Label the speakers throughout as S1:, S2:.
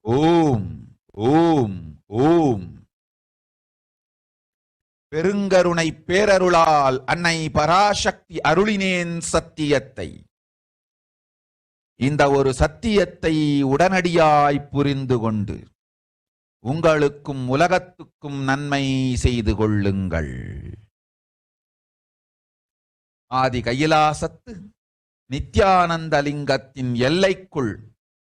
S1: ஓம் ஓம் ஓம். பெருங்கருணை பேரருளால் அன்னை பராசக்தி அருளினேன் சத்தியத்தை. இந்த ஒரு சத்தியத்தை உடனடியாய் புரிந்து கொண்டு உங்களுக்கும் உலகத்துக்கும் நன்மை செய்து கொள்ளுங்கள். ஆதி கையிலாசத்து நித்யானந்த லிங்கத்தின் எல்லைக்குள்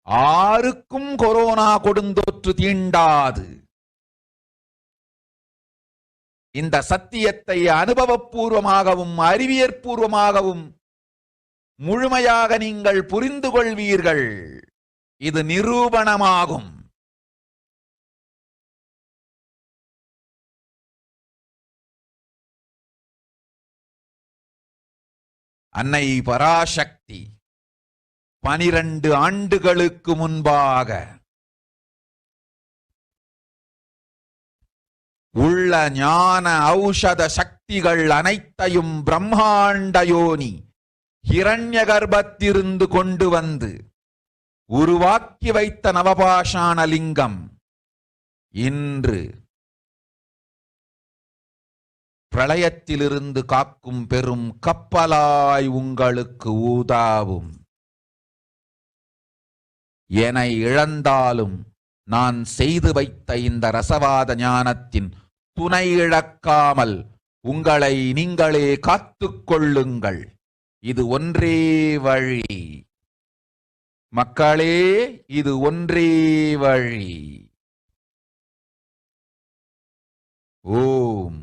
S1: ஆருக்கும் கொரோனா கொடுந்தொற்று தீண்டாது. இந்த சத்தியத்தை அனுபவபூர்வமாகவும் அறிவியற்பூர்வமாகவும் முழுமையாக நீங்கள் புரிந்து கொள்வீர்கள். இது நிரூபணமாகும். அன்னை பராசக்தி 12 ஆண்டுகளுக்கு முன்பாக உள்ள ஞான ஔஷத சக்திகள் அனைத்தையும் பிரம்மாண்ட யோனி ஹிரண்ய கர்ப்பத்திலிருந்து கொண்டு வந்து உருவாக்கி வைத்த நவபாஷாண லிங்கம் இன்று பிரளயத்திலிருந்து காக்கும் பெரும் கப்பலாய் உங்களுக்கு ஊதாவும். என இழந்தாலும் நான் செய்து வைத்த இந்த ரசவாத ஞானத்தின் துணை இழக்காமல் உங்களை நீங்களே காத்துக் கொள்ளுங்கள். இது ஒன்றே வழி மக்களே, இது ஒன்றே வழி. ஓம்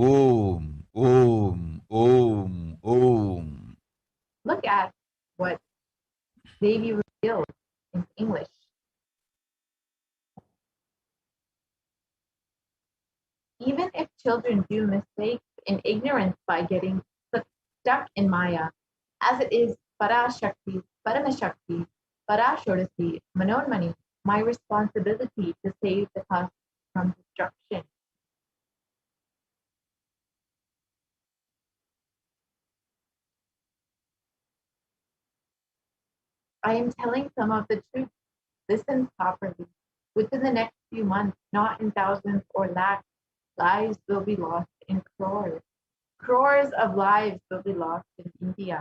S1: ஓம் ஓம் ஓம் ஓம்.
S2: Look at what Devi revealed in English. Even if children do mistakes in ignorance by getting stuck in Maya, as it is Parashakti, Paramashakti, Parashakti, Manonmani, my responsibility to save the cosmos from destruction. I am telling some of the truth. Listen properly. Within the next few months, not in thousands or lakhs, lives will be lost in crores. Crores of lives will be lost in India.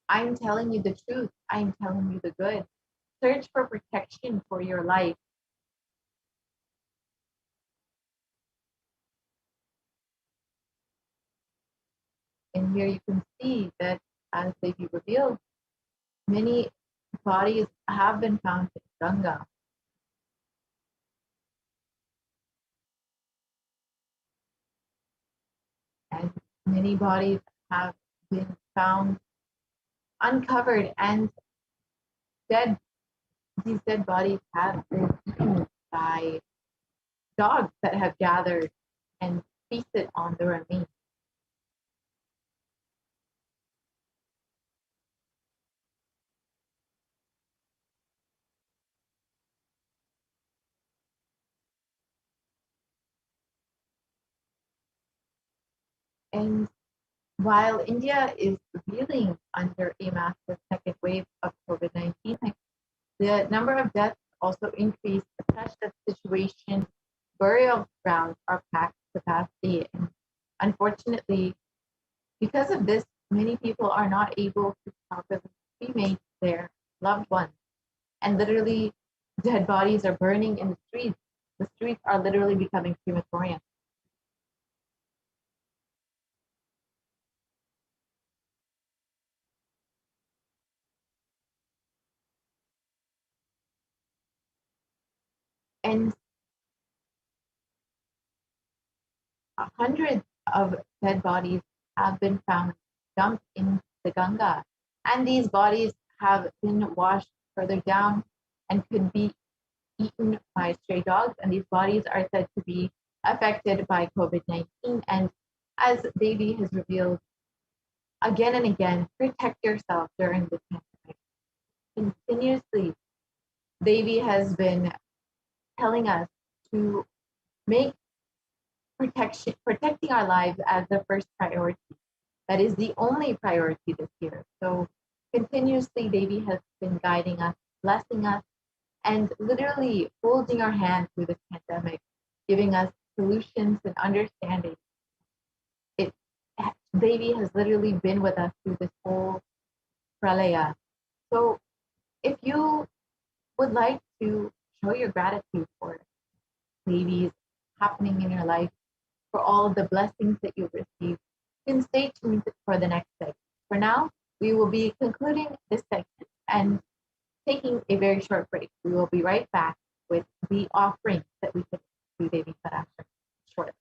S2: I'm telling you the truth. I'm telling you the good. Search for protection for your life. And here you can see that as they be revealed, many bodies have been found in Ganga. And many bodies have been found uncovered, and these dead bodies have been eaten by dogs that have gathered and feasted on the remains. And while India is reeling under a massive second wave of COVID-19, the number of deaths also increased such that the situation, burial grounds are packed to capacity. And unfortunately, because of this, many people are not able to properly cremate their loved ones. And literally, dead bodies are burning in the streets. The streets are literally becoming crematoriums. And hundreds of dead bodies have been found dumped in the Ganga. And these bodies have been washed further down and could be eaten by stray dogs. And these bodies are said to be affected by COVID-19. And as Devi has revealed again and again, protect yourself during this pandemic. Continuously, Devi has been telling us to make protecting our lives as the first priority. That is the only priority this year. So Continuously, Devi has been guiding us, blessing us, and literally holding our hand through this pandemic, giving us solutions and understanding. It Devi has literally been with us through this whole pralaya. So if you would like to show your gratitude for Devi's happening in your life, for all of the blessings that you've received, then stay tuned for the next segment. For now, we will be concluding this segment and taking a very short break. We will be right back with the offerings that we took to Devi Parashakti shortly.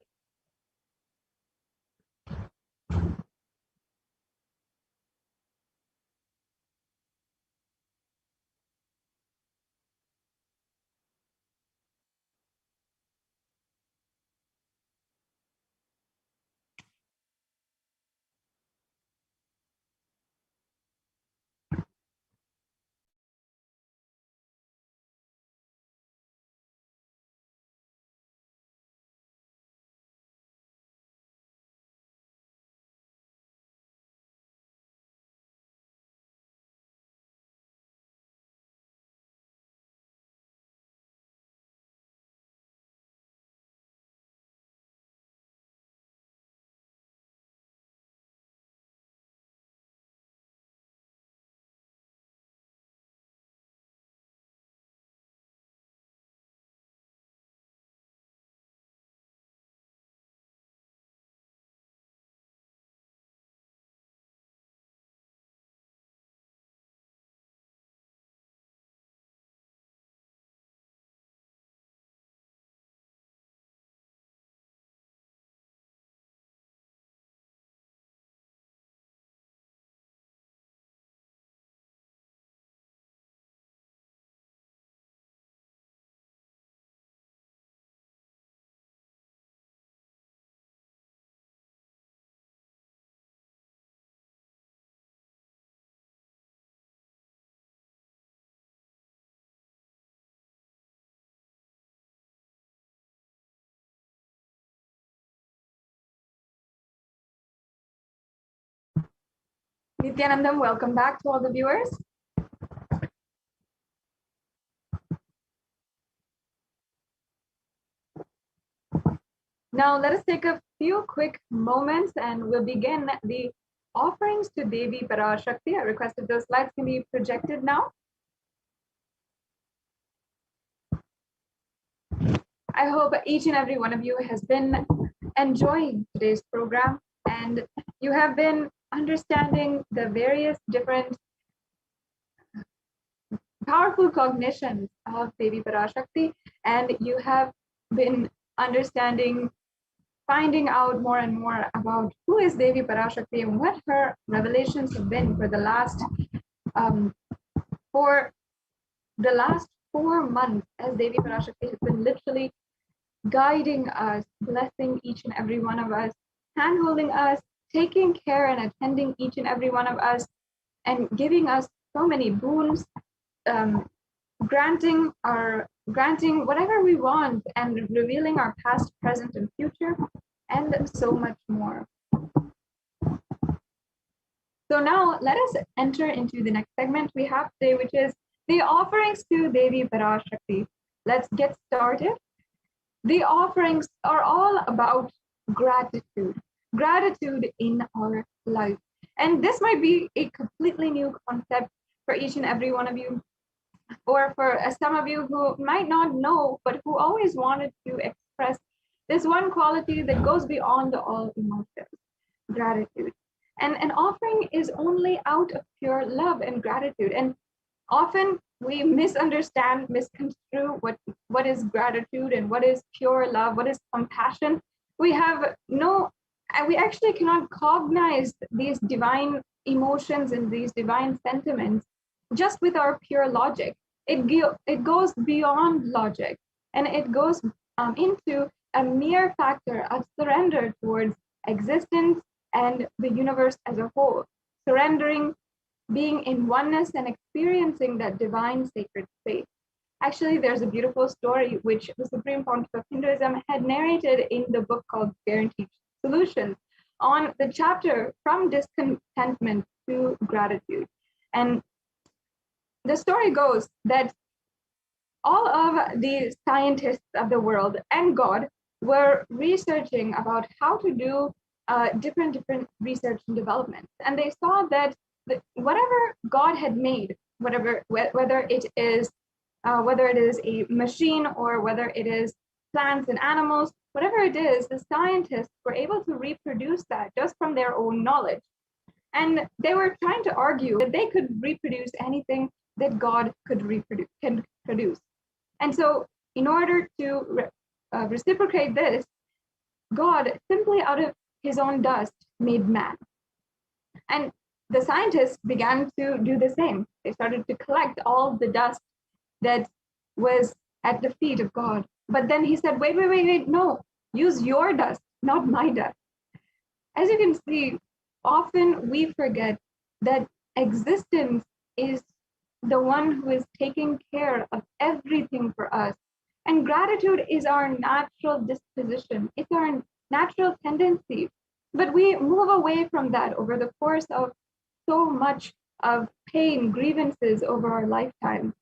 S3: Nithyanandam, welcome back to all the viewers. Now let us take a few quick moments and we'll begin the offerings to Devi Parashakti. I requested those slides can be projected now. I hope each and every one of you has been enjoying today's program and you have been understanding the various different powerful cognitions of Devi Parashakti, and you have been understanding, finding out more and more about who is Devi Parashakti and what her revelations have been for the last 4 months, as Devi Parashakti has been literally guiding us, blessing each and every one of us, handholding us, taking care and attending each and every one of us, and giving us so many boons, granting whatever we want, and revealing our past, present, and future, and so much more. So now let us enter into the next segment we have today, which is the offerings to Devi Parashakti. Let's get started. The offerings are all about gratitude in our life. And this might be a completely new concept for each and every one of you, or for some of you who might not know, but who always wanted to express this one quality that goes beyond all emotions, gratitude. And an offering is only out of pure love and gratitude. And often we misunderstand, misconstrue what is gratitude and what is pure love, what is compassion. We actually cannot cognize these divine emotions and these divine sentiments just with our pure logic. It goes beyond logic, and it goes into a mere factor of surrender towards existence and the universe as a whole, surrendering, being in oneness and experiencing that divine sacred space. Actually, there's a beautiful story which the Supreme Pontiff of Hinduism had narrated in the book called Guaranteed Solutions on the chapter from discontentment to gratitude. And the story goes that all of the scientists of the world and God were researching about how to do different research and development, and they saw that whatever God had made, whether it is a machine or whether it is plants and animals, whatever it is, the scientists were able to reproduce that just from their own knowledge. And they were trying to argue that they could reproduce anything that God can produce. And so, in order to reciprocate this, God simply out of his own dust made man. And the scientists began to do the same. They started to collect all the dust that was at the feet of God. But then he said, wait, no, use your dust, not my dust. As you can see, often we forget that existence is the one who is taking care of everything for us. And gratitude is our natural disposition. It's our natural tendency. But we move away from that over the course of so much of pain, grievances over our lifetime.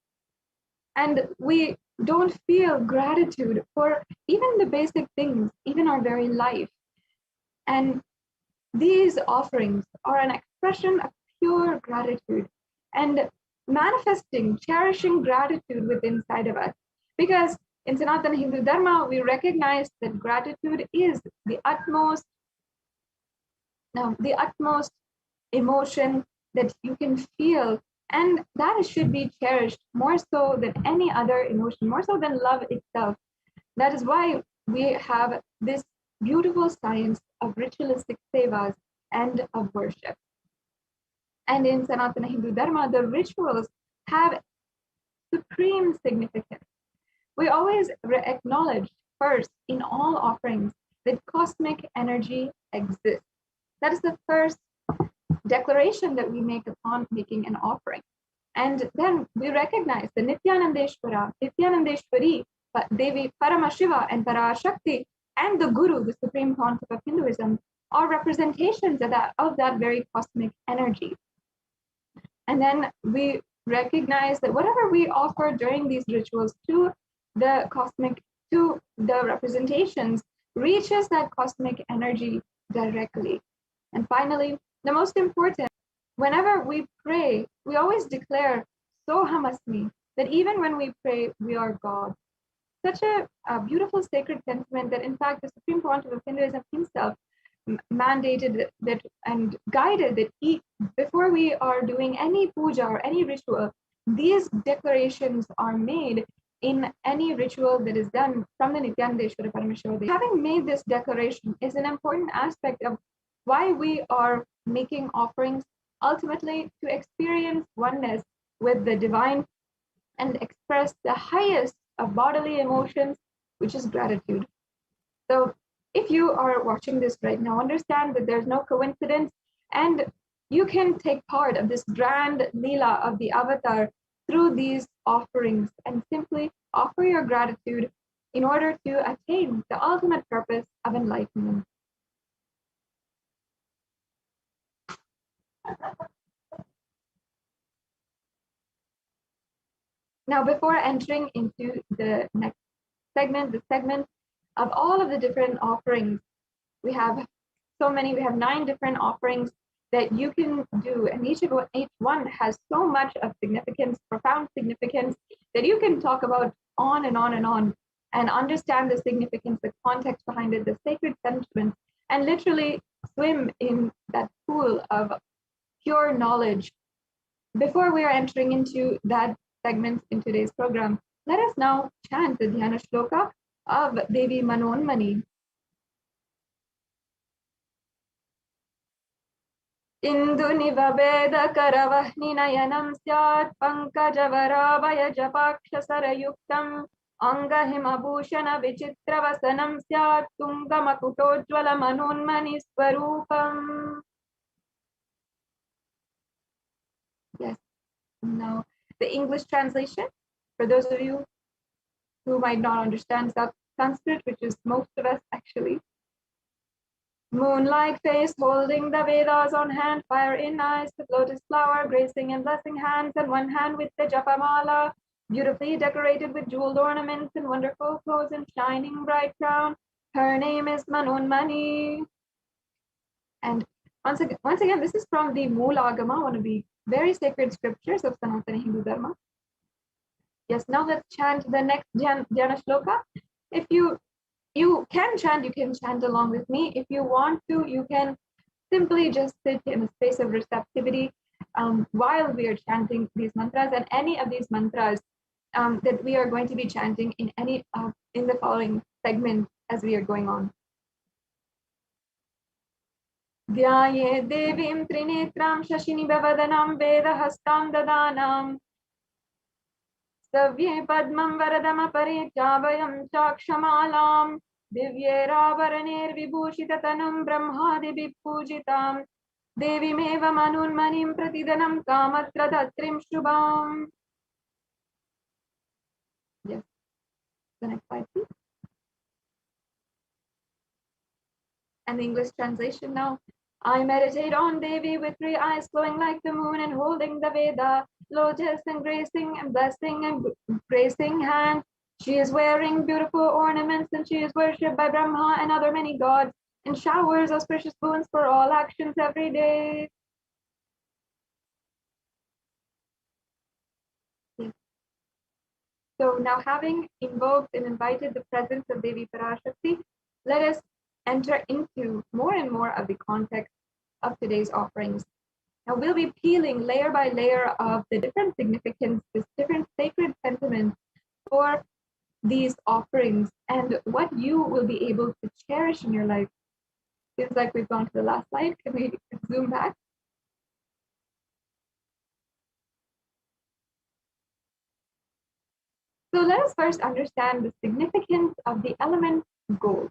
S3: And we don't feel gratitude for even the basic things, even our very life. And these offerings are an expression of pure gratitude and manifesting, cherishing gratitude within inside of us. Because in Sanatana Hindu Dharma, we recognize that gratitude is the utmost emotion that you can feel, and that should be cherished more so than any other emotion, more so than love itself. That is why we have this beautiful science of ritualistic sevas and of worship. And in Sanatana Hindu Dharma, the rituals have supreme significance. We always acknowledge first in all offerings that cosmic energy exists. That is the first declaration that we make upon making an offering. And then we recognize the Nithyanandeshwari, Devi Paramashiva and Parashakti, and the Guru, the supreme concept of Hinduism, are representations of that very cosmic energy. And then we recognize that whatever we offer during these rituals to the representations reaches that cosmic energy directly. And finally, the most important, whenever we pray, we always declare Soham Asmi, that even when we pray, we are God. Such a beautiful sacred sentiment that in fact the Supreme Pontiff of Hinduism himself mandated that and guided that before we are doing any puja or any ritual, these declarations are made in any ritual that is done from the Nithyananda Paramashivam. Having made this declaration is an important aspect of why we are making offerings, ultimately to experience oneness with the divine and express the highest of bodily emotions, which is gratitude. So if you are watching this right now, understand that there's no coincidence, and you can take part of this grand Leela of the Avatar through these offerings and simply offer your gratitude in order to attain the ultimate purpose of enlightenment. Now, before entering into the next segment, the segment of all of the different offerings, we have so many, we have 9 different offerings that you can do, and each one has so much of significance, profound significance, that you can talk about on and on and on, and understand the significance, the context behind it, the sacred sentiment, and literally swim in that pool of pure knowledge. Before we are entering into that segment in today's program, let us now chant the Dhyana Shloka of Devi Manonmani. Indunivabeda karavahni nayanam syat pankajavara japaksha sarayuktam angahimabhushana vichitravasanam syat tungamakutojvala manonmani swarupam. Yes. Now, the English translation, for those of you who might not understand Sanskrit, which is most of us actually. Moon-like face, holding the Vedas on hand, fire in eyes, with lotus flower, gracing and blessing hands, and one hand with the Japamala, beautifully decorated with jeweled ornaments and wonderful clothes and shining bright crown. Her name is Manonmani. And once again, this is from the Moolagama, one of the very sacred scriptures of Sanatana Hindu Dharma. Yes, now let's chant the next Jnana Shloka. If you can chant along with me. If you want to, you can simply just sit in a space of receptivity while we are chanting these mantras, and any of these mantras that we are going to be chanting in the following segment as we are going on. Dhyaye devim trinetram shashinibhavadanam vedahastam dadanam Savye padmam varadamapare chabhayam chakshamalam Divyeravaranair vibhushitatanam brahmadibhi pujitam Devimeva manunmanim pratidanam kamatradatrim shubham. Yes, the next slide, please. And the English translation now. I meditate on Devi with 3 eyes glowing like the moon and holding the Veda, lotus and gracing and blessing and gracing hand. She is wearing beautiful ornaments and she is worshipped by Brahma and other many gods and showers auspicious boons for all actions every day. So now, having invoked and invited the presence of Devi Parashakti, let us enter into more and more of the context of today's offerings. Now we'll be peeling layer by layer of the different significance, this different sacred sentiments for these offerings and what you will be able to cherish in your life. Seems like we've gone to the last slide. Can we zoom back? So let us first understand the significance of the element gold.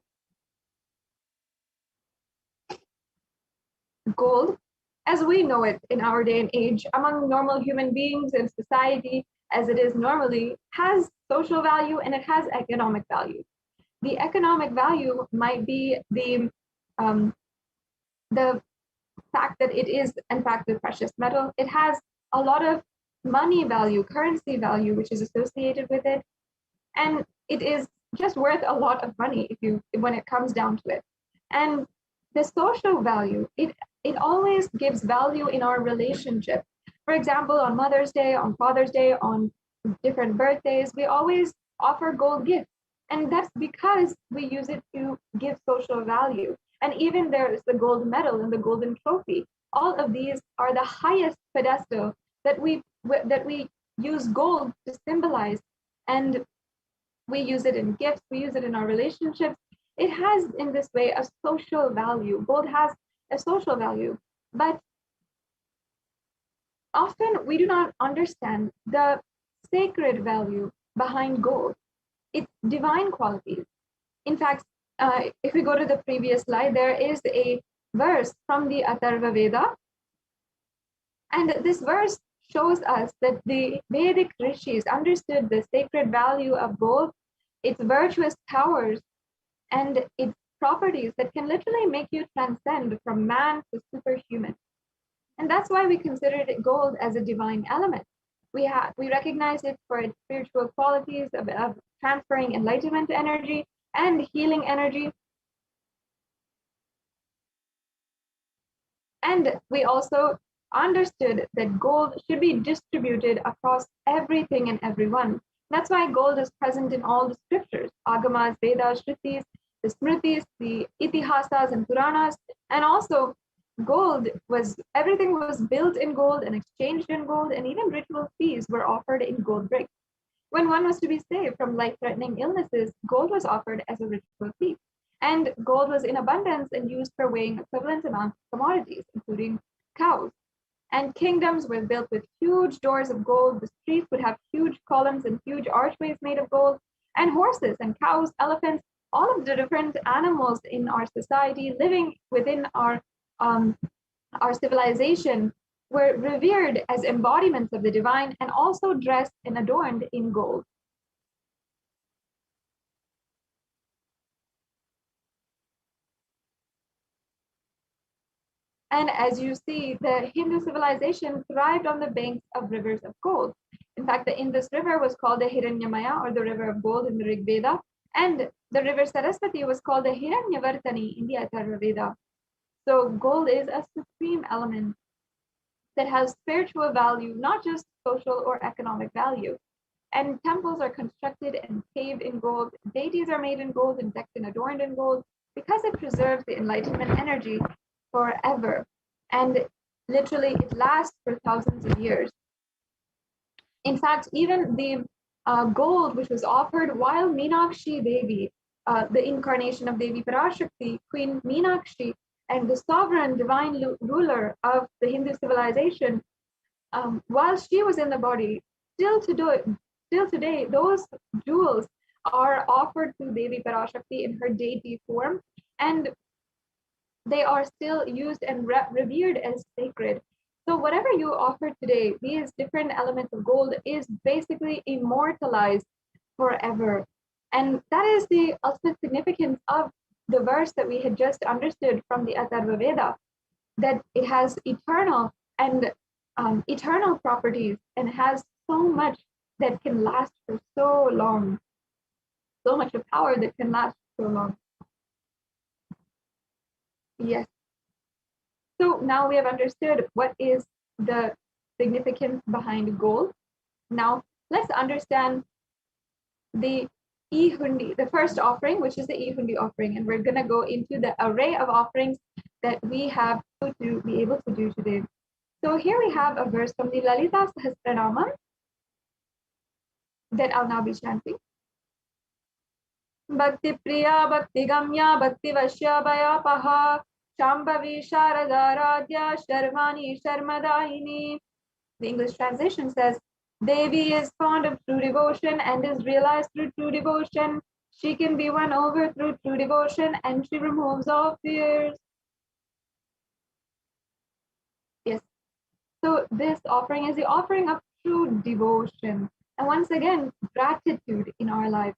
S3: Gold, as we know it in our day and age, among normal human beings in society, as it is normally, has social value and it has economic value. The economic value might be the fact that it is, in fact, a precious metal. It has a lot of money value, currency value, which is associated with it. And it is just worth a lot of money when it comes down to it. And the social value, it always gives value in our relationship. For example, on Mother's Day, on Father's Day, on different birthdays, we always offer gold gifts. And that's because we use it to give social value. And even there's the gold medal and the golden trophy. All of these are the highest pedestal that we use gold to symbolize. And we use it in gifts, we use it in our relationships. It has, in this way, a social value. Gold has a social value, but often we do not understand the sacred value behind gold, its divine qualities. In fact, if we go to the previous slide, there is a verse from the Atharva Veda, and this verse shows us that the Vedic rishis understood the sacred value of gold, its virtuous powers, and its properties that can literally make you transcend from man to superhuman. And that's why we considered gold as a divine element. We recognize it for its spiritual qualities of transferring enlightenment energy and healing energy. And we also understood that gold should be distributed across everything and everyone. That's why gold is present in all the scriptures, Agamas, Vedas, Shrutis, the Smritis, the Itihasas and Puranas, and also everything was built in gold and exchanged in gold, and even ritual fees were offered in gold bricks. When one was to be saved from life-threatening illnesses, gold was offered as a ritual fee. And gold was in abundance and used for weighing equivalent amounts of commodities, including cows. And kingdoms were built with huge doors of gold. The streets would have huge columns and huge archways made of gold. And horses and cows, elephants, all of the different animals in our society living within our civilization were revered as embodiments of the divine and also dressed and adorned in gold. And as you see, the Hindu civilization thrived on the banks of rivers of gold. In fact, the Indus River was called the Hiranyamaya, or the river of gold, in the Rig Veda, and the river Saraswati was called the Hiranyavartani in the Atharva Veda. So gold is a supreme element that has spiritual value, not just social or economic value. And temples are constructed and paved in gold. Deities are made in gold and decked and adorned in gold because it preserves the enlightenment energy forever. And literally, it lasts for thousands of years. In fact, even the gold which was offered while Meenakshi Devi, the incarnation of Devi Parashakti, Queen Meenakshi, and the sovereign divine ruler of the Hindu civilization, while she was in the body, still today, those jewels are offered to Devi Parashakti in her deity form, and they are still used and revered as sacred. So whatever you offer today, these different elements of gold is basically immortalized forever. And that is the ultimate significance of the verse that we had just understood from the Atharva Veda, that it has eternal and eternal properties and has so much that can last for so long, so much of power that can last so long. Yes. So now we have understood what is the significance behind gold. Now let's understand the E-Hundi, the first offering, which is the E-Hundi offering. And we're going to go into the array of offerings that we have to be able to do today. So here we have a verse from the Lalita Sahasranama that I'll now be chanting. Bhakti Priya, Bhakti Gamya, Bhakti Vashya Bhaya Paha, Shambhavi Sharadaradya, Sharvani Sharmadahini. The English translation says, Devi is fond of true devotion and is realized through true devotion. She can be won over through true devotion and she removes all fears. Yes. So this offering is the offering of true devotion. And once again, gratitude in our life.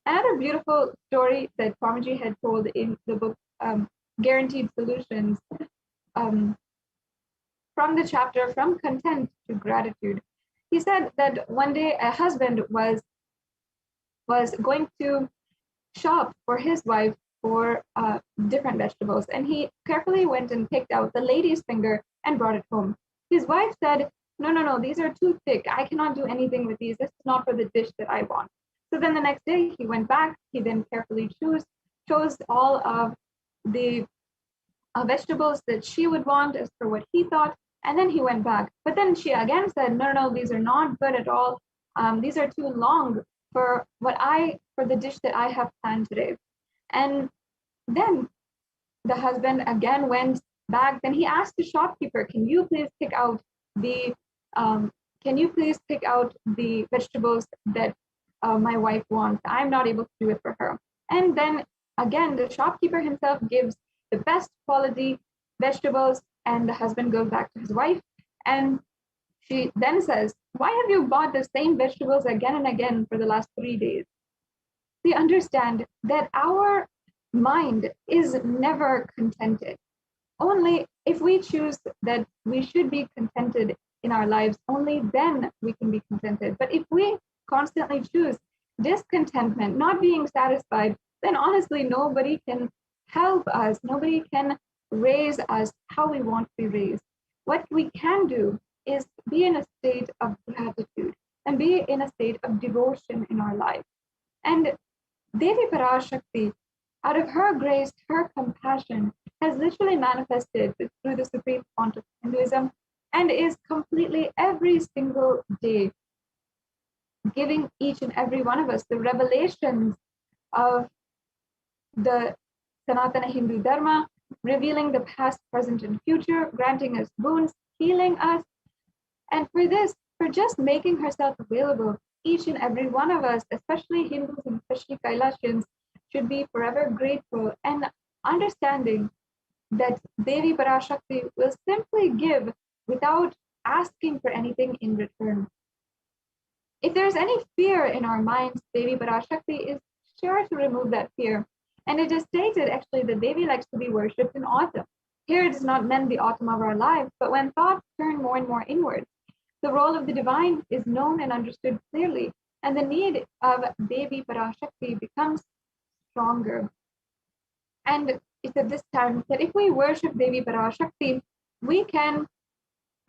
S3: Another beautiful story that Swamiji had told in the book Guaranteed Solutions, from the chapter From Content to Gratitude. He said that one day a husband was going to shop for his wife for different vegetables, and he carefully went and picked out the lady's finger and brought it home. His wife said, no, these are too thick. I cannot do anything with these. This is not for the dish that I want. So then the next day he went back. He then carefully chose all of the vegetables that she would want as per what he thought. And then he went back. But then she again said, no, these are not good at all. These are too long for the dish that I have planned today. And then the husband again went back. Then he asked the shopkeeper, can you please pick out the vegetables that my wife wants? I'm not able to do it for her. And then again, the shopkeeper himself gives the best quality vegetables, and the husband goes back to his wife, and she then says, why have you bought the same vegetables again and again for the last 3 days? We understand that our mind is never contented. Only if we choose that we should be contented in our lives, only then we can be contented. But if we constantly choose discontentment, not being satisfied, then honestly, nobody can help us. Nobody can raise us how we want to be raised. What we can do is be in a state of gratitude and be in a state of devotion in our life. And Devi Parashakti, out of her grace, her compassion, has literally manifested through the supreme font of Hinduism and is completely every single day giving each and every one of us the revelations of the Sanatana Hindu Dharma, revealing the past, present, and future, granting us boons, healing us. And for this, for just making herself available, each and every one of us, especially Hindus and especially Kailashians, should be forever grateful and understanding that Devi Parashakti will simply give without asking for anything in return. If there's any fear in our minds, Devi Parashakti is sure to remove that fear. And it is stated actually that Devi likes to be worshipped in autumn. Here it is not meant the autumn of our lives, but when thoughts turn more and more inwards, the role of the divine is known and understood clearly, and the need of Devi Parashakti becomes stronger. And it's at this time that if we worship Devi Parashakti, we can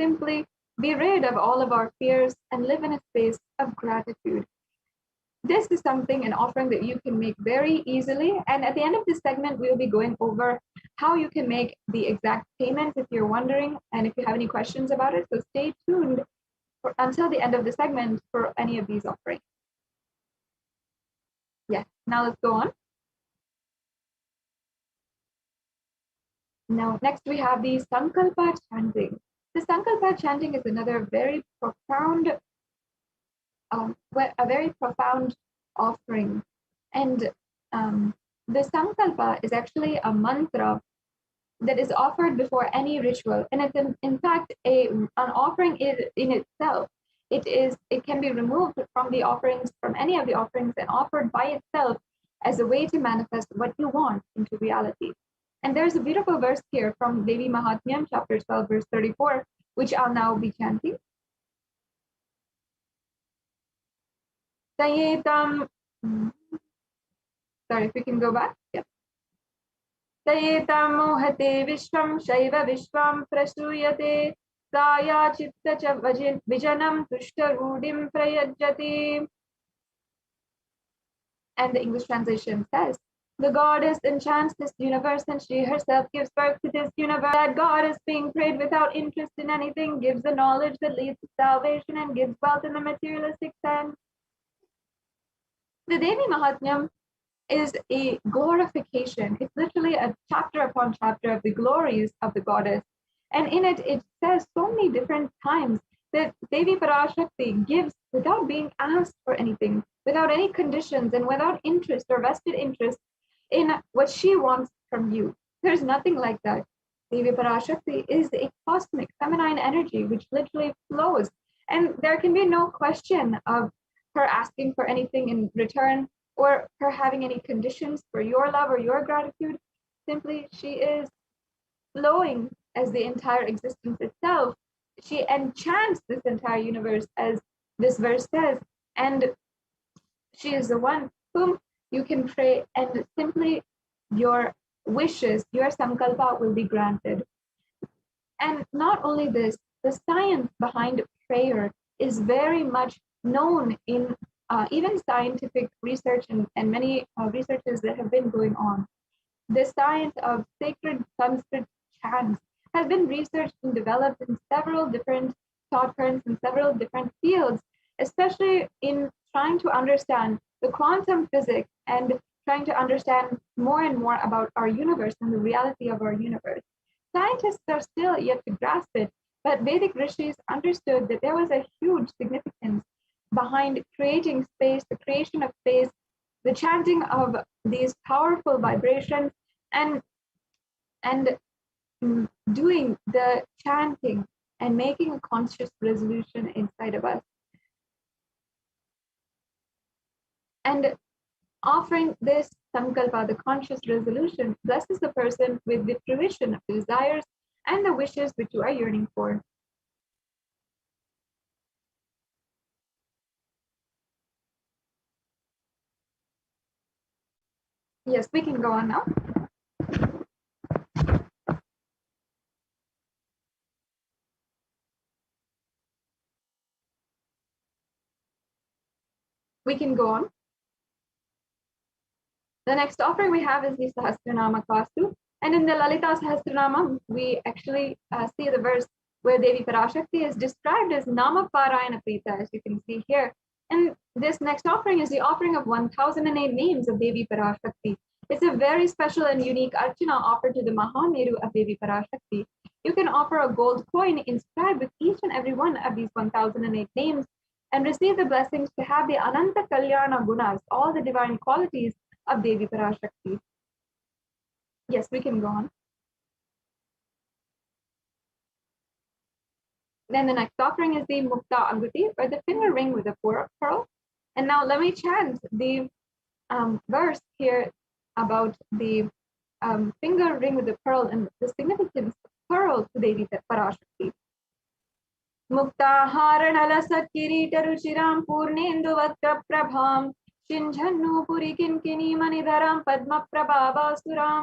S3: simply be rid of all of our fears and live in a space of gratitude. This is something, an offering that you can make very easily. And at the end of this segment, we'll be going over how you can make the exact payment if you're wondering, and if you have any questions about it. So stay tuned until the end of the segment for any of these offerings. Yes, now let's go on. Now, next we have the Sankalpa chanting. The Sankalpa chanting is another very profound, a very profound offering. And the Sankalpa is actually a mantra that is offered before any ritual. And it's in fact an offering in itself. It can be removed from the offerings, from any of the offerings, and offered by itself as a way to manifest what you want into reality. And there's a beautiful verse here from Devi Mahatmyam, chapter 12, verse 34, which I'll now be chanting. Sayetam, sorry, if we can go back. Yeah. Sayetam mohate vishvam shaiva vishvam prasuyate saya chitta cha vijanam tushta rudim prayajati. And the English translation says, the goddess enchants this universe, and she herself gives birth to this universe. That God is being prayed without interest in anything, gives the knowledge that leads to salvation, and gives wealth in the materialistic sense. The Devi Mahatmyam is a glorification. It's literally a chapter upon chapter of the glories of the goddess. And in it, it says so many different times that Devi Parashakti gives without being asked for anything, without any conditions, and without interest or vested interest in what she wants from you. There's nothing like that. Devi Parashakti is a cosmic feminine energy which literally flows. And there can be no question of her asking for anything in return, or her having any conditions for your love or your gratitude. Simply, she is flowing as the entire existence itself. She enchants this entire universe, as this verse says, and she is the one whom you can pray, and simply your wishes, your sankalpa will be granted. And not only this, the science behind prayer is very much known in even scientific research and many researches that have been going on. The science of sacred Sanskrit chants has been researched and developed in several different thought currents in several different fields, especially in trying to understand the quantum physics and trying to understand more and more about our universe and the reality of our universe. Scientists are still yet to grasp it, but Vedic rishis understood that there was a huge significance behind creating space, the creation of space, the chanting of these powerful vibrations, and doing the chanting and making a conscious resolution inside of us. And offering this sankalpa, the conscious resolution, blesses the person with the fruition of the desires and the wishes which you are yearning for. Yes, we can go on now. We can go on. The next offering we have is the Sahasranama Kastu. And in the Lalita Sahasranama, we actually see the verse where Devi Parashakti is described as Nama Parayana Prita, as you can see here. And this next offering is the offering of 1008 names of Devi Parashakti. It's a very special and unique archana offered to the Mahameru of Devi Parashakti. You can offer a gold coin inscribed with each and every one of these 1008 names and receive the blessings to have the Ananta Kalyana Gunas, all the divine qualities of Devi Parashakti. Yes, we can go on. Then the next offering is the Mukta Anguti, or the finger ring with a pearl. And now let me chant the verse here about the finger ring with the pearl and the significance of pearl to Devi Parashakti. मुक्ताहारणलसत्किरीटरुचिरां पूर्णेन्दुवक्त्रप्रभां शिञ्झन्नूपुरिकिङ्किणीमणिधरां पद्मप्रभावासुरां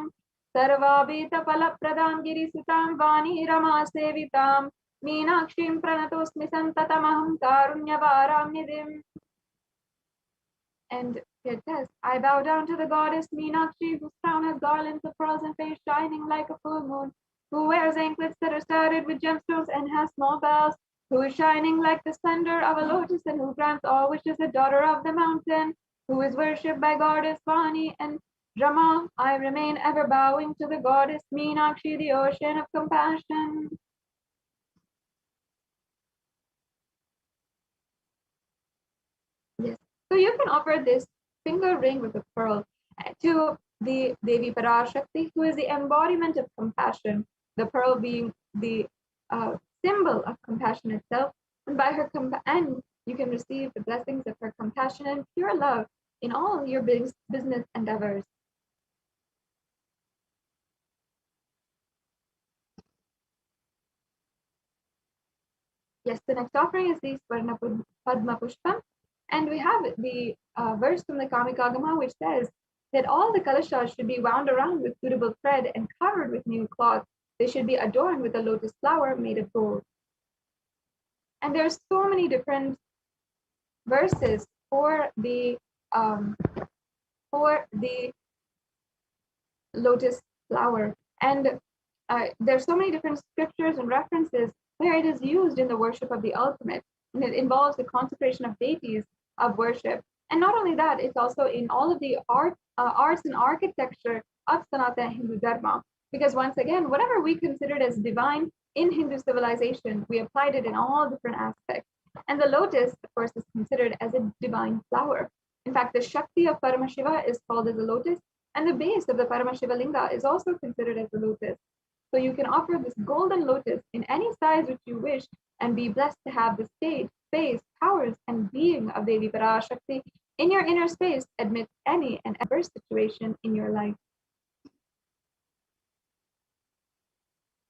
S3: सर्वाभीतफलप्रदां गिरिसुतां वाणीरमासेवितां मीनाक्षीं प्रणतोऽस्मि सन्ततमहं कारुण्यवारां निधिम्. And it says, I bow down to the goddess Meenakshi, whose crown has garlands of pearls and face shining like a full moon, who wears anklets that are studded with gemstones and has small bells, who is shining like the splendor of a lotus and who grants all wishes, a daughter of the mountain, who is worshipped by goddess Vani and Rama. I remain ever bowing to the goddess Meenakshi, the ocean of compassion. Yes. So you can offer this finger ring with a pearl to the Devi Parashakti, who is the embodiment of compassion, the pearl being the symbol of compassion itself. And by her and you can receive the blessings of her compassion and pure love in all your business endeavors. Yes, the next offering is the Swarna Padma Pushpam. And we have the verse from the Kamikagama, which says that all the kalashas should be wound around with suitable thread and covered with new cloth. They should be adorned with a lotus flower made of gold. And there's so many different verses for the lotus flower. And there's so many different scriptures and references where it is used in the worship of the ultimate. And it involves the consecration of deities of worship. And not only that, it's also in all of the arts and architecture of Sanatana Hindu Dharma. Because once again, whatever we considered as divine in Hindu civilization, we applied it in all different aspects. And the lotus, of course, is considered as a divine flower. In fact, the Shakti of Paramashiva is called as a lotus, and the base of the Paramashiva Linga is also considered as a lotus. So you can offer this golden lotus in any size which you wish and be blessed to have the state, space, powers, and being of Devi Parashakti in your inner space amidst any and adverse situation in your life.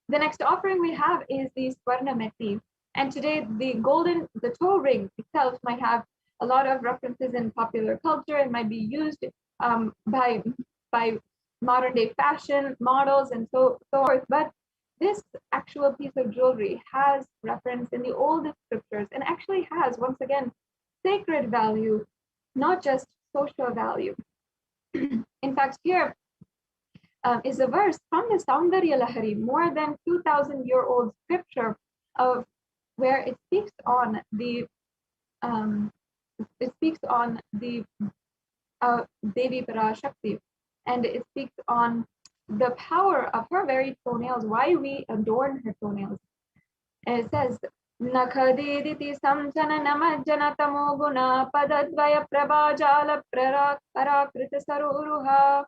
S3: The next offering we have is the Swarna Meti. And today the toe ring itself might have a lot of references in popular culture and might be used by modern day fashion models and so forth. But this actual piece of jewelry has reference in the oldest scriptures and actually has, once again, sacred value, not just social value. In fact, here is a verse from the Saundarya Lahari, more than 2,000-year-old scripture of where it speaks on the Devi Parashakti, and it speaks on the power of her very toenails, why we adorn her toenails. And it says, Nakhadiditi samjana namajjana tamo guna padadvaya prabhajala parakrita saruruha.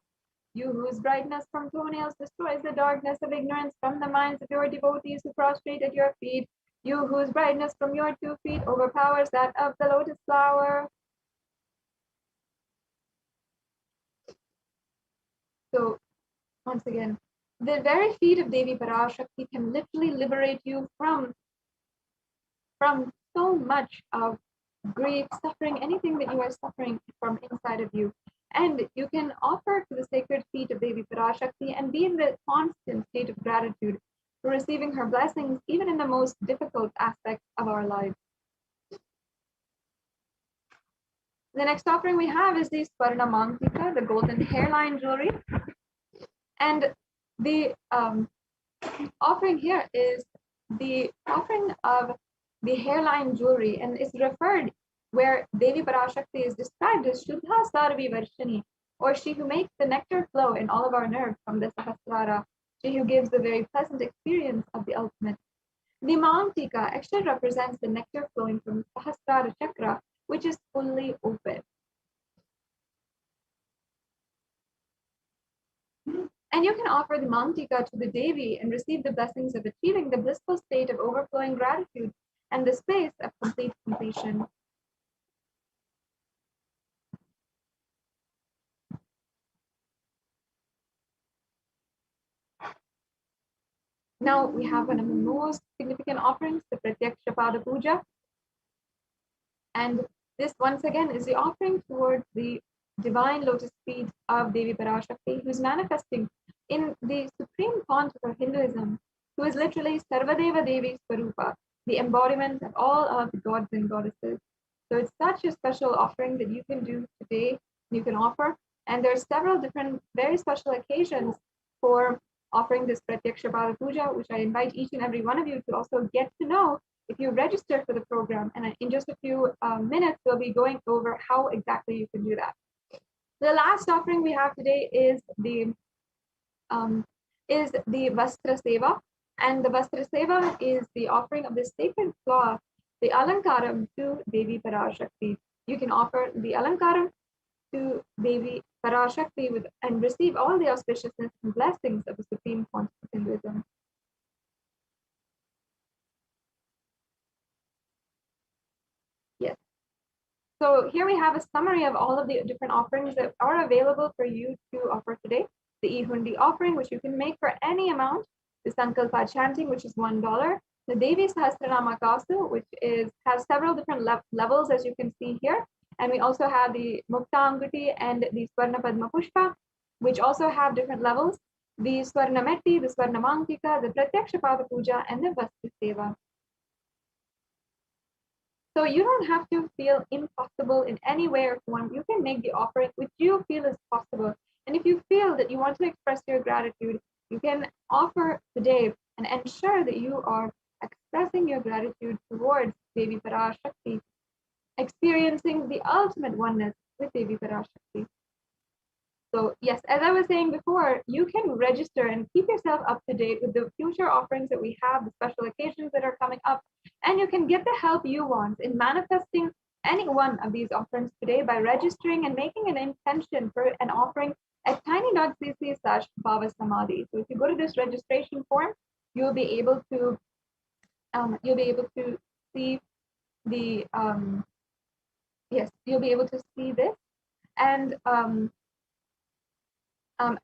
S3: You whose brightness from toenails destroys the darkness of ignorance from the minds of your devotees who prostrate at your feet. You whose brightness from your 2 feet overpowers that of the lotus flower. So, once again, the very feet of Devi Parashakti can literally liberate you from so much of grief, suffering, anything that you are suffering from inside of you. And you can offer to the sacred feet of Devi Parashakti and be in the constant state of gratitude for receiving her blessings, even in the most difficult aspects of our lives. The next offering we have is the Swarna Mantika, the golden hairline jewelry. And the offering here is the offering of the hairline jewelry, and it's referred where Devi Parashakti is described as Shuddha Sarvi Varshini, or she who makes the nectar flow in all of our nerves from the Sahasrara, she who gives the very pleasant experience of the ultimate. The Mantika actually represents the nectar flowing from Sahasrara Chakra, which is fully open. And you can offer the Mantika to the Devi and receive the blessings of achieving the blissful state of overflowing gratitude and the space of complete completion. Now we have one of the most significant offerings, the Pratyaksha Pada Puja. And this once again is the offering towards the divine lotus feet of Devi Parashakti, who is manifesting in the supreme font of Hinduism, who is literally Sarvadeva Devi Swarupa, the embodiment of all of the gods and goddesses. So it's such a special offering that you can do today, you can offer. And there's several different very special occasions for offering this Pratyaksha Pada Puja, which I invite each and every one of you to also get to know if you register for the program. And in just a few minutes, we'll be going over how exactly you can do that. The last offering we have today is the Vastra Seva. And the Vastra Seva is the offering of the sacred cloth, the Alankaram, to Devi Parashakti. You can offer the Alankaram to Devi Parashakti and receive all the auspiciousness and blessings of the supreme font of Hinduism. Yes. So here we have a summary of all of the different offerings that are available for you to offer today. The Ihundi offering, which you can make for any amount. The Sankalpa chanting, which is $1. The Devi Sahasranama Kasu, which has several different levels, as you can see here. And we also have the Mukta Anguti and the Swarna Padma Pushpa, which also have different levels. The Swarna Metti, the Swarna Mantika, the Pratyaksha Pada Puja, and the Vastra Seva. So you don't have to feel impossible in any way or form. You can make the offering which you feel is possible. And if you feel that you want to express your gratitude, you can offer today and ensure that you are expressing your gratitude towards Devi Parashakti, experiencing the ultimate oneness with Devi Parashakti. So yes, as I was saying before, you can register and keep yourself up to date with the future offerings that we have, the special occasions that are coming up, and you can get the help you want in manifesting any one of these offerings today by registering and making an intention for an offering at tiny.cc/bhavasamadhi. So if you go to this registration form, you'll be able to see the you'll be able to see this. And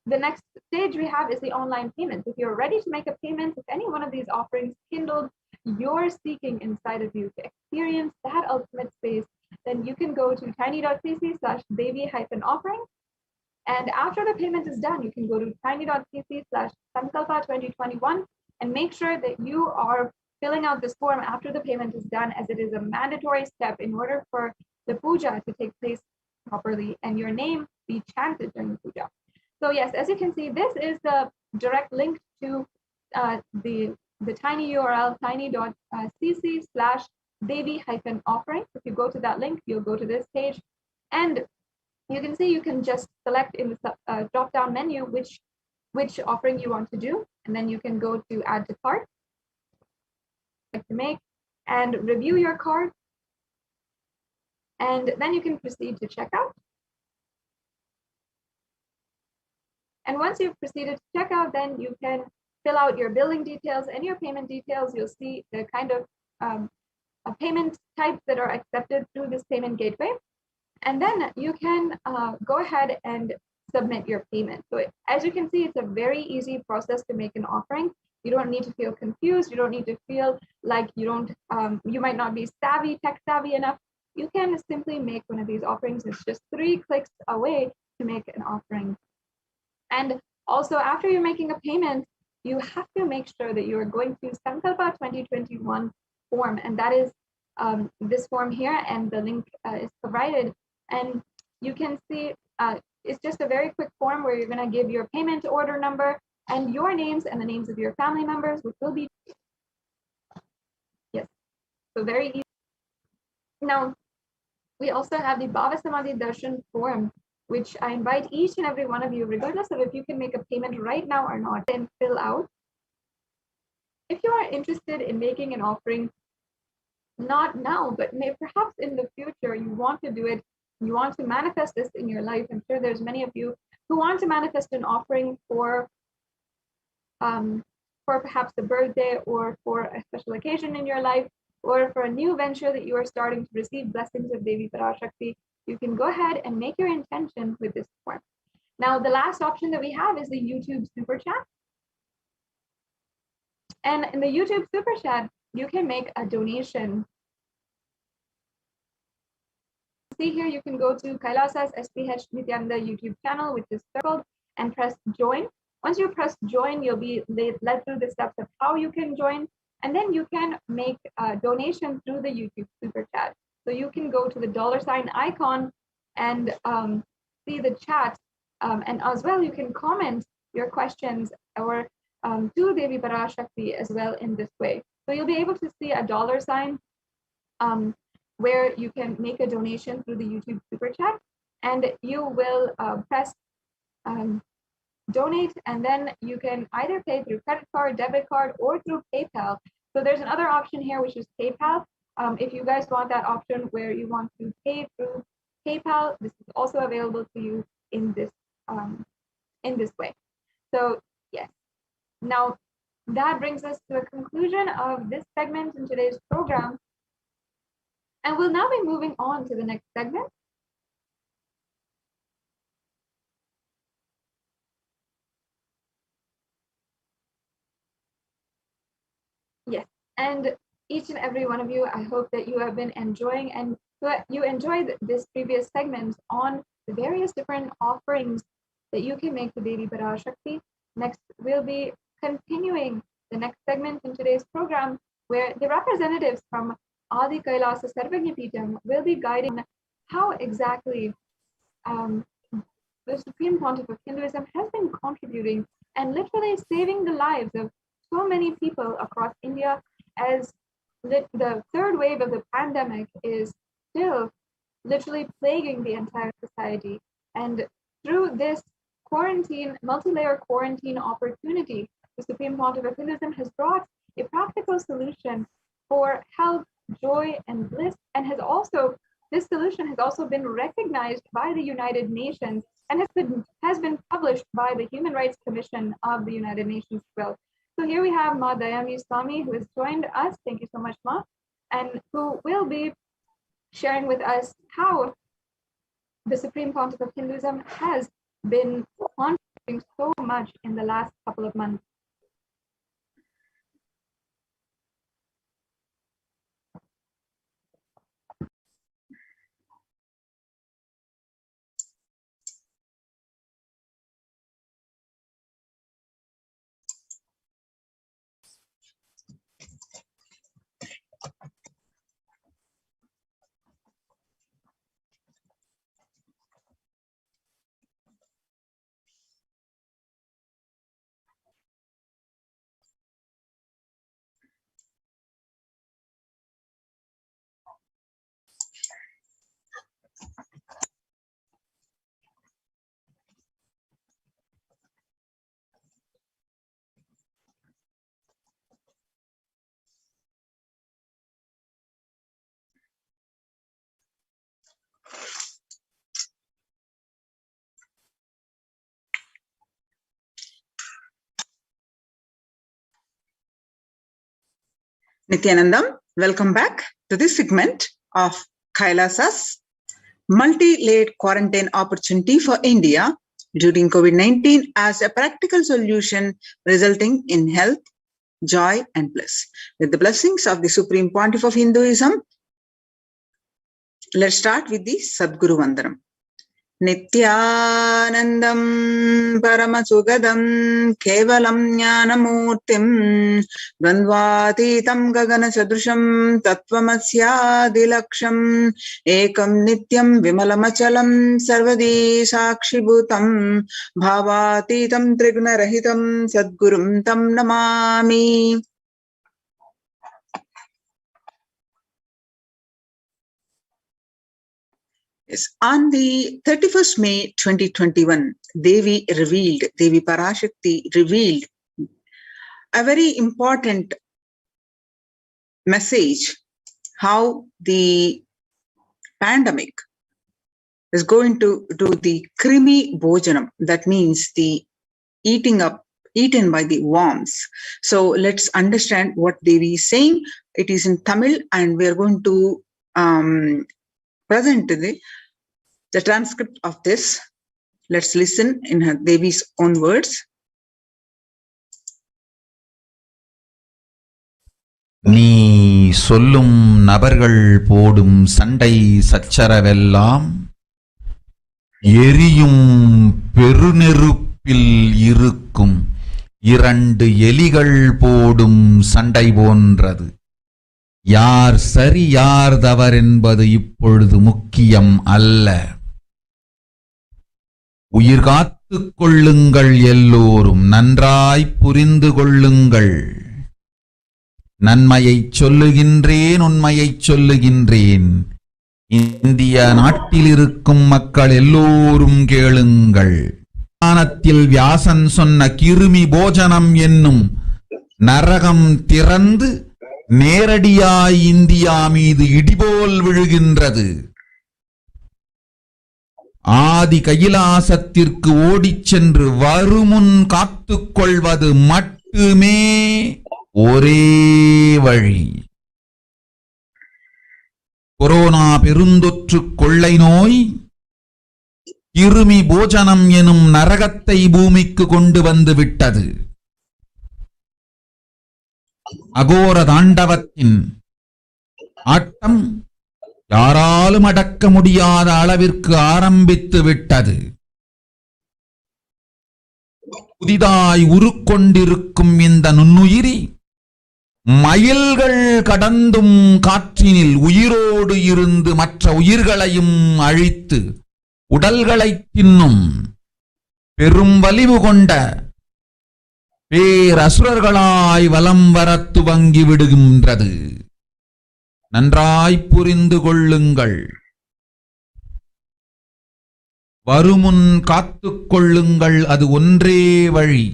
S3: the next stage we have is the online payment. If you're ready to make a payment, if any one of these offerings kindled your seeking inside of you to experience that ultimate space, then you can go to tiny.cc/devi-offering. And after the payment is done, you can go to tiny.cc/sankalpa2021 and make sure that you are filling out this form after the payment is done, as it is a mandatory step in order for the puja to take place properly and your name be chanted during the puja. So yes, as you can see, this is the direct link to the tiny URL, tiny.cc/devi-offering. If you go to that link, you'll go to this page, and you can see you can just select in the drop-down menu which offering you want to do, and then you can go to add to cart, to make, and review your cart, and then you can proceed to checkout. And once you've proceeded to checkout, then you can fill out your billing details and your payment details. You'll see the kind of payment types that are accepted through this payment gateway. And then you can go ahead and submit your payment. So as you can see, it's a very easy process to make an offering. You don't need to feel confused. You don't need to feel like you might not be tech savvy enough. You can simply make one of these offerings. It's just 3 clicks away to make an offering. And also, after you're making a payment, you have to make sure that you are going to Sankalpa 2021 form, and that is this form here, and the link is provided. And you can see it's just a very quick form where you're going to give your payment order number and your names and the names of your family members, which will be, yes, so very easy. Now, we also have the Bhava Samadhi Darshan form, which I invite each and every one of you, regardless of if you can make a payment right now or not, and fill out. If you are interested in making an offering, not now, but perhaps in the future, you want to do it, you want to manifest this in your life. I'm sure there's many of you who want to manifest an offering for perhaps a birthday or for a special occasion in your life, or for a new venture that you are starting to receive blessings of Devi Parashakti. You can go ahead and make your intention with this form. Now, the last option that we have is the YouTube Super Chat. And in the YouTube Super Chat, you can make a donation. See here, you can go to Kailasa's HDH Nithyananda YouTube channel, which is circled, and press join. Once you press join, you'll be led through the steps of how you can join, and then you can make a donation through the YouTube Super Chat. So you can go to the $ icon and see the chat, and as well you can comment your questions or to Devi Parashakti as well in this way. So you'll be able to see a $ where you can make a donation through the YouTube Super Chat, and you will press donate, and then you can either pay through credit card, debit card, or through PayPal. So there's another option here, which is PayPal. If you guys want that option where you want to pay through PayPal, this is also available to you in this way. So yes, now that brings us to a conclusion of this segment in today's program. And we'll now be moving on to the next segment. Yes, and each and every one of you, I hope that you have been enjoying and you enjoyed this previous segment on the various different offerings that you can make to Devi Parashakti. Next, we'll be continuing the next segment in today's program, where the representatives from Adi Kailasa Sarvagya Peetham will be guiding how exactly the Supreme Pontiff of Hinduism has been contributing and literally saving the lives of so many people across India, as the third wave of the pandemic is still literally plaguing the entire society. And through this quarantine, multi-layer quarantine opportunity, the Supreme Pontiff of Hinduism has brought a practical solution for health, joy, and bliss, and this solution has also been recognized by the United Nations and has been published by the Human Rights Commission of the United Nations as well. So here we have Ma Dayami Swami, who has joined us. Thank you so much, Ma, and who will be sharing with us how the Supreme Pontiff of Hinduism has been contributing so much in the last couple of months.
S4: Nithyanandam, welcome back to this segment of Kailasa's multi-layered quarantine opportunity for India during COVID-19 as a practical solution resulting in health, joy, and bliss. With the blessings of the Supreme Pontiff of Hinduism, let's start with the Sadguru Vandanam. Nithyanandam Paramashivoham Kevalam Jnanamurtim Dvandvatitam Gagana Sadrusham Tattvamasya Ekam Nityam Vimalamachalam Sarvadi Sakshibhutam Bhavatitam Trigunarahitam Sadgurum Tam Namami. Yes. On the 31st May 2021, Devi Parashakti revealed a very important message, how the pandemic is going to do the krimi bhojanam, that means the eaten by the worms. So let's understand what Devi is saying. It is in Tamil, and we are going to present the transcript of this. Let's listen in her Devi's own words.
S1: நீ சொல்லும் நபர்கள் போடும் சண்டை சச்சரவெல்லாம் எரியும் பெருநெருப்பில் இருக்கும் 2 எலிகள் போடும் சண்டை போன்றது. யார் சரி யார் தவறென்பது இப்பொழுது முக்கியம் அல்ல. உயிர் காத்துக் கொள்ளுங்கள், எல்லோரும் நன்றாய் புரிந்து கொள்ளுங்கள். நன்மையைச் சொல்லுகின்றேன், உண்மையைச் சொல்லுகின்றேன். இந்திய நாட்டில் இருக்கும் மக்கள் எல்லோரும் கேளுங்கள். ஞானத்தில் வியாசன் சொன்ன கிருமி போஜனம் என்னும் நரகம் திறந்து நேரடியாய் இந்தியா மீது இடிபோல் விழுகின்றது. ஆதி கைலாசத்திற்கு ஓடிச் சென்று வருமுன் காத்துக் கொள்வது மட்டுமே ஒரே வழி. கொரோனா பெருந்தொற்று கொள்ளை நோய் கிருமி போஜனம் எனும் நரகத்தை பூமிக்கு கொண்டு வந்து விட்டது. அகோர தாண்டவத்தின் ஆட்டம் யாராலும் அடக்க முடியாத அளவிற்கு ஆரம்பித்து விட்டது. புதிதாய் உருக்கொண்டிருக்கும் இந்த நுண்ணுயிரி மைல்கள் கடந்தும் காற்றினில் உயிரோடு இருந்து மற்ற உயிர்களையும் அழித்து உடல்களை தின்னும் பெரும் வலிவு கொண்ட பேரசுரர்களாய் வலம் வரத் துவங்கி விடுகின்றது. நன்றாய் புரிந்து கொள்ளுங்கள். வருமுன் காத்துக் கொள்ளுங்கள், அது ஒன்றே வழி.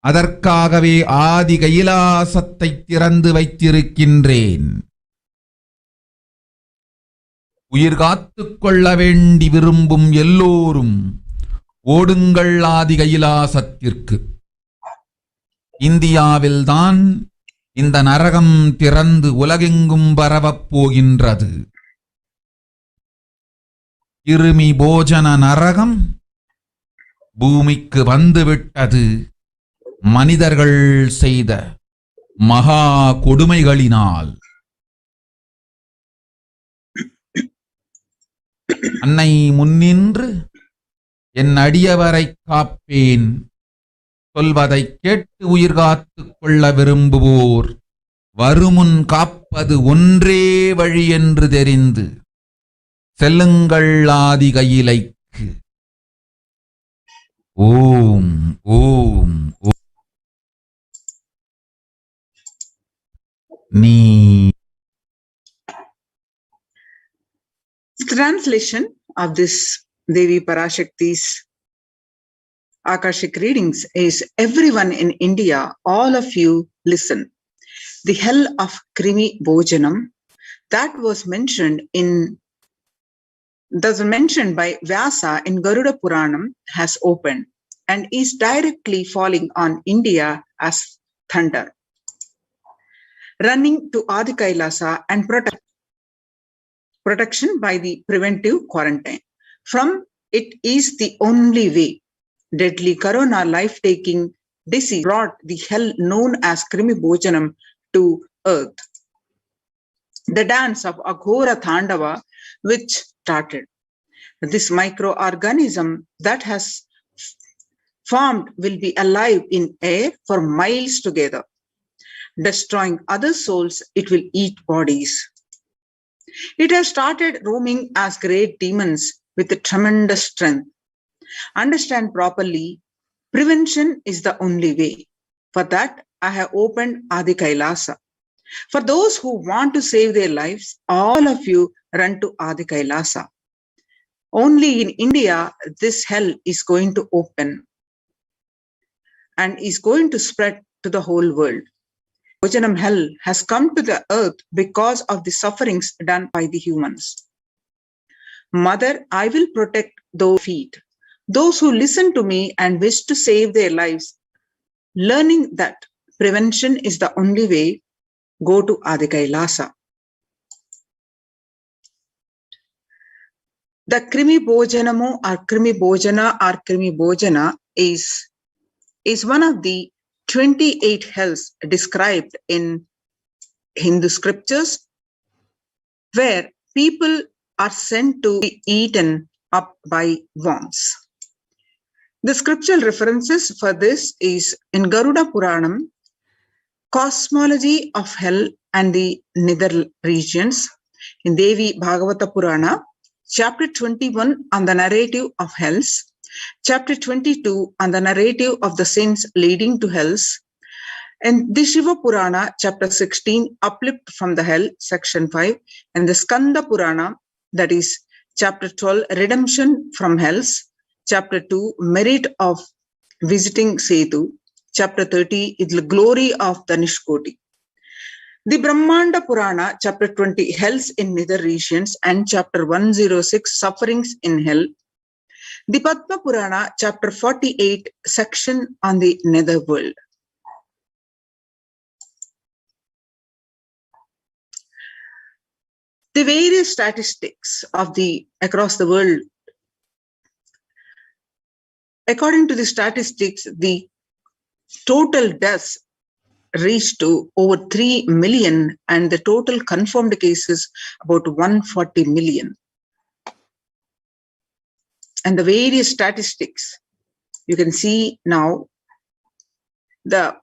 S1: அதற்காகவே ஆதி கைலாசத்தை திறந்து வைத்திருக்கின்றேன். உயிர் காத்துக் கொள்ள வேண்டி விரும்பும் எல்லோரும் ஓடுங்கள் ஆதி கைலாசத்திற்கு. இந்தியாவில்தான் இந்த நரகம் திறந்து உலகெங்கும் பரவப் போகின்றது. கிருமி போஜன நரகம் பூமிக்கு வந்துவிட்டது. மனிதர்கள் செய்த மகா கொடுமைகளினால். அன்னை முன்னின்று என் அடியவரை காப்பேன் சொல்வதை கேட்டு உயிர் காத்துக் கொள்ள விரும்புவோர் வருமுன் காப்பது ஒன்றே வழி என்று தெரிந்து செல்லுங்கள் ஆதி கையிலைக்கு. ஓம் ஓம் ஓம். நீ
S4: Translation of this Devi Parashakti's Akashic readings is: everyone in India, all of you listen. The hell of Krimi Bhojanam that was mentioned by Vyasa in Garuda Puranam has opened and is directly falling on India as thunder, running to Adi Kailasa and protection by the preventive quarantine. From it is the only way. Deadly corona life-taking disease brought the hell known as Krimi Bhojanam to earth. The dance of Aghora Thandava which started. This microorganism that has formed will be alive in air for miles together. Destroying other souls, it will eat bodies. It has started roaming as great demons with a tremendous strength. Understand properly, prevention is the only way. For that, I have opened Adi Kailasa. For those who want to save their lives, all of you run to Adi Kailasa. Only in India, this hell is going to open and is going to spread to the whole world. Bhojanam hell has come to the earth because of the sufferings done by the humans. Mother, I will protect those feet, those who listen to me and wish to save their lives. Learning that prevention is the only way, go to Adi Kailasa. The Krimi Bhojanamu or Krimi Bhojana is one of the 28 hells described in Hindu scriptures, where people are sent to be eaten up by worms. The scriptural references for this is in Garuda Puranam, Cosmology of Hell and the Nether Regions, in Devi Bhagavata Purana, chapter 21 on the narrative of hells, chapter 22 on the narrative of the sins leading to hells, and the Shiva Purana, chapter 16, Uplift from the Hell, section 5, and the Skanda Purana, that is chapter 12, Redemption from Hells, chapter 2, Merit of Visiting Setu, chapter 30 is the Glory of the Nishkoti. The Brahmanda Purana, chapter 20, Hells in Nether Regions, and chapter 106, Sufferings in Hell. The Padma Purana, chapter 48, section on the Nether World. The various statistics of across the world. According to the statistics, the total deaths reached to over 3 million and the total confirmed cases about 140 million. And the various statistics you can see now. The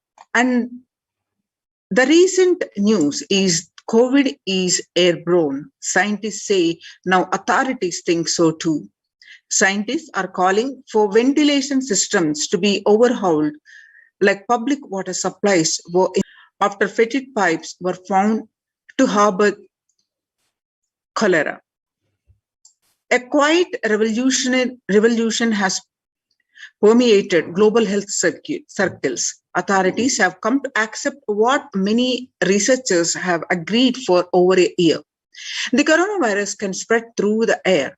S4: recent news is COVID is airborne. Scientists say now authorities think so too. Scientists are calling for ventilation systems to be overhauled, like public water supplies were after fetid pipes were found to harbor cholera. A quiet revolution has permeated global health circles. Authorities have come to accept what many researchers have agreed for over a year. The coronavirus can spread through the air.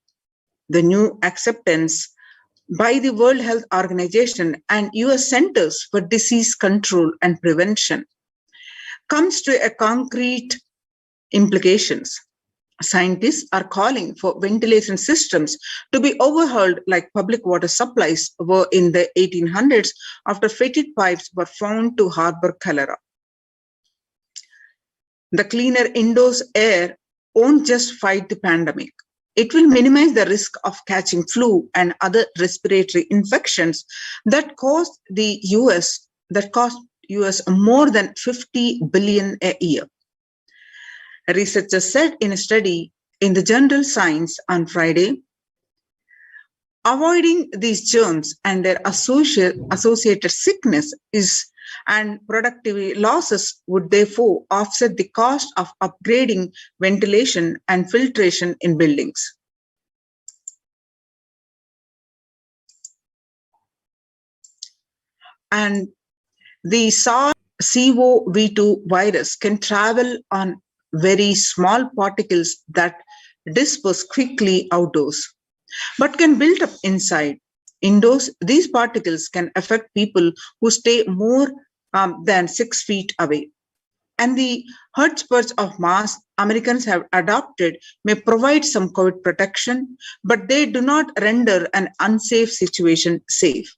S4: The new acceptance by the World Health Organization and US Centers for Disease Control and Prevention comes to a concrete implications. Scientists are calling for ventilation systems to be overhauled like public water supplies were in the 1800s after fetid pipes were found to harbor cholera. The cleaner indoors air won't just fight the pandemic. It will minimize the risk of catching flu and other respiratory infections that cost US more than $50 billion a year. Researchers said in a study in the journal Science on Friday, avoiding these germs and their associated sickness and productivity losses would therefore offset the cost of upgrading ventilation and filtration in buildings. And the SARS-CoV-2 virus can travel on very small particles that disperse quickly outdoors, but can build up inside. Indoors, these particles can affect people who stay more than 6 feet away. And the hotspots of masks Americans have adopted may provide some COVID protection, but they do not render an unsafe situation safe.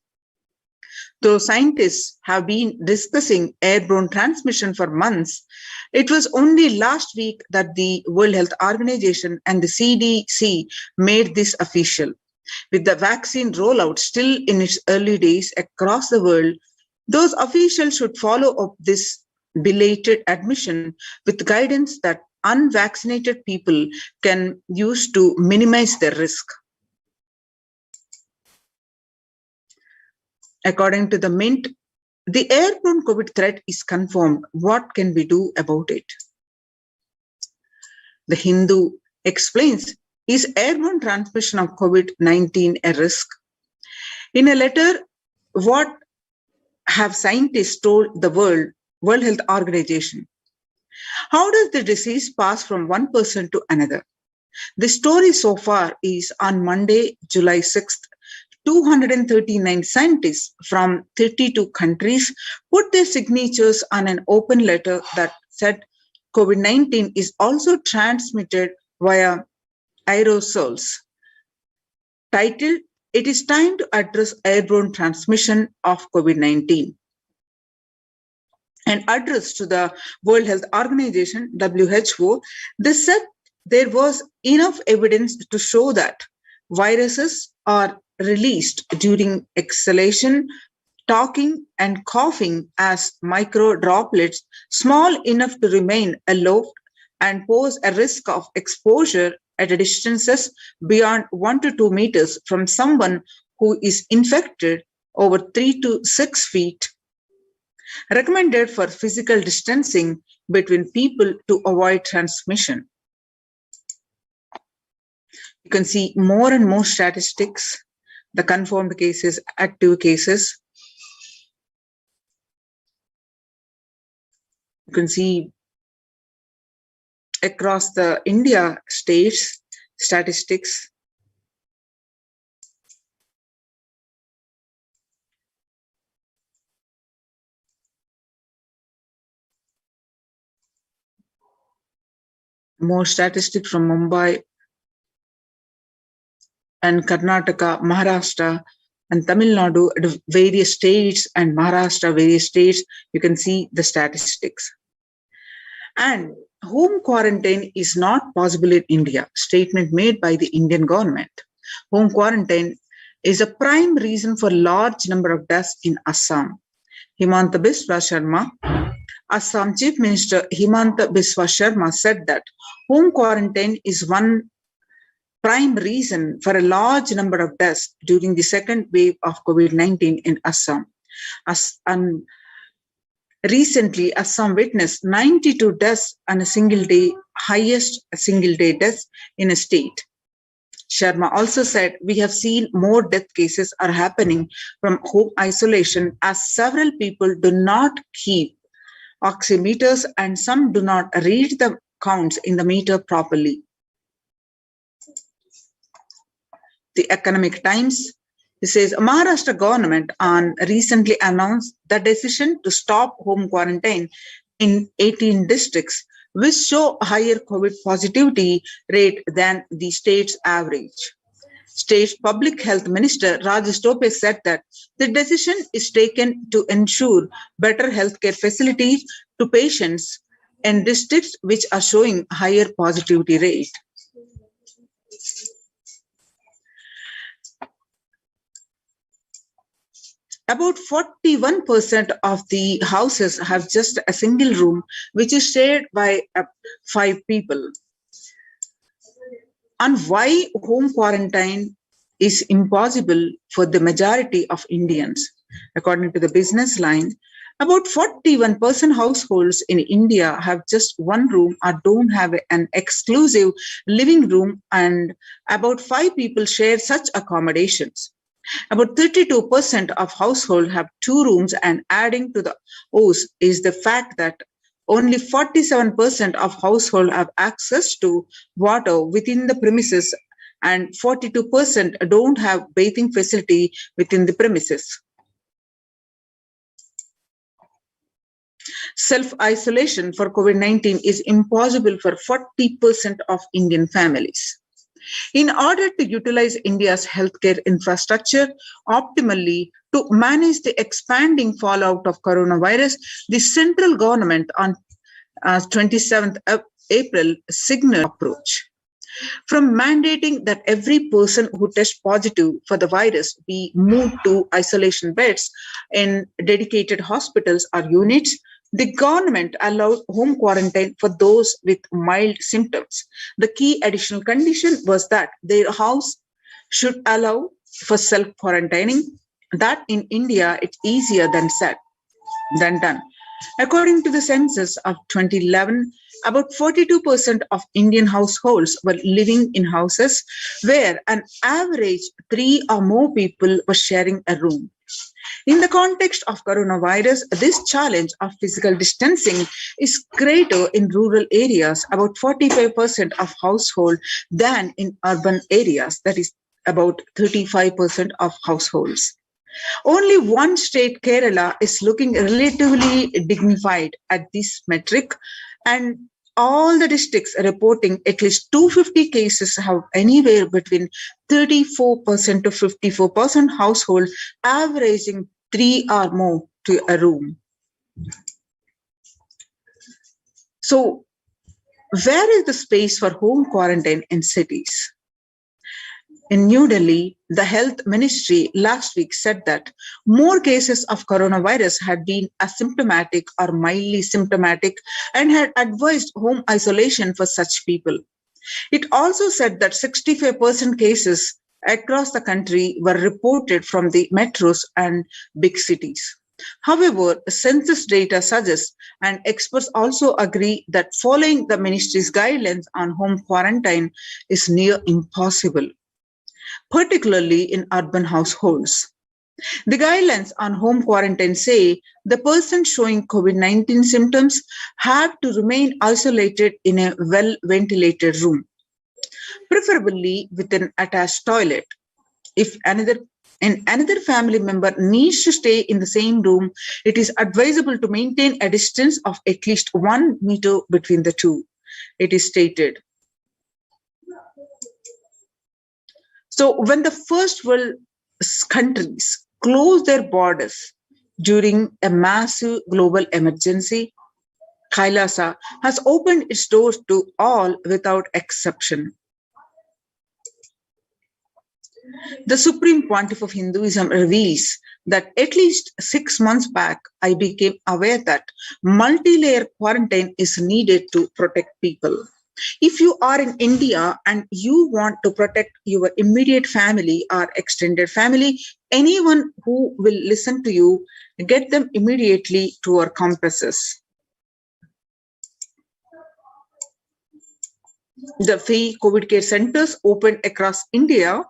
S4: Though scientists have been discussing airborne transmission for months, it was only last week that the World Health Organization and the CDC made this official. With the vaccine rollout still in its early days across the world, those officials should follow up this belated admission with guidance that unvaccinated people can use to minimize their risk. According to the Mint, the airborne COVID threat is confirmed. What can we do about it? The Hindu explains, is airborne transmission of COVID-19 a risk? In a letter, what have scientists told the World Health Organization? How does the disease pass from one person to another? The story so far is on Monday, July 6th, 239 scientists from 32 countries put their signatures on an open letter that said COVID-19 is also transmitted via aerosols. Titled, "It is time to address airborne transmission of COVID-19." an address to the World Health Organization, WHO, they said there was enough evidence to show that viruses are released during exhalation, talking, and coughing as micro droplets small enough to remain aloft and pose a risk of exposure at distances beyond 1 to 2 meters from someone who is infected over 3 to 6 feet, recommended for physical distancing between people to avoid transmission. You can see more and more statistics, the confirmed cases, active cases. You can see across the India states statistics. More statistics from Mumbai and Karnataka, Maharashtra, and Tamil Nadu, various states, and Maharashtra, various states. You can see the statistics. And home quarantine is not possible in India. Statement made by the Indian government. Home quarantine is a prime reason for large number of deaths in Assam. Himanta Biswa Sharma, Assam Chief Minister Himanta Biswa Sharma said that home quarantine is one prime reason for a large number of deaths during the second wave of COVID-19 in Assam. Recently, Assam witnessed 92 deaths on a single day, highest single day deaths in a state. Sharma also said, we have seen more death cases are happening from home isolation as several people do not keep oximeters and some do not read the counts in the meter properly. The Economic Times, it says Maharashtra government recently announced the decision to stop home quarantine in 18 districts, which show higher COVID positivity rate than the state's average. State Public Health Minister Rajesh Tope said that the decision is taken to ensure better healthcare facilities to patients in districts which are showing higher positivity rate. About 41% of the houses have just a single room, which is shared by 5 people. And why home quarantine is impossible for the majority of Indians? According to the Business Line, about 41% households in India have just one room or don't have an exclusive living room, and about 5 people share such accommodations. About 32% of households have 2 rooms, and adding to the O's is the fact that only 47% of households have access to water within the premises, and 42% don't have bathing facility within the premises. Self-isolation for COVID-19 is impossible for 40% of Indian families. In order to utilize India's healthcare infrastructure optimally to manage the expanding fallout of coronavirus, the central government on 27th of April signaled approach. From mandating that every person who tests positive for the virus be moved to isolation beds in dedicated hospitals or units, the government allowed home quarantine for those with mild symptoms. The key additional condition was that their house should allow for self-quarantining. That in India, it's easier than said than done. According to the census of 2011, about 42% of Indian households were living in houses where an average 3 or more people were sharing a room. In the context of coronavirus, this challenge of physical distancing is greater in rural areas, about 45% of households, than in urban areas, that is about 35% of households. Only one state, Kerala, is looking relatively dignified at this metric, and all the districts reporting at least 250 cases have anywhere between 34% to 54% household, averaging 3 or more to a room. So, where is the space for home quarantine in cities? In New Delhi, the health ministry last week said that more cases of coronavirus had been asymptomatic or mildly symptomatic and had advised home isolation for such people. It also said that 65% cases across the country were reported from the metros and big cities. However, census data suggests, and experts also agree, that following the ministry's guidelines on home quarantine is near impossible, particularly in urban households. The guidelines on home quarantine say the person showing COVID-19 symptoms have to remain isolated in a well-ventilated room, preferably with an attached toilet. If another family member needs to stay in the same room, it is advisable to maintain a distance of at least 1 meter between the two, it is stated. So when the first world countries closed their borders during a massive global emergency, Kailasa has opened its doors to all without exception. The Supreme Pontiff of Hinduism reveals that at least 6 months back, I became aware that multi-layer quarantine is needed to protect people. If you are in India and you want to protect your immediate family or extended family, anyone who will listen to you, get them immediately to our campuses. The free COVID care centers opened across India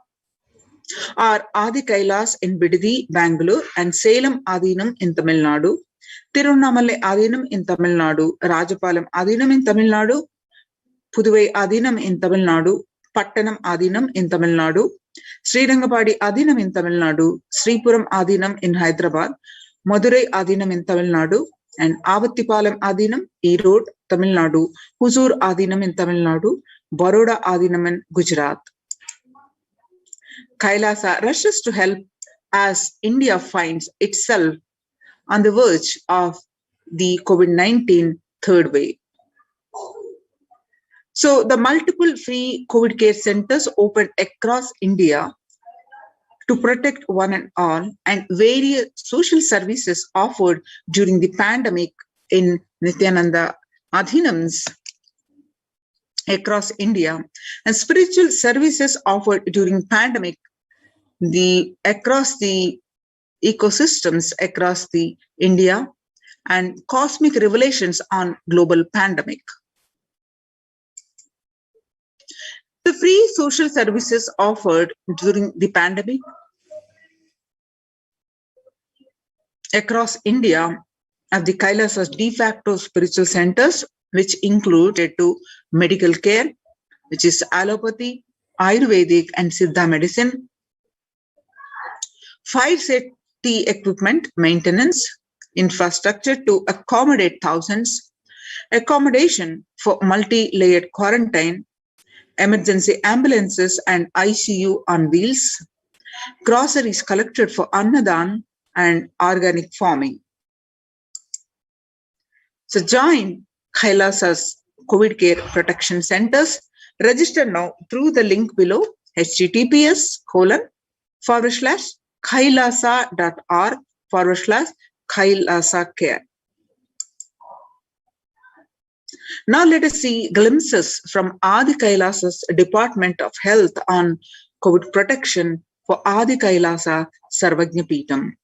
S4: are Adi Kailas in Bidadi, Bangalore, and Salem Adinam in Tamil Nadu, Tirunnamalai Adinam in Tamil Nadu, Rajapalam Adinam in Tamil Nadu, Puduvai Adinam in Tamil Nadu, Pattanam Adinam in Tamil Nadu, Srirangapadi Adinam in Tamil Nadu, Sripuram Adinam in Hyderabad, Madurai Adinam in Tamil Nadu, and Avattipalam Adinam, Erode, Tamil Nadu, Huzur Adinam in Tamil Nadu, Baroda Adinam in Gujarat. Kailasa rushes to help as India finds itself on the verge of the COVID-19 third wave. So the multiple free COVID care centers opened across India to protect one and all, and various social services offered during the pandemic in Nithyananda Adhinams across India, and spiritual services offered during pandemic across the ecosystems across the India, and cosmic revelations on global pandemic. The free social services offered during the pandemic across India are the Kailasa's de facto spiritual centers, which include to medical care, which is allopathy, Ayurvedic and Siddha medicine, fire safety equipment maintenance, infrastructure to accommodate thousands, accommodation for multi-layered quarantine, emergency ambulances and ICU on wheels, groceries collected for Annadan, and organic farming. So join Kailasa's COVID care protection centers. Register now through the link below, https://kailasa.org/Kailasa care. Now let us see glimpses from Adi Kailasa's Department of Health on COVID protection for Adi Kailasa Sarvajnapeetham.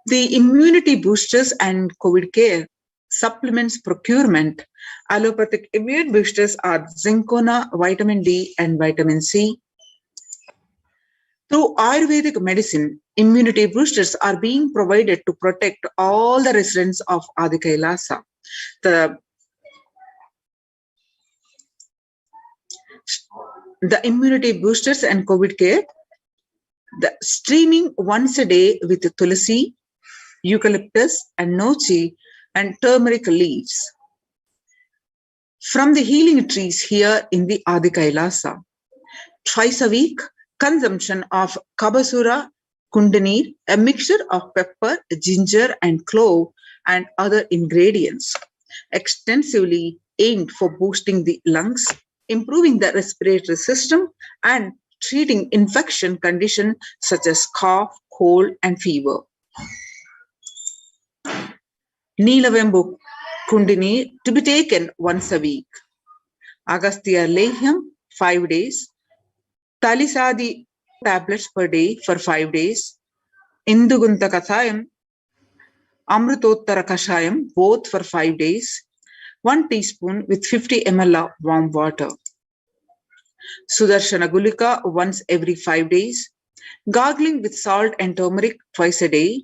S4: The immunity boosters and COVID care supplements procurement. Allopathic immune boosters are Zincona, vitamin D, and vitamin C. Through Ayurvedic medicine, immunity boosters are being provided to protect all the residents of Adi Kailasa. The immunity boosters and COVID care, the streaming once a day with tulsi, eucalyptus and nochi and turmeric leaves from the healing trees here in the Adi Kailasa. Twice a week, consumption of Kabasura Kundanir, a mixture of pepper, ginger and clove, and other ingredients, extensively aimed for boosting the lungs, improving the respiratory system, and treating infection conditions such as cough, cold, and fever. Neelavembu Kundini to be taken once a week. Agastya Lehyam 5 days. Talisadi tablets per day for 5 days. Indugunta Kathayam, Amrutottara Kashayam both for 5 days. 1 teaspoon with 50 ml of warm water. Sudarshana Gulika once every 5 days. Gargling with salt and turmeric twice a day.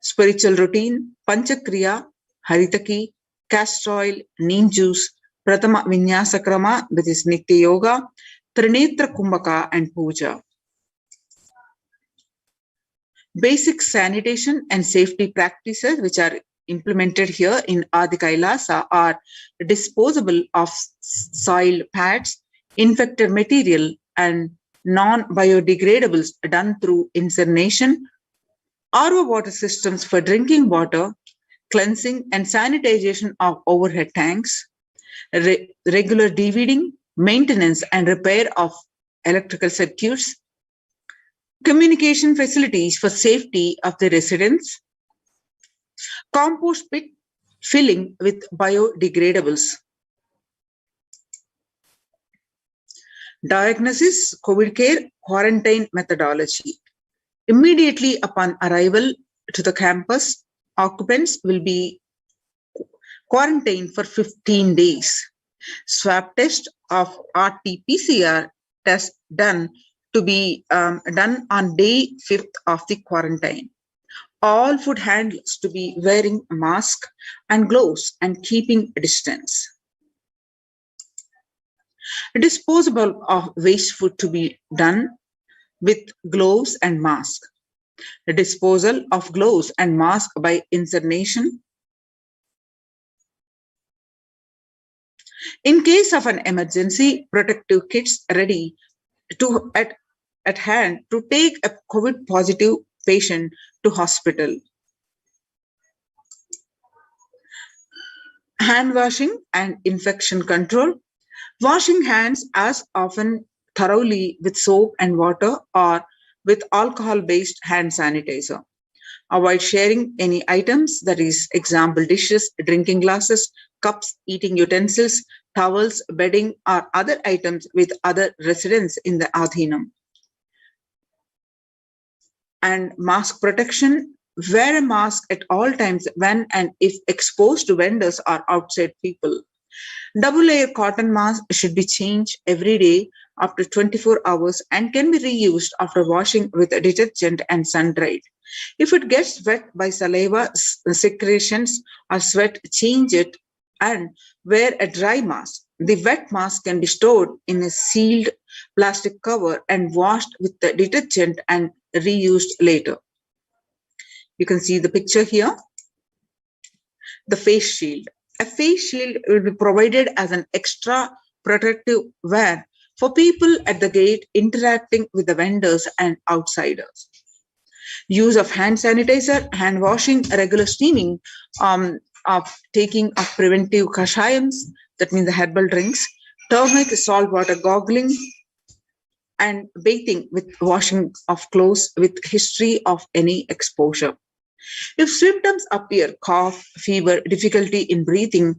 S4: Spiritual routine, Panchakriya, Haritaki, castor oil, neem juice, Pratama Vinyasa Krama, that is Nitya Yoga, Trinetra Kumbhaka and Puja. Basic sanitation and safety practices which are implemented here in Adi Kailasa are disposable of soil pads, infected material and non-biodegradables done through incineration, RO water systems for drinking water, cleansing and sanitization of overhead tanks, regular DVDing, maintenance and repair of electrical circuits, communication facilities for safety of the residents, compost pit filling with biodegradables. Diagnosis, COVID care, quarantine methodology. Immediately upon arrival to the campus, occupants will be quarantined for 15 days. Swab test of RT-PCR test done to be done on day 5th of the quarantine. All food handlers to be wearing a mask and gloves and keeping a distance. Disposable of waste food to be done with gloves and mask. The disposal of gloves and mask by incineration. In case of an emergency, protective kits ready to at hand to take a COVID positive patient to hospital. Hand washing and infection control. Washing hands as often thoroughly with soap and water or with alcohol-based hand sanitizer. Avoid sharing any items, that is, example dishes, drinking glasses, cups, eating utensils, towels, bedding, or other items with other residents in the Adhinam. And mask protection. Wear a mask at all times when and if exposed to vendors or outside people. Double-layer cotton mask should be changed every day after 24 hours and can be reused after washing with a detergent and sun-dried. If it gets wet by saliva, secretions, or sweat, change it and wear a dry mask. The wet mask can be stored in a sealed plastic cover and washed with the detergent and reused later. You can see the picture here. The face shield. A face shield will be provided as an extra protective wear for people at the gate interacting with the vendors and outsiders. Use of hand sanitizer, hand washing, regular steaming, of taking of preventive kashayams, that means the herbal drinks, turmeric, salt water gargling, and bathing with washing of clothes with history of any exposure. If symptoms appear, cough, fever, difficulty in breathing,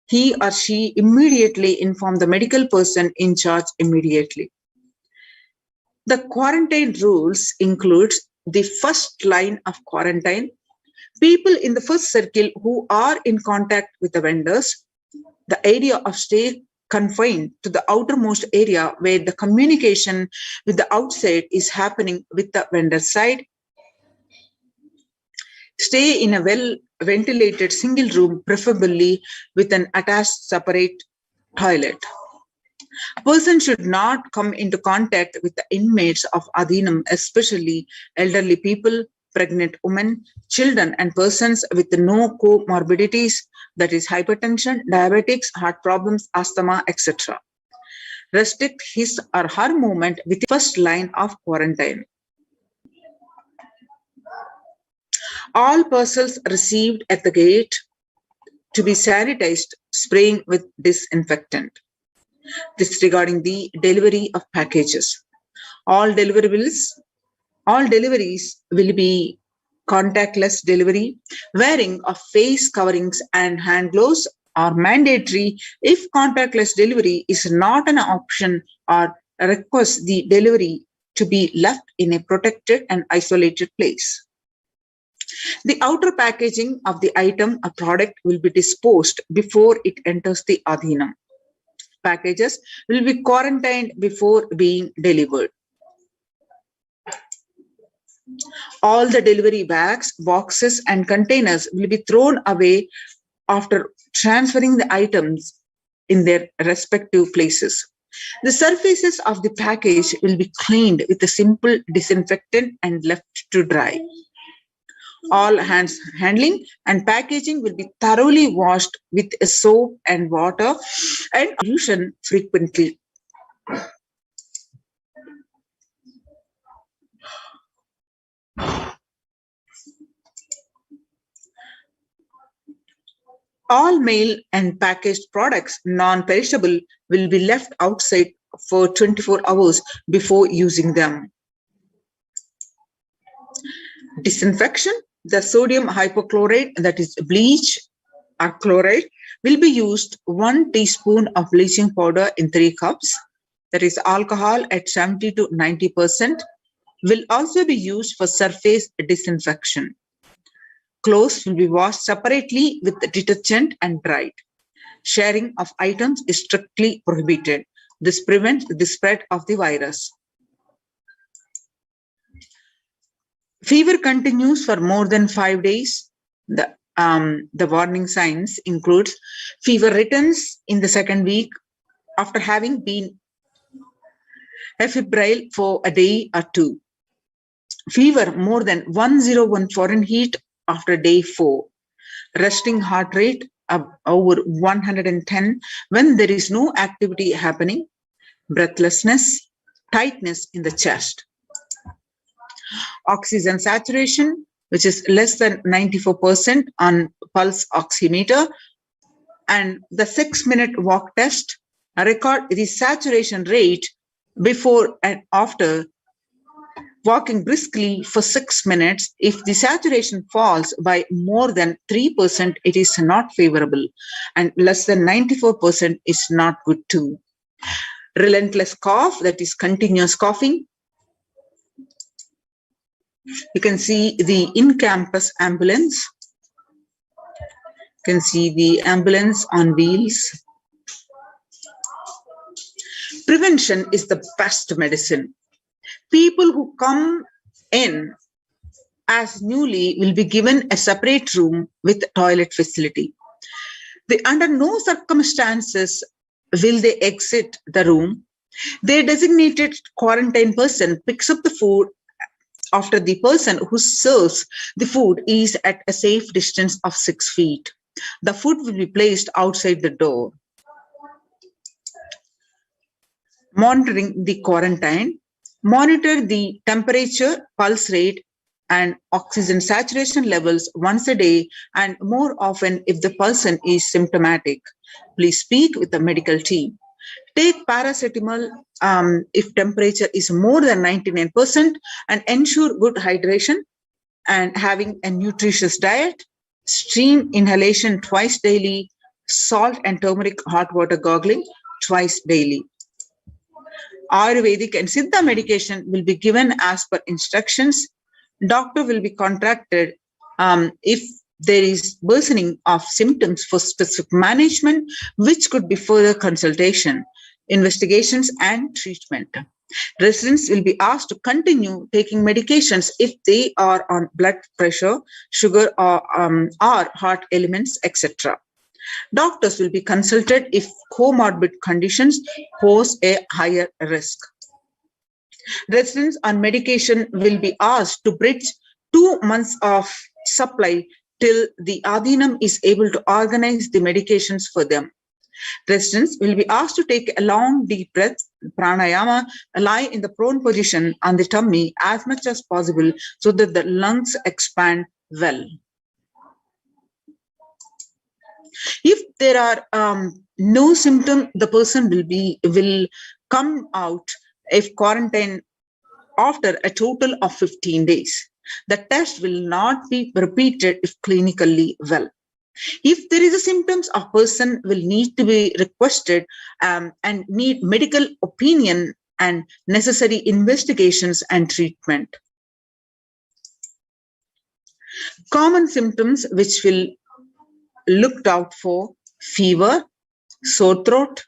S4: he or she immediately inform the medical person in charge immediately. The quarantine rules includes the first line of quarantine, people in the first circle who are in contact with the vendors, the area of stay confined to the outermost area where the communication with the outside is happening with the vendor side. Stay in a well-ventilated single room, preferably with an attached separate toilet. A person should not come into contact with the inmates of Adhinam, especially elderly people, pregnant women, children, and persons with no comorbidities, that is hypertension, diabetics, heart problems, asthma, etc. Restrict his or her movement with the first line of quarantine. All parcels received at the gate to be sanitized, spraying with disinfectant. This is regarding the delivery of packages. All deliveries will be contactless delivery. Wearing of face coverings and hand gloves are mandatory if contactless delivery is not an option or requires the delivery to be left in a protected and isolated place. The outer packaging of the item or product will be disposed before it enters the adhinam. Packages will be quarantined before being delivered. All the delivery bags, boxes, and containers will be thrown away after transferring the items in their respective places. The surfaces of the package will be cleaned with a simple disinfectant and left to dry. All handling and packaging will be thoroughly washed with soap and water and solution frequently. All mail and packaged products, non-perishable, will be left outside for 24 hours before using them. Disinfection. The sodium hypochlorite, that is bleach or chloride, will be used 1 teaspoon of bleaching powder in 3 cups. That is alcohol at 70 to 90%. Will also be used for surface disinfection. Clothes will be washed separately with detergent and dried. Sharing of items is strictly prohibited. This prevents the spread of the virus. Fever continues for more than 5 days. The warning signs includes fever returns in the second week after having been febrile for a day or 2. Fever more than 101 Fahrenheit after day 4. Resting heart rate of over 110 when there is no activity happening. Breathlessness, tightness in the chest. Oxygen saturation, which is less than 94% on pulse oximeter, and the 6-minute walk test record the saturation rate before and after walking briskly for 6 minutes. If the saturation falls by more than 3%, it is not favorable, and less than 94% is not good too. Relentless cough, that is continuous coughing. You can see the in-campus ambulance. You can see the ambulance on wheels. Prevention is the best medicine. People who come in as newly will be given a separate room with toilet facility. Under no circumstances will they exit the room. Their designated quarantine person picks up the food after the person who serves the food is at a safe distance of 6 feet. The food will be placed outside the door. Monitoring the quarantine. Monitor the temperature, pulse rate, and oxygen saturation levels once a day and more often if the person is symptomatic. Please speak with the medical team. Take paracetamol if temperature is more than 99% and ensure good hydration and having a nutritious diet. Steam inhalation twice daily. Salt and turmeric hot water gargling twice daily. Ayurvedic and Siddha medication will be given as per instructions. Doctor will be contacted if there is worsening of symptoms for specific management, which could be further consultation, investigations, and treatment. Residents will be asked to continue taking medications if they are on blood pressure, sugar, or heart elements, etc. Doctors will be consulted if comorbid conditions pose a higher risk. Residents on medication will be asked to bridge 2 months of supply till the Adhinam is able to organize the medications for them. Residents will be asked to take a long deep breath, pranayama, lie in the prone position on the tummy as much as possible so that the lungs expand well. If there are no symptom, the person will come out if quarantine after a total of 15 days. The test will not be repeated if clinically well. If there is a symptoms, a person will need to be requested and need medical opinion and necessary investigations and treatment. Common symptoms which will looked out for: fever, sore throat,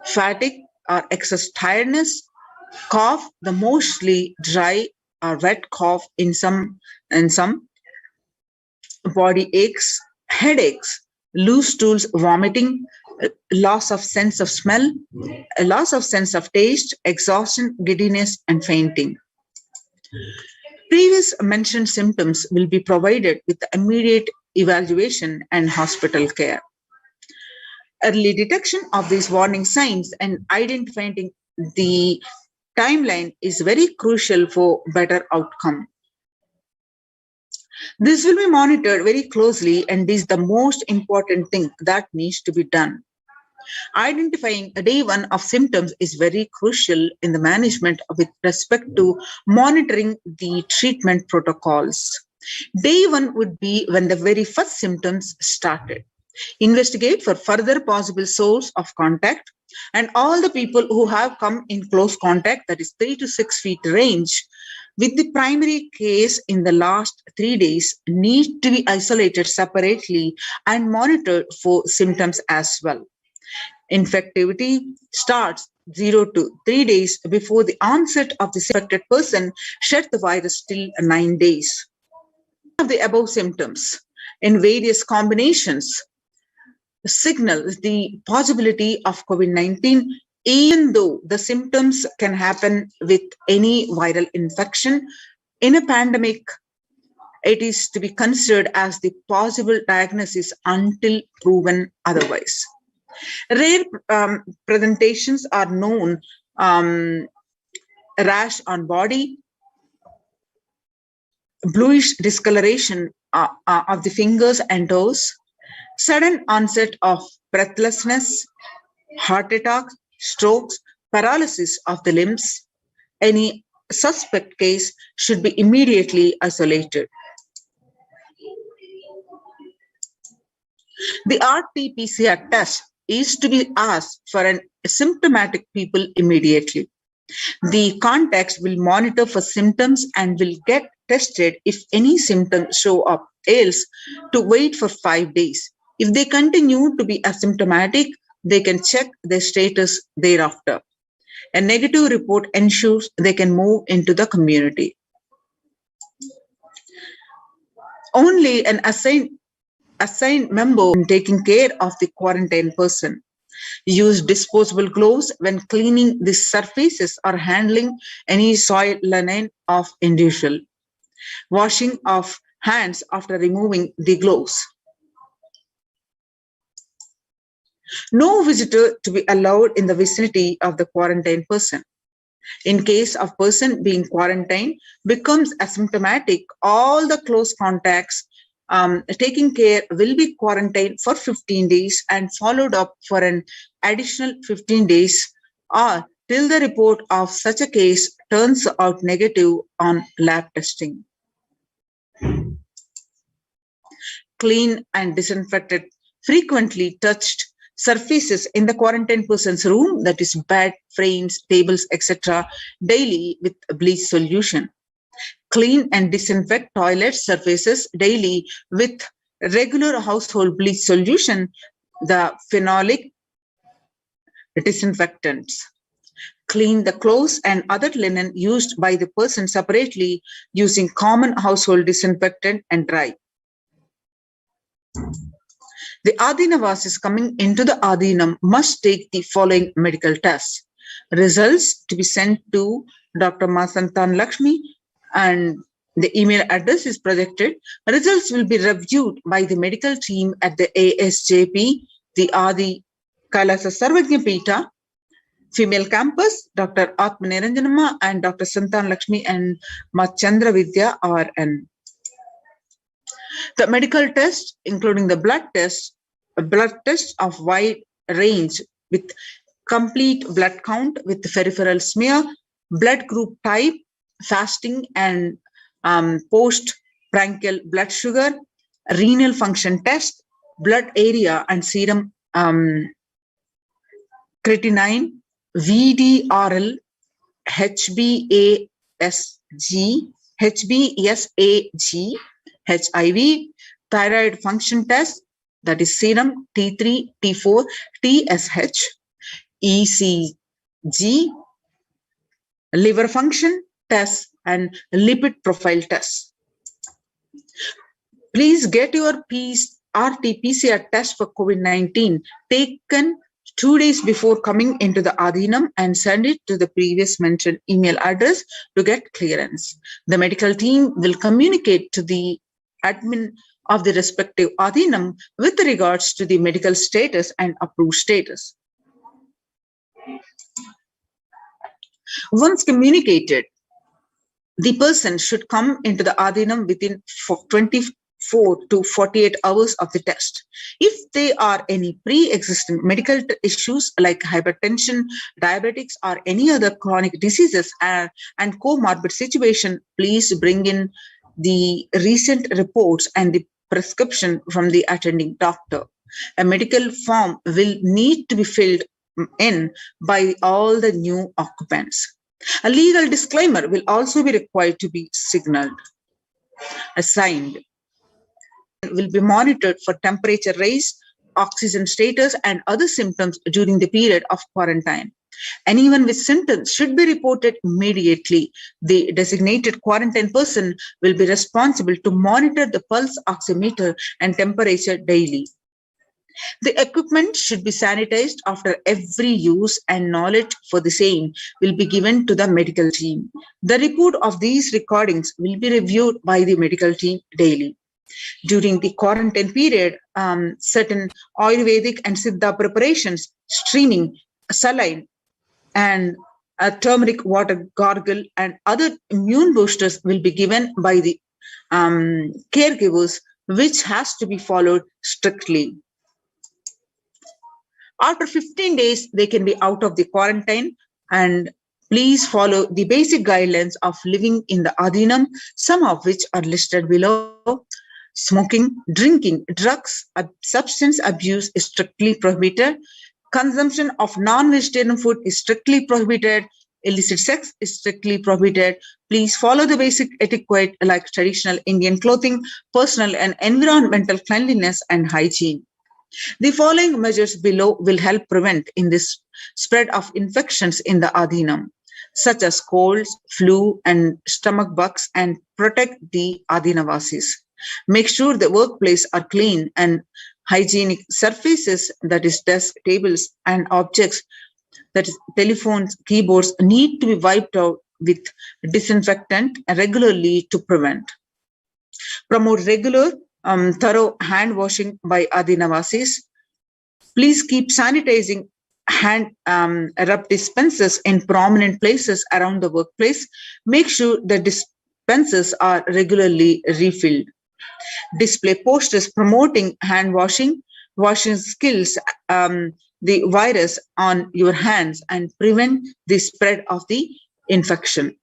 S4: fatigue or excess tiredness, cough, the mostly dry or wet cough in some, body aches, headaches, loose stools, vomiting, loss of sense of smell, loss of sense of taste, exhaustion, giddiness, and fainting. Previous mentioned symptoms will be provided with immediate evaluation and hospital care. Early detection of these warning signs and identifying the timeline is very crucial for better outcome. This will be monitored very closely and is the most important thing that needs to be done. Identifying a day one of symptoms is very crucial in the management with respect to monitoring the treatment protocols. Day one would be when the very first symptoms started. Investigate for further possible source of contact, and all the people who have come in close contact, that is 3 to 6 feet range, with the primary case in the last 3 days need to be isolated separately and monitored for symptoms as well. Infectivity starts 0 to 3 days before the onset of the infected person, shed the virus till 9 days. Of the above symptoms in various combinations signals the possibility of COVID-19, even though the symptoms can happen with any viral infection. In a pandemic, it is to be considered as the possible diagnosis until proven otherwise. Rare presentations are known: rash on body, bluish discoloration of the fingers and toes, sudden onset of breathlessness, heart attack, strokes, paralysis of the limbs. Any suspect case should be immediately isolated. The RT-PCR test is to be asked for an asymptomatic people immediately. The contacts will monitor for symptoms and will get tested if any symptoms show up, else to wait for 5 days. If they continue to be asymptomatic, they can check their status thereafter. A negative report ensures they can move into the community. Only an assigned member taking care of the quarantine person. Use disposable gloves when cleaning the surfaces or handling any soil linen of individual. Washing of hands after removing the gloves. No visitor to be allowed in the vicinity of the quarantine person. In case of person being quarantined becomes asymptomatic, all the close contacts taking care will be quarantined for 15 days and followed up for an additional 15 days or till the report of such a case turns out negative on lab testing. Clean and disinfected frequently touched surfaces in the quarantine person's room, that is bed, frames, tables, etc., daily with bleach solution. Clean and disinfect toilet surfaces daily with regular household bleach solution, the phenolic disinfectants. Clean the clothes and other linen used by the person separately using common household disinfectant and dry. The Adinavasis coming into the Adinam must take the following medical tests. Results to be sent to Dr. Masantan Lakshmi, and the email address is projected. Results will be reviewed by the medical team at the ASJP, the Adi Kailasa Sarvajna Peeta, female campus, Dr. Atma Niranjanamma and Dr. Santan Lakshmi and Ma Chandra Vidya RN. The medical tests, including the blood tests of wide range with complete blood count with peripheral smear, blood group type, fasting and post-prandial blood sugar, renal function test, blood area and serum creatinine, VDRL, HbASG, HIV, thyroid function test, that is serum T3, T4, TSH, ECG, liver function test, and lipid profile test. Please get your RT-PCR test for COVID-19 taken 2 days before coming into the Adhinam and send it to the previous mentioned email address to get clearance. The medical team will communicate to the admin of the respective Adhinam with regards to the medical status and approved status. Once communicated, the person should come into the Adhinam within 24 to 48 hours of the test. If there are any pre-existing medical issues like hypertension, diabetics, or any other chronic diseases and comorbid situation, please bring in the recent reports and the prescription from the attending doctor. A medical form will need to be filled in by all the new occupants. A legal disclaimer will also be required to be signed. Will be monitored for temperature rise, oxygen status, and other symptoms during the period of quarantine. Anyone with symptoms should be reported immediately. The designated quarantine person will be responsible to monitor the pulse oximeter and temperature daily. The equipment should be sanitized after every use, and knowledge for the same will be given to the medical team. The report of these recordings will be reviewed by the medical team daily. During the quarantine period, certain Ayurvedic and Siddha preparations, streaming, saline, and a turmeric water gargle and other immune boosters will be given by the caregivers, which has to be followed strictly. After 15 days, they can be out of the quarantine, and please follow the basic guidelines of living in the Adhinam, some of which are listed below. Smoking, drinking, drugs, substance abuse is strictly prohibited. Consumption of non-vegetarian food is strictly prohibited. Illicit sex is strictly prohibited. Please follow the basic etiquette like traditional Indian clothing, personal and environmental cleanliness, and hygiene. The following measures below will help prevent in this spread of infections in the Adhinam, such as colds, flu, and stomach bugs, and protect the Adhinavasis. Make sure the workplace are clean and hygienic surfaces, that is desk, tables, and objects, that is telephones, keyboards, need to be wiped out with disinfectant regularly to prevent. Promote regular thorough hand washing by Adhinavasis. Please keep sanitizing hand rub dispensers in prominent places around the workplace. Make sure the dispensers are regularly refilled. Display posters promoting hand washing skills, the virus on your hands, and prevent the spread of the infection.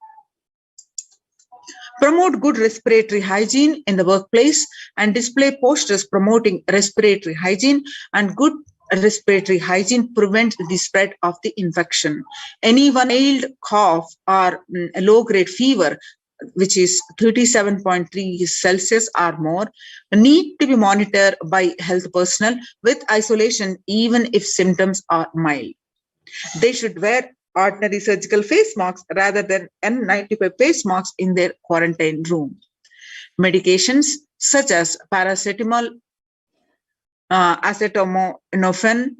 S4: Promote good respiratory hygiene in the workplace and display posters promoting respiratory hygiene, and good respiratory hygiene prevents the spread of the infection. Anyone ill, cough, or low-grade fever, which is 37.3 Celsius or more, need to be monitored by health personnel with isolation even if symptoms are mild. They should wear ordinary surgical face masks rather than N95 face masks in their quarantine room. Medications such as paracetamol, acetaminophen,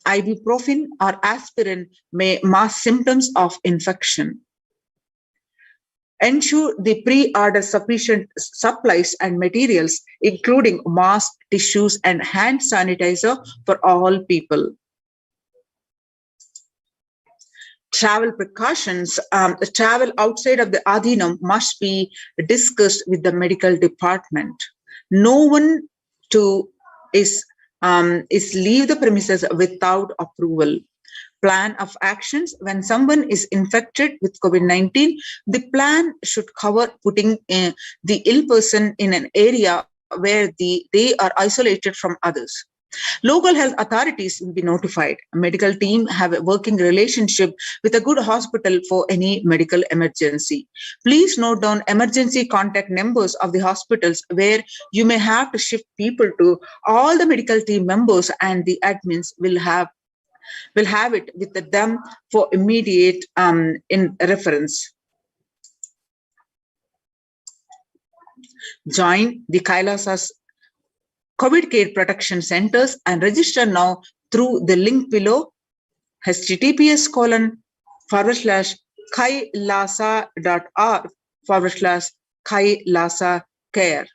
S4: ibuprofen, or aspirin may mask symptoms of infection. Ensure the pre-order sufficient supplies and materials, including masks, tissues, and hand sanitizer for all people. Travel precautions. Travel outside of the Adhinam must be discussed with the medical department. No one is leave the premises without approval. Plan of actions: when someone is infected with COVID-19, the plan should cover putting the ill person in an area where they are isolated from others. Local health authorities will be notified. A medical team have a working relationship with a good hospital for any medical emergency. Please note down emergency contact numbers of the hospitals where you may have to shift people to. All the medical team members and the admins will have it with them for immediate in reference. Join the Kailasas COVID Care Protection Centers and register now through the link below, https://kailasa.org/Kailasa Care.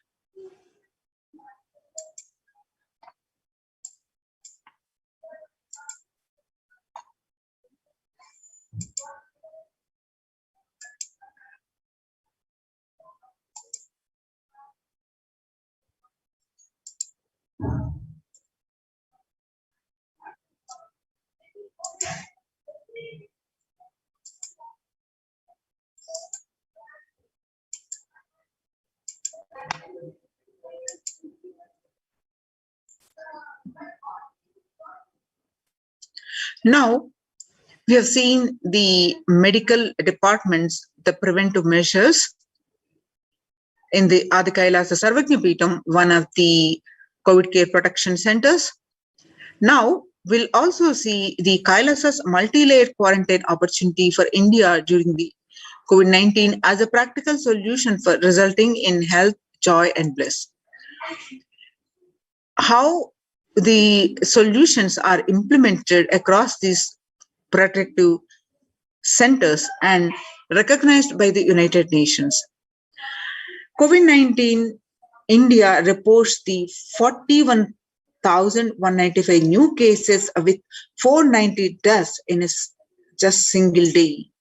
S4: Now, we have seen the medical departments, the preventive measures in the Adi Kailasa Sarvajnapeetham, one of the COVID care protection centers. Now, we'll also see the Kailasa's multi-layered quarantine opportunity for India during the COVID-19 as a practical solution for resulting in health, joy, and bliss. How the solutions are implemented across these protective centers and recognized by the United Nations. COVID-19, India reports the 41,195 new cases with 490 deaths in a just single day.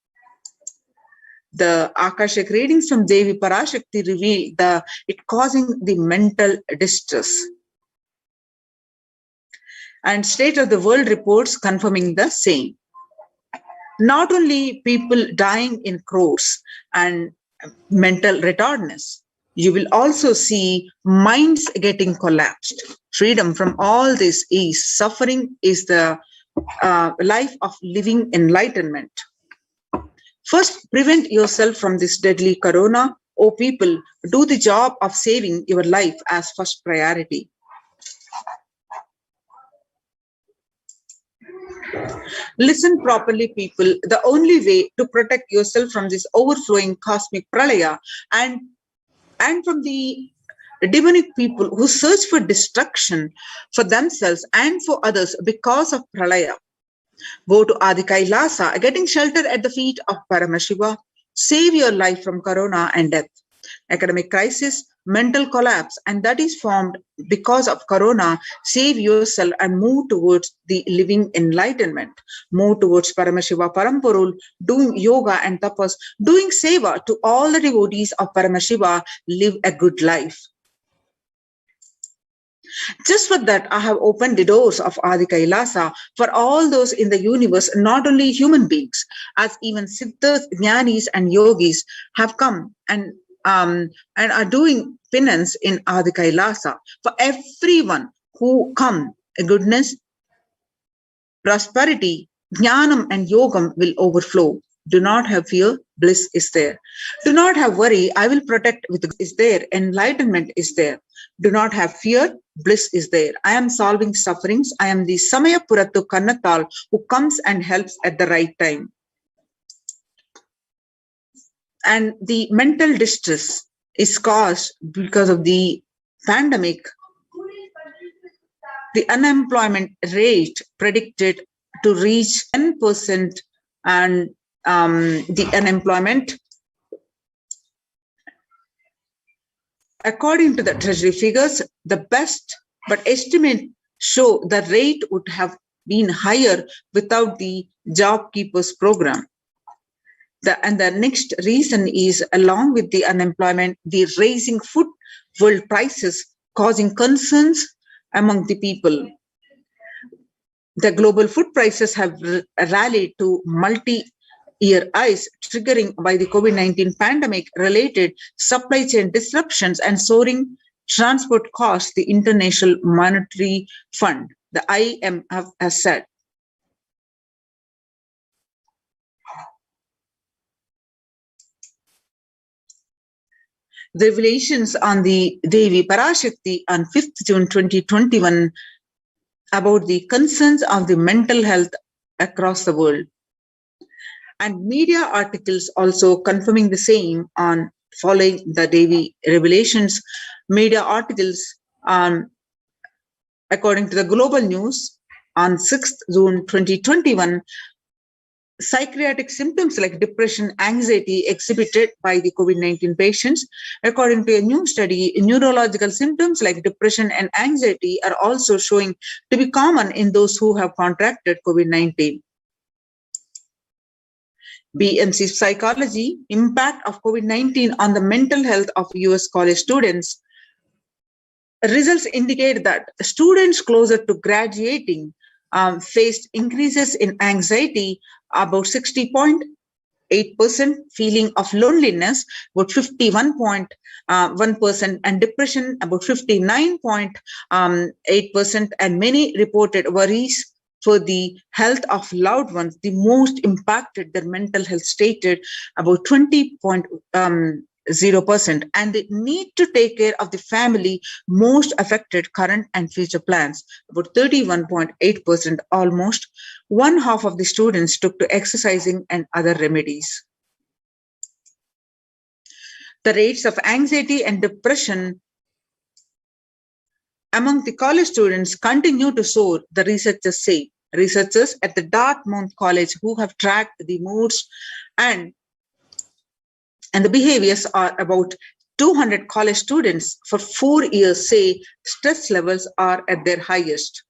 S4: The Akashic readings from Devi Parashakti reveal it causing the mental distress. And State of the World reports confirming the same. Not only people dying in crores and mental retardness, you will also see minds getting collapsed. Freedom from all this is suffering is the life of living enlightenment. First, prevent yourself from this deadly corona. Oh people, do the job of saving your life as first priority. Listen properly, people. The only way to protect yourself from this overflowing cosmic pralaya and from the demonic people who search for destruction for themselves and for others because of pralaya. Go to Adi Kailasa, getting shelter at the feet of Paramashiva. Save your life from corona and death. Academic crisis, mental collapse, and that is formed because of corona. Save yourself and move towards the living enlightenment. Move towards Paramashiva Paramporul, doing yoga and tapas, doing seva to all the devotees of Paramashiva. Live a good life. Just for that, I have opened the doors of Adi Kailasa for all those in the universe, not only human beings, as even Siddhas, Jnanis, and Yogis have come and are doing penance in Adi Kailasa. For everyone who come, goodness, prosperity, Jnanam, and Yogam will overflow. Do not have fear, bliss is there. Do not have worry, I will protect with is there. Enlightenment is there. Do not have fear, bliss is there. I am solving sufferings. I am the Samaya Purattu Kannatal who comes and helps at the right time. And the mental distress is caused because of the pandemic. The unemployment rate predicted to reach 10%, and the unemployment, according to the Treasury figures, the best but estimate show the rate would have been higher without the Job Keepers program. And the next reason is, along with the unemployment, the raising food world prices, causing concerns among the people. The global food prices have rallied to multi-year highs, triggering by the COVID-19 pandemic-related supply chain disruptions and soaring transport costs, the International Monetary Fund, the IMF, has said. The revelations on the Devi Parashakti on 5th June 2021 about the concerns of the mental health across the world, and media articles also confirming the same on following the Devi revelations. Media articles according to the global news on 6th June 2021, psychiatric symptoms like depression, anxiety exhibited by the COVID-19 patients. According to a new study, neurological symptoms like depression and anxiety are also showing to be common in those who have contracted COVID-19. BMC Psychology, Impact of COVID-19 on the Mental Health of US College Students. Results indicate that students closer to graduating faced increases in anxiety, about 60.8%, feeling of loneliness, about 51.1%, and depression, about 59.8%, and many reported worries for the health of loved ones. The most impacted their mental health stated about 20.0%, and they need to take care of the family most affected current and future plans, about 31.8%. Almost one half of the students took to exercising and other remedies. The rates of anxiety and depression among the college students continue to soar, the researchers say. Researchers at the Dartmouth College, who have tracked the moods and the behaviors are about 200 college students for 4 years, say stress levels are at their highest.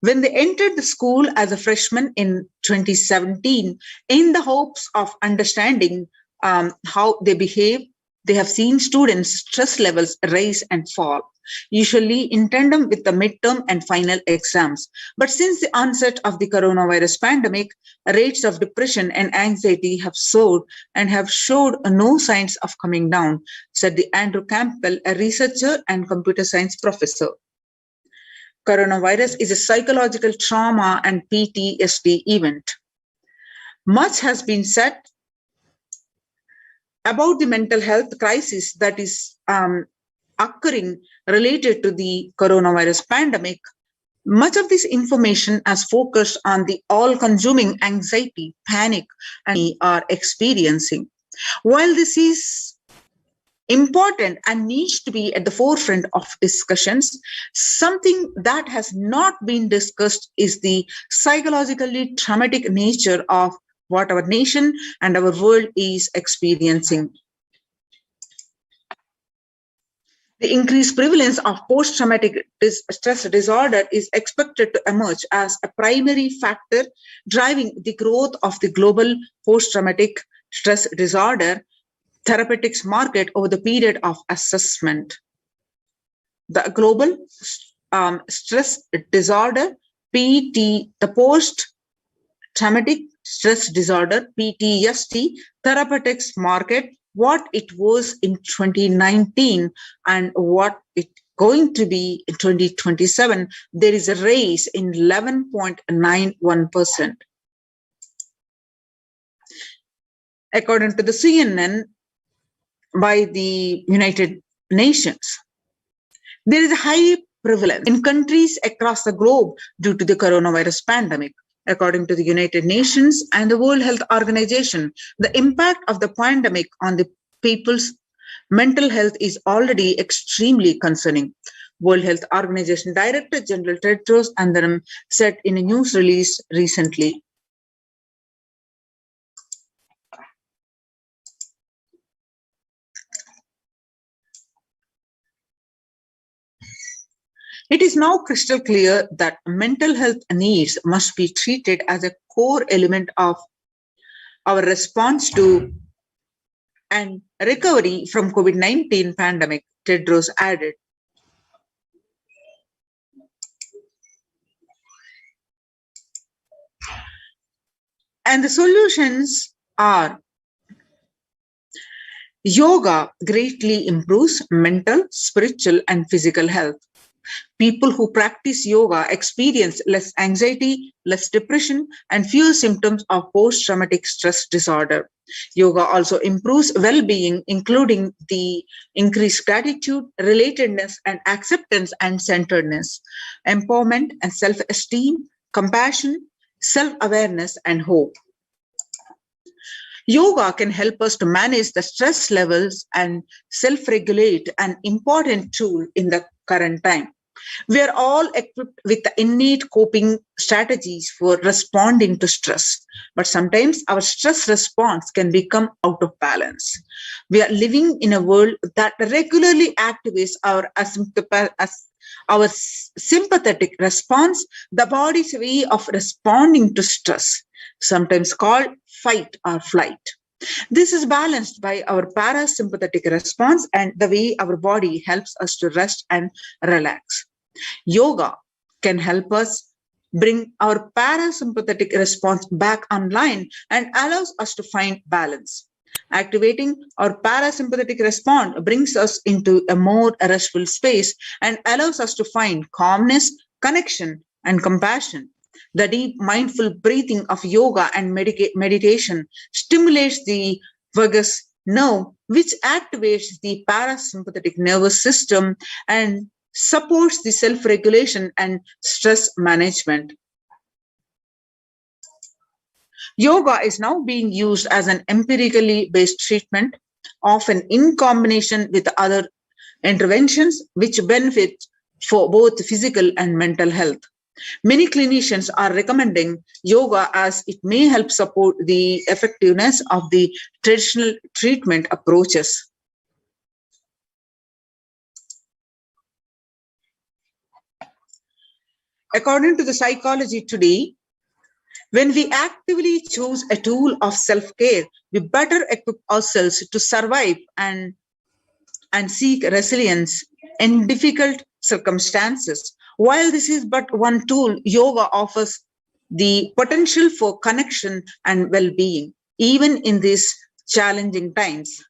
S4: When they entered the school as a freshman in 2017, in the hopes of understanding how they behave, they have seen students' stress levels rise and fall, usually in tandem with the midterm and final exams. But since the onset of the coronavirus pandemic, rates of depression and anxiety have soared and have showed no signs of coming down, said the Andrew Campbell, a researcher and computer science professor. Coronavirus is a psychological trauma and PTSD event. Much has been said about the mental health crisis that is occurring related to the coronavirus pandemic. Much of this information has focused on the all-consuming anxiety, panic, and we are experiencing. While this is important and needs to be at the forefront of discussions, something that has not been discussed is the psychologically traumatic nature of what our nation and our world is experiencing. The increased prevalence of post-traumatic stress disorder is expected to emerge as a primary factor driving the growth of the global post-traumatic stress disorder therapeutics market over the period of assessment. The global stress disorder, the post-traumatic stress disorder, PTSD, therapeutics market, what it was in 2019 and what it's going to be in 2027, there is a raise in 11.91%. According to the CNN by the United Nations, there is a high prevalence in countries across the globe due to the coronavirus pandemic. According to the United Nations and the World Health Organization, the impact of the pandemic on the people's mental health is already extremely concerning. World Health Organization Director General Tedros Adhanom said in a news release recently. It is now crystal clear that mental health needs must be treated as a core element of our response to and recovery from COVID-19 pandemic, Tedros added. And the solutions are: yoga greatly improves mental, spiritual, and physical health. People who practice yoga experience less anxiety, less depression, and fewer symptoms of post-traumatic stress disorder. Yoga also improves well-being, including the increased gratitude, relatedness, and acceptance and centeredness, empowerment and self-esteem, compassion, self-awareness, and hope. Yoga can help us to manage the stress levels and self-regulate, an important tool in the current time. We are all equipped with the innate coping strategies for responding to stress, but sometimes our stress response can become out of balance. We are living in a world that regularly activates our sympathetic response, the body's way of responding to stress, sometimes called fight or flight. This is balanced by our parasympathetic response and the way our body helps us to rest and relax. Yoga can help us bring our parasympathetic response back online and allows us to find balance. Activating our parasympathetic response brings us into a more restful space and allows us to find calmness, connection, and compassion. The deep mindful breathing of yoga and meditation stimulates the vagus nerve, which activates the parasympathetic nervous system and supports the self-regulation and stress management. Yoga is now being used as an empirically based treatment, often in combination with other interventions which benefit for both physical and mental health. Many clinicians are recommending yoga as it may help support the effectiveness of the traditional treatment approaches. According to the psychology today, when we actively choose a tool of self-care, we better equip ourselves to survive and seek resilience in difficult circumstances. While this is but one tool, yoga offers the potential for connection and well-being, even in these challenging times.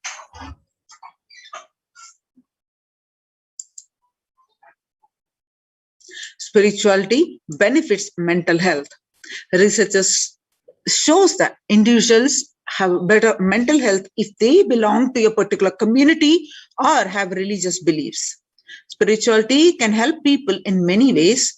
S4: Spirituality benefits mental health. Researchers shows that individuals have better mental health if they belong to a particular community or have religious beliefs. Spirituality can help people in many ways.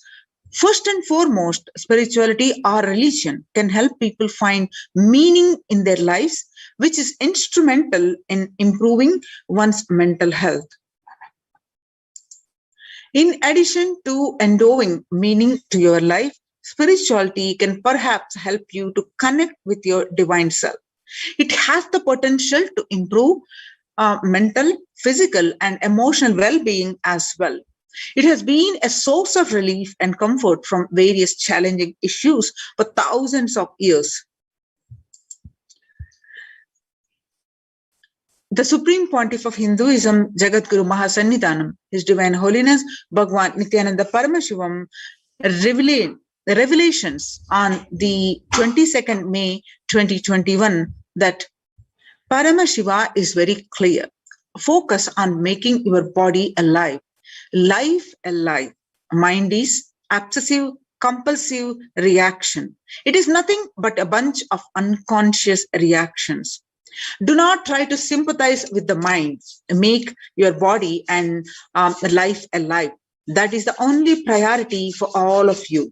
S4: First and foremost, spirituality or religion can help people find meaning in their lives, which is instrumental in improving one's mental health. In addition to endowing meaning to your life, spirituality can perhaps help you to connect with your divine self. It has the potential to improve mental, physical, and emotional well-being as well. It has been a source of relief and comfort from various challenging issues for thousands of years. The Supreme Pontiff of Hinduism, Jagadguru Mahasannidhanam, His Divine Holiness Bhagwan Nithyananda Paramashivam, revelations on the 22nd May 2021 that Paramashiva is very clear. Focus on making your body alive. Life alive. Mind is obsessive, compulsive reaction. It is nothing but a bunch of unconscious reactions. Do not try to sympathize with the mind. Make your body and life alive. That is the only priority for all of you.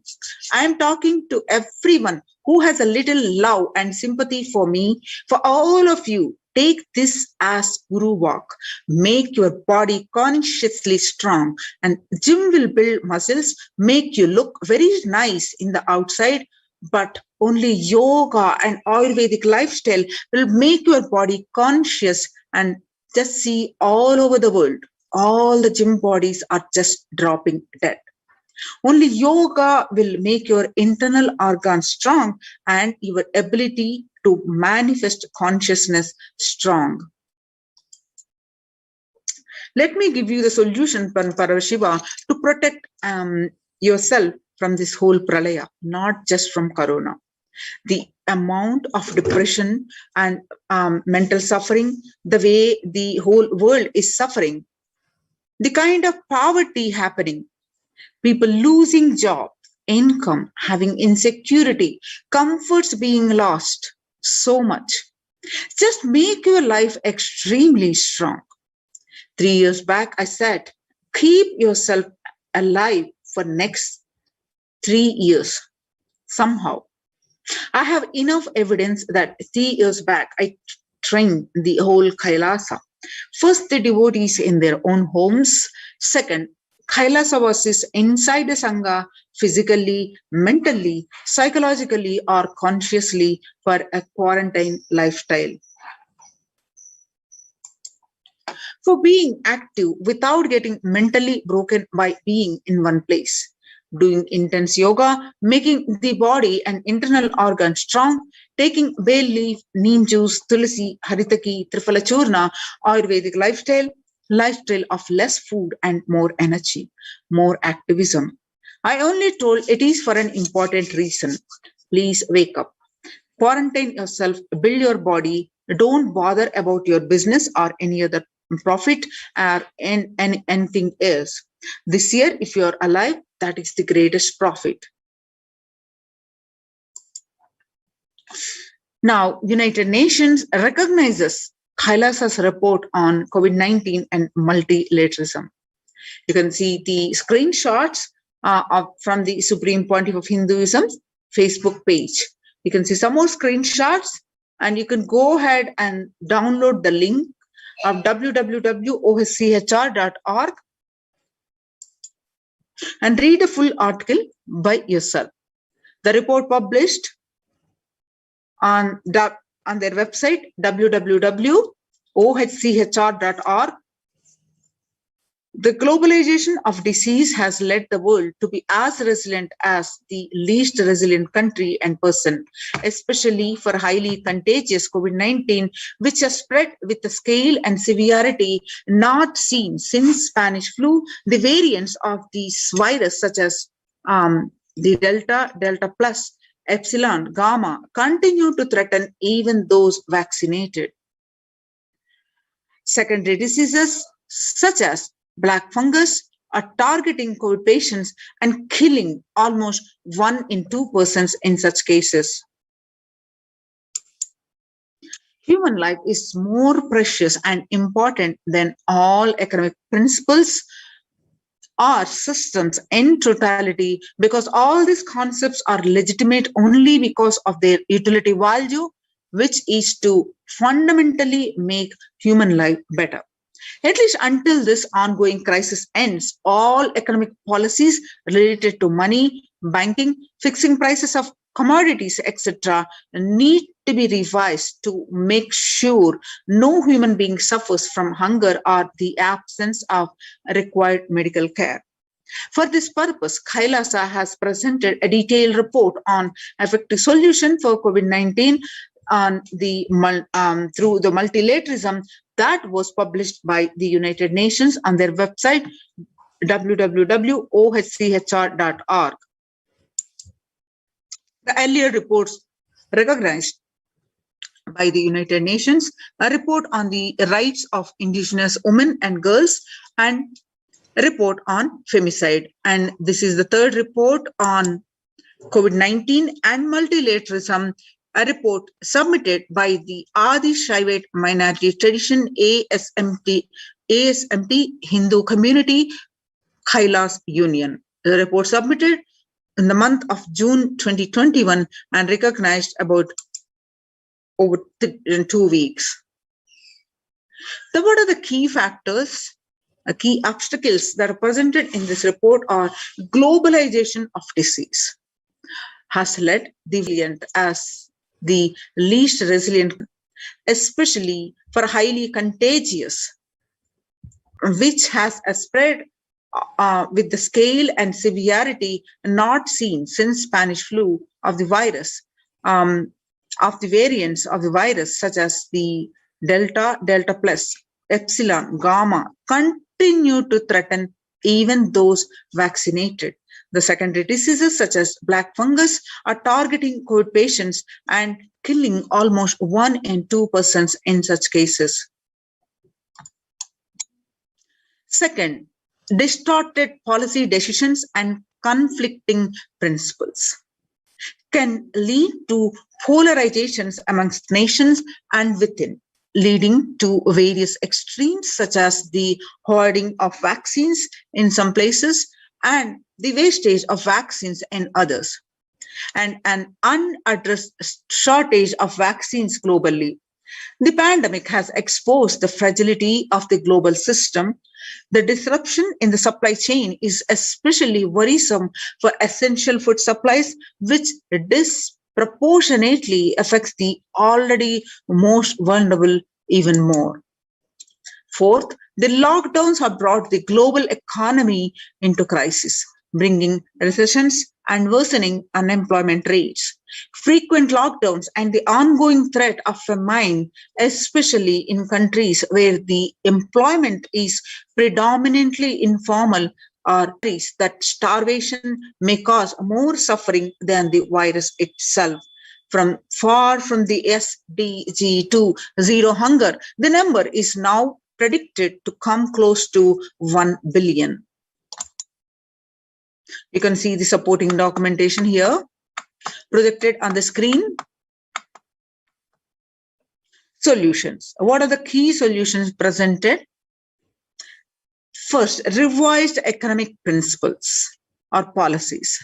S4: I am talking to everyone who has a little love and sympathy for me. For all of you, take this as Guru walk. Make your body consciously strong, and gym will build muscles, make you look very nice in the outside, but only yoga and Ayurvedic lifestyle will make your body conscious. And just see all over the world, all the gym bodies are just dropping dead. Only yoga will make your internal organs strong and your ability to manifest consciousness strong. Let me give you the solution, Parashiva, to protect yourself from this whole pralaya, not just from corona. The amount of depression and mental suffering, the way the whole world is suffering, the kind of poverty happening, people losing job, income, having insecurity, comforts being lost, so much. Just make your life extremely strong. 3 years back, I said, keep yourself alive for next 3 years. Somehow, I have enough evidence that 3 years back, I trained the whole Kailasa. First, the devotees in their own homes. Second, Kailasa was inside the Sangha, physically, mentally, psychologically, or consciously for a quarantine lifestyle. For being active without getting mentally broken by being in one place. Doing intense yoga, making the body and internal organs strong, taking bay leaf, neem juice, tulsi, haritaki, triphala churna, Ayurvedic lifestyle of less food and more energy, more activism. I only told it is for an important reason. Please wake up. Quarantine yourself, build your body. Don't bother about your business or any other profit or anything else. This year, if you are alive, that is the greatest profit. Now, United Nations recognizes Kailasa's report on COVID-19 and multilateralism. You can see the screenshots from the Supreme Pontiff of Hinduism Facebook page. You can see some more screenshots, and you can go ahead and download the link of www.oschr.org and read a full article by yourself. The report published on their website, www.oschr.org. The globalization of disease has led the world to be as resilient as the least resilient country and person, especially for highly contagious COVID-19, which has spread with a scale and severity not seen since Spanish flu. The variants of this virus, such as the Delta, Delta Plus, Epsilon, Gamma, continue to threaten even those vaccinated. Secondary diseases such as black fungus are targeting COVID patients and killing almost 1 in 2 persons in such cases. Human life is more precious and important than all economic principles or systems in totality, because all these concepts are legitimate only because of their utility value, which is to fundamentally make human life better. At least until this ongoing crisis ends, all economic policies related to money, banking, fixing prices of commodities, etc., need to be revised to make sure no human being suffers from hunger or the absence of required medical care. For this purpose, Kailasa has presented a detailed report on effective solution for COVID-19 on the through the multilateralism that was published by the United Nations on their website, www.oschr.org. The earlier reports recognized by the United Nations, a report on the rights of indigenous women and girls, and a report on femicide. And this is the third report on COVID-19 and multilateralism, a report submitted by the Adi Shaivite Minority Tradition ASMT Hindu Community Kailas Union. The report submitted in the month of June 2021 and recognized about over 2 weeks. So what are the key factors, key obstacles that are presented in this report are globalization of disease has led the variant as the least resilient, especially for highly contagious, which has a spread with the scale and severity not seen since Spanish flu of the virus, of the variants of the virus, such as the Delta, Delta Plus, epsilon, gamma continue to threaten even those vaccinated. The secondary diseases such as black fungus are targeting COVID patients and killing almost 1 in 2 persons in such cases. Second, distorted policy decisions and conflicting principles can lead to polarizations amongst nations and within, leading to various extremes such as the hoarding of vaccines in some places and the wastage of vaccines in others, and an unaddressed shortage of vaccines globally. The pandemic has exposed the fragility of the global system. The disruption in the supply chain is especially worrisome for essential food supplies, which disproportionately affects the already most vulnerable even more. Fourth, the lockdowns have brought the global economy into crisis, bringing recessions and worsening unemployment rates. Frequent lockdowns and the ongoing threat of famine, especially in countries where the employment is predominantly informal, are worries that starvation may cause more suffering than the virus itself. Far from the SDG to zero hunger, the number is now predicted to come close to 1 billion. You can see the supporting documentation here projected on the screen. Solutions. What are the key solutions presented? First, revised economic principles or policies.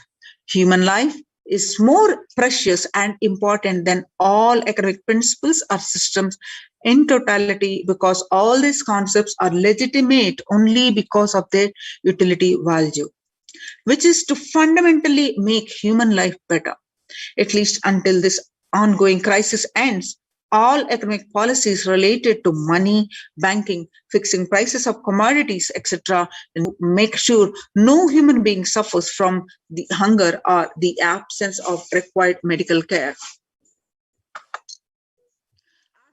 S4: Human life is more precious and important than all economic principles or systems in totality, because all these concepts are legitimate only because of their utility value, which is to fundamentally make human life better. At least until this ongoing crisis ends, all economic policies related to money, banking, fixing prices of commodities, etc., and make sure no human being suffers from the hunger or the absence of required medical care.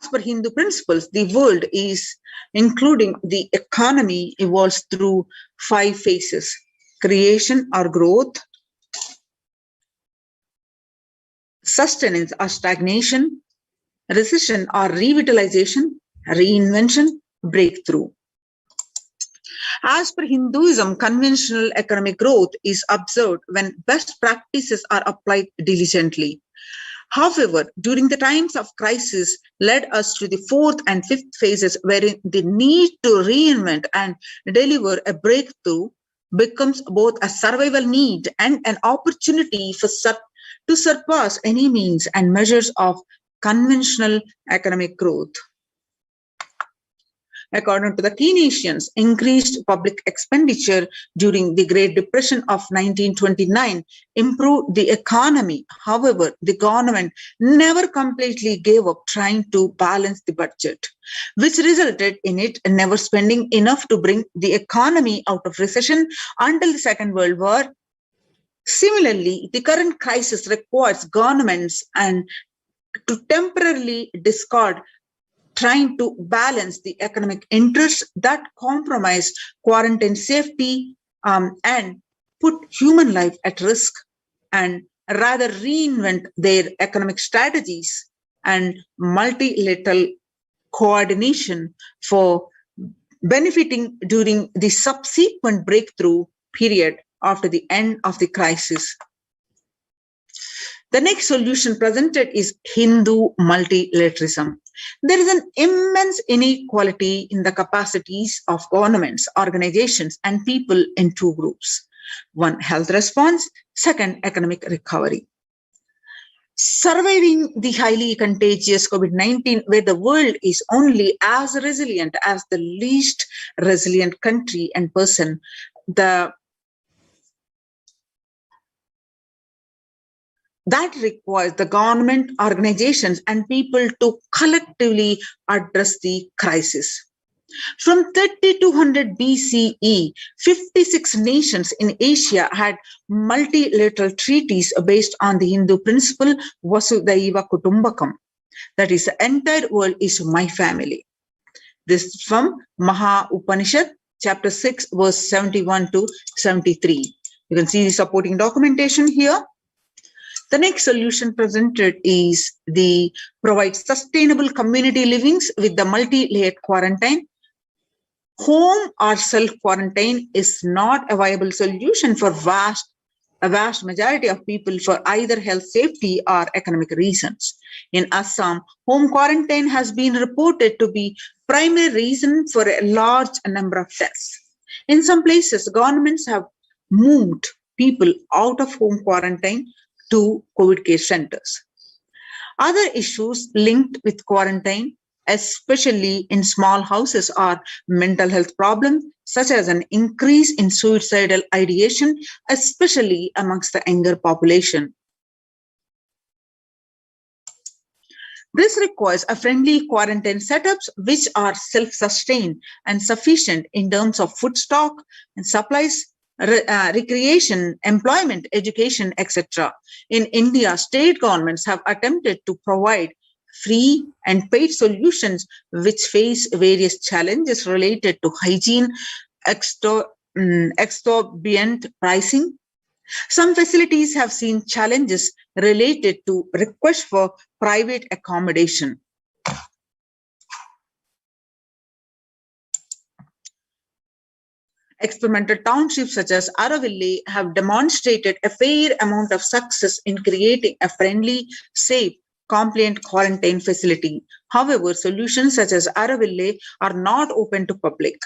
S4: As per Hindu principles, the world is, including the economy, evolves through 5 phases: creation or growth, sustenance or stagnation, recession or revitalization, reinvention, breakthrough. As per Hinduism, conventional economic growth is observed when best practices are applied diligently. However, during the times of crisis led us to the 4th and 5th phases, wherein the need to reinvent and deliver a breakthrough becomes both a survival need and an opportunity to surpass any means and measures of conventional economic growth. According to the key nations, increased public expenditure during the Great Depression of 1929 improved the economy. However, the government never completely gave up trying to balance the budget, which resulted in it never spending enough to bring the economy out of recession until the Second World War. Similarly, the current crisis requires governments and to temporarily discard trying to balance the economic interests that compromise quarantine safety and put human life at risk, and rather reinvent their economic strategies and multilateral coordination for benefiting during the subsequent breakthrough period after the end of the crisis. The next solution presented is Hindu multilateralism. There is an immense inequality in the capacities of governments, organizations, and people in 2 groups. 1, health response. 2, economic recovery. Surviving the highly contagious COVID-19, where the world is only as resilient as the least resilient country and person, that requires the government, organizations, and people to collectively address the crisis. From 3200 BCE, 56 nations in Asia had multilateral treaties based on the Hindu principle Vasudhaiva Kutumbakam. That is, the entire world is my family. This is from Maha Upanishad, chapter 6, verse 71 to 73. You can see the supporting documentation here. The next solution presented is the provide sustainable community livings with the multi-layered quarantine. Home or self-quarantine is not a viable solution for a vast majority of people for either health, safety, or economic reasons. In Assam, home quarantine has been reported to be primary reason for a large number of deaths. In some places, governments have moved people out of home quarantine to COVID care centers. Other issues linked with quarantine, especially in small houses, are mental health problems, such as an increase in suicidal ideation, especially amongst the younger population. This requires a friendly quarantine setups which are self-sustained and sufficient in terms of food stock and supplies, recreation, employment, education, etc. In India, state governments have attempted to provide free and paid solutions which face various challenges related to hygiene, exorbitant pricing. Some facilities have seen challenges related to requests for private accommodation. Experimental townships such as Aravalli have demonstrated a fair amount of success in creating a friendly, safe, compliant quarantine facility. However, solutions such as Aravalli are not open to public.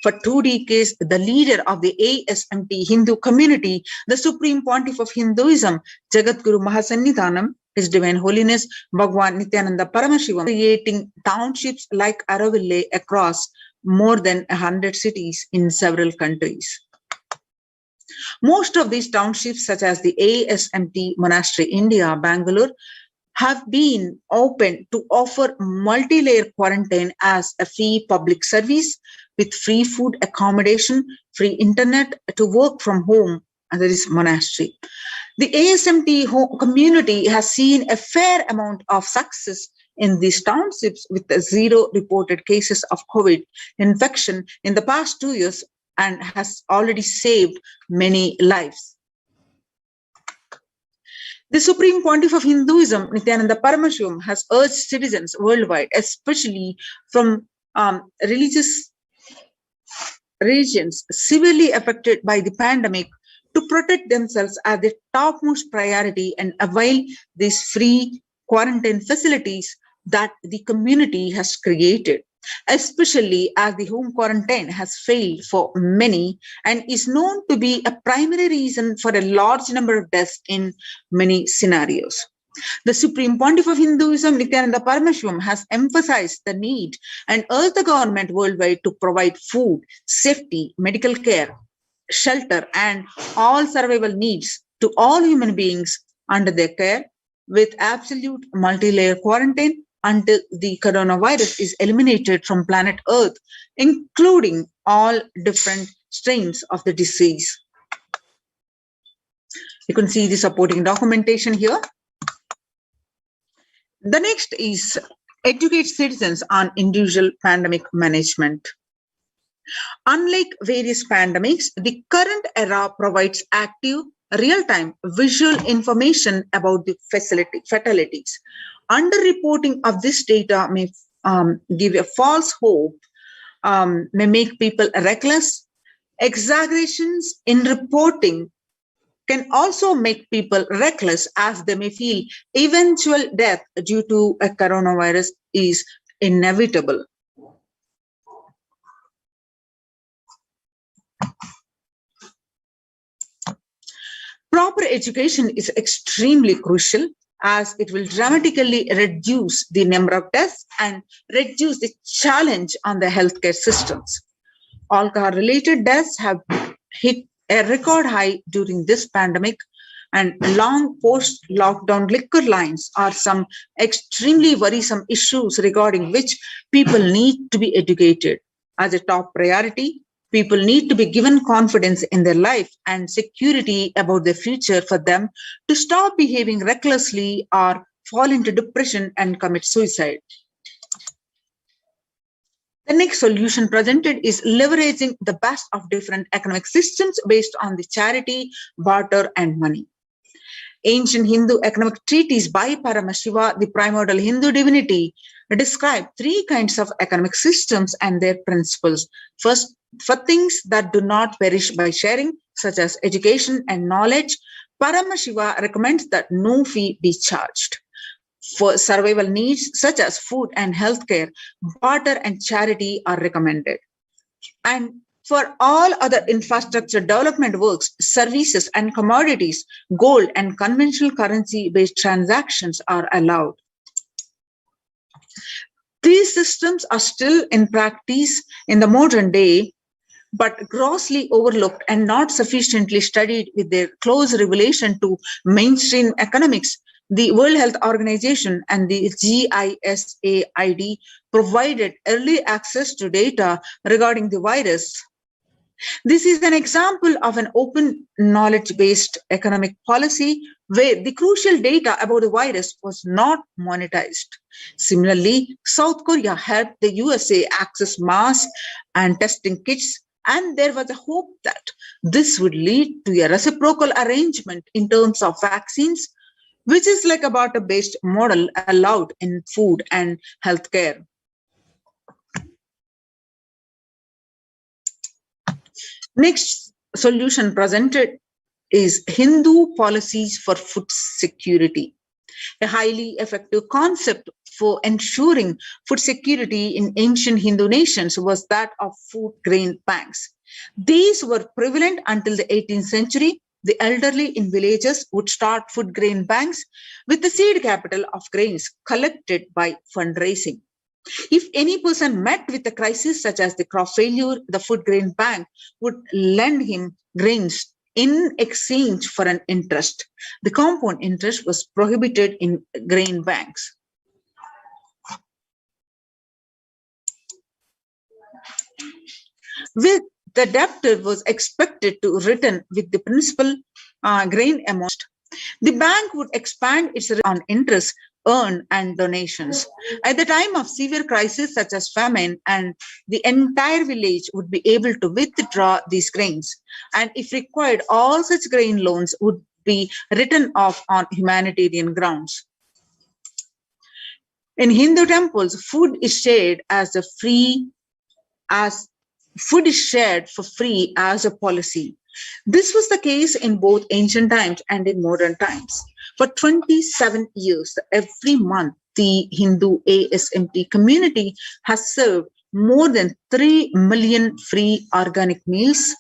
S4: For 2 decades, the leader of the ASMT Hindu community, the Supreme Pontiff of Hinduism, Jagadguru Mahasannidhanam, His Divine Holiness Bhagwan Nithyananda Paramashivam, creating townships like Aravalli across more than 100 cities in several countries. Most of these townships, such as the ASMT Monastery India, Bangalore, have been open to offer multi-layer quarantine as a free public service with free food accommodation, free internet to work from home, and that is monastery. The ASMT community has seen a fair amount of success in these townships with 0 reported cases of COVID infection in the past 2 years and has already saved many lives. The Supreme Pontiff of Hinduism, Nithyananda Paramashivam, has urged citizens worldwide, especially from religious regions severely affected by the pandemic, to protect themselves as the topmost priority and avail these free quarantine facilities that the community has created, especially as the home quarantine has failed for many and is known to be a primary reason for a large number of deaths in many scenarios. The Supreme Pontiff of Hinduism, Nithyananda Paramashivam, has emphasized the need and urged the government worldwide to provide food, safety, medical care, shelter, and all survival needs to all human beings under their care with absolute multi-layer quarantine until the coronavirus is eliminated from planet Earth, including all different strains of the disease. You can see the supporting documentation here. The next is educate citizens on individual pandemic management. Unlike various pandemics, the current era provides active, real-time visual information about the fatalities. Underreporting of this data may give a false hope, may make people reckless. Exaggerations in reporting can also make people reckless, as they may feel eventual death due to a coronavirus is inevitable. Proper education is extremely crucial, as it will dramatically reduce the number of deaths and reduce the challenge on the healthcare systems. Alcohol-related deaths have hit a record high during this pandemic, and long post-lockdown liquor lines are some extremely worrisome issues regarding which people need to be educated. As a top priority, people need to be given confidence in their life and security about their future for them to stop behaving recklessly or fall into depression and commit suicide. The next solution presented is leveraging the best of different economic systems based on the charity, barter, and money. Ancient Hindu economic treatise by Paramashiva, the primordial Hindu divinity, describe three kinds of economic systems and their principles. First, for things that do not perish by sharing, such as education and knowledge, Paramashiva recommends that no fee be charged. For survival needs such as food and healthcare, barter and charity are recommended. And for all other infrastructure development works, services and commodities, gold and conventional currency-based transactions are allowed. These systems are still in practice in the modern day, but grossly overlooked and not sufficiently studied with their close relation to mainstream economics. The World Health Organization and the GISAID provided early access to data regarding the virus. This is an example of an open knowledge-based economic policy where the crucial data about the virus was not monetized. Similarly, South Korea helped the USA access masks and testing kits, and there was a hope that this would lead to a reciprocal arrangement in terms of vaccines, which is like a barter-based model allowed in food and healthcare. Next solution presented is Hindu policies for food security, a highly effective concept for ensuring food security in ancient Hindu nations was that of food grain banks. These were prevalent until the 18th century. The elderly in villages would start food grain banks with the seed capital of grains collected by fundraising. If any person met with a crisis such as the crop failure, the food grain bank would lend him grains in exchange for an interest. The compound interest was prohibited in grain banks. With the debtor was expected to return with the principal grain amount, the bank would expand its on interest earned and donations. At the time of severe crisis such as famine, and the entire village would be able to withdraw these grains, and if required, all such grain loans would be written off on humanitarian grounds. In Hindu temples, food is shared for free as a policy. This was the case in both ancient times and in modern times. For 27 years, every month, the Hindu ASMT community has served more than 3 million free organic meals,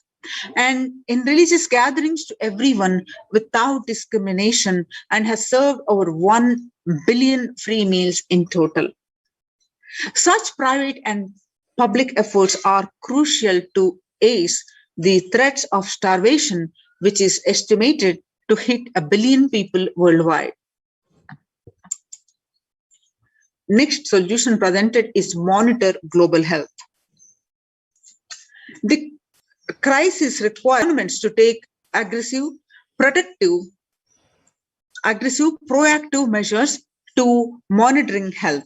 S4: and in religious gatherings to everyone without discrimination, and has served over 1 billion free meals in total. Such private and public efforts are crucial to ease the threats of starvation, which is estimated to hit 1 billion people worldwide. Next solution presented is monitor global health. The crisis requires governments to take aggressive, proactive measures to monitoring health.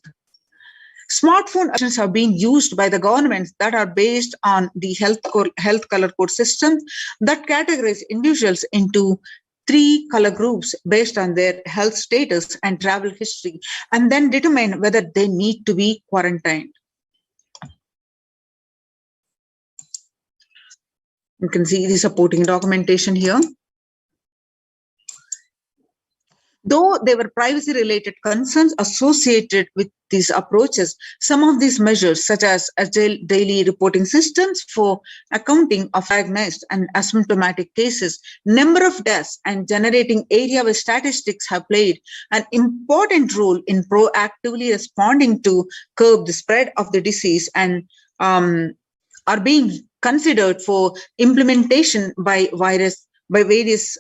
S4: Smartphone actions are being used by the governments that are based on the health color code system that categorize individuals into 3 color groups based on their health status and travel history, and then determine whether they need to be quarantined. You can see the supporting documentation here. Though there were privacy-related concerns associated with these approaches, some of these measures, such as daily reporting systems for accounting of diagnosed and asymptomatic cases, number of deaths, and generating area-wide statistics, have played an important role in proactively responding to curb the spread of the disease, and are being considered for implementation by various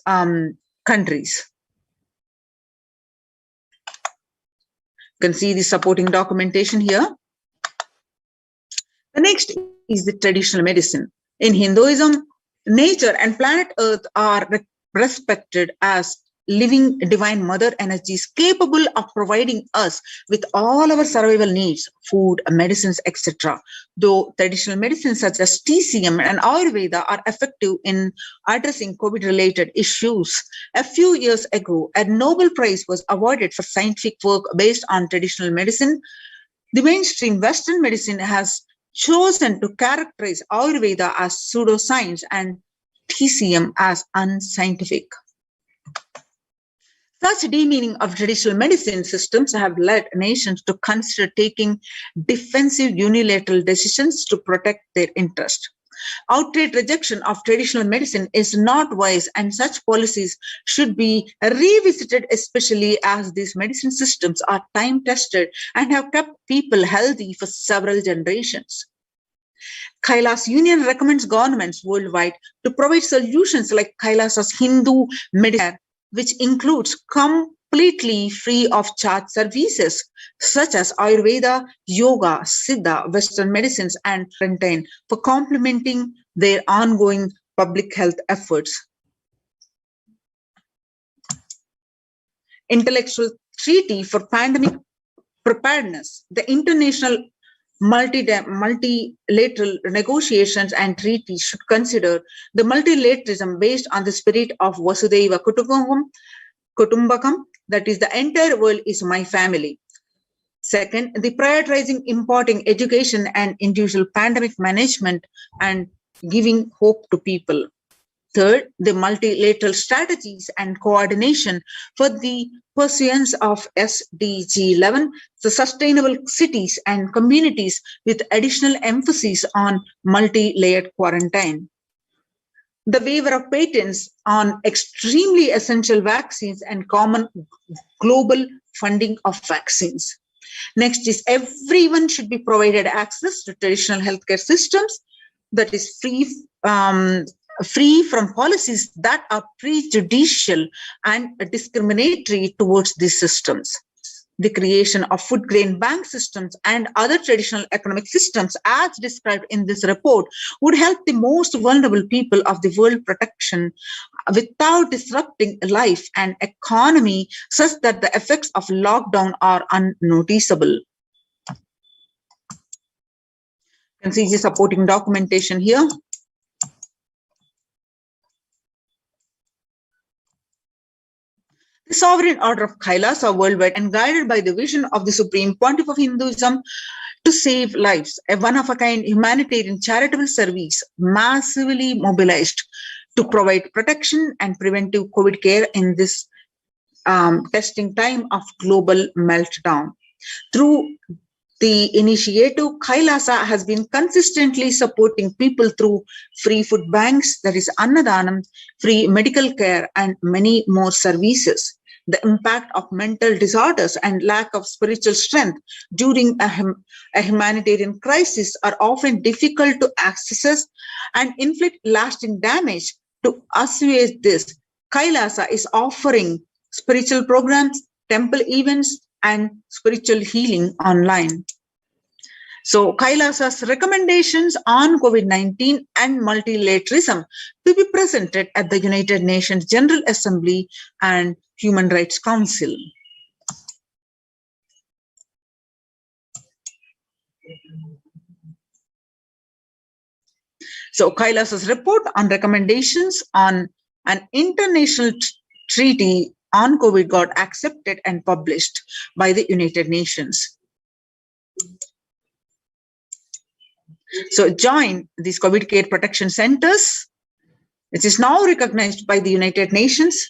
S4: countries. You can see the supporting documentation here. The next is the traditional medicine. In Hinduism, nature and planet Earth are respected as living divine mother energies capable of providing us with all our survival needs, food, medicines, etc. Though traditional medicines such as TCM and Ayurveda are effective in addressing COVID-related issues, a few years ago, a Nobel Prize was awarded for scientific work based on traditional medicine. The mainstream Western medicine has chosen to characterize Ayurveda as pseudoscience and TCM as unscientific. Such demeaning of traditional medicine systems have led nations to consider taking defensive unilateral decisions to protect their interest. Outright rejection of traditional medicine is not wise, and such policies should be revisited, especially as these medicine systems are time-tested and have kept people healthy for several generations. Kailas Union recommends governments worldwide to provide solutions like Kailasa's Hindu medicine, which includes completely free of charge services such as Ayurveda, Yoga, Siddha, Western medicines, and quarantine for complementing their ongoing public health efforts. Intellectual Treaty for Pandemic Preparedness. The international multilateral negotiations and treaties should consider the multilateralism based on the spirit of Vasudhaiva Kutumbakam, that is, the entire world is my family. Second, the prioritizing importing education and individual pandemic management and giving hope to people. Third, the multilateral strategies and coordination for the pursuance of SDG 11, the sustainable cities and communities with additional emphasis on multi-layered quarantine. The waiver of patents on extremely essential vaccines and common global funding of vaccines. Next is everyone should be provided access to traditional healthcare systems that is free from policies that are prejudicial and discriminatory towards these systems. The creation of food grain bank systems and other traditional economic systems as described in this report would help the most vulnerable people of the world protection without disrupting life and economy such that the effects of lockdown are unnoticeable. You can see the supporting documentation here. The sovereign order of Kailas are worldwide and guided by the vision of the Supreme Pontiff of Hinduism to save lives, a one-of-a-kind humanitarian charitable service massively mobilized to provide protection and preventive COVID care in this testing time of global meltdown. Through the initiative, Kailasa has been consistently supporting people through free food banks, that is Annadanam, free medical care, and many more services. The impact of mental disorders and lack of spiritual strength during a humanitarian crisis are often difficult to access and inflict lasting damage. To assuage this, Kailasa is offering spiritual programs, temple events, and spiritual healing online. So Kailasa's recommendations on COVID-19 and multilateralism will be presented at the United Nations General Assembly and Human Rights Council. So Kailasa's report on recommendations on an international treaty on COVID got accepted and published by the United Nations. So join these COVID care protection centers, which is now recognized by the United Nations.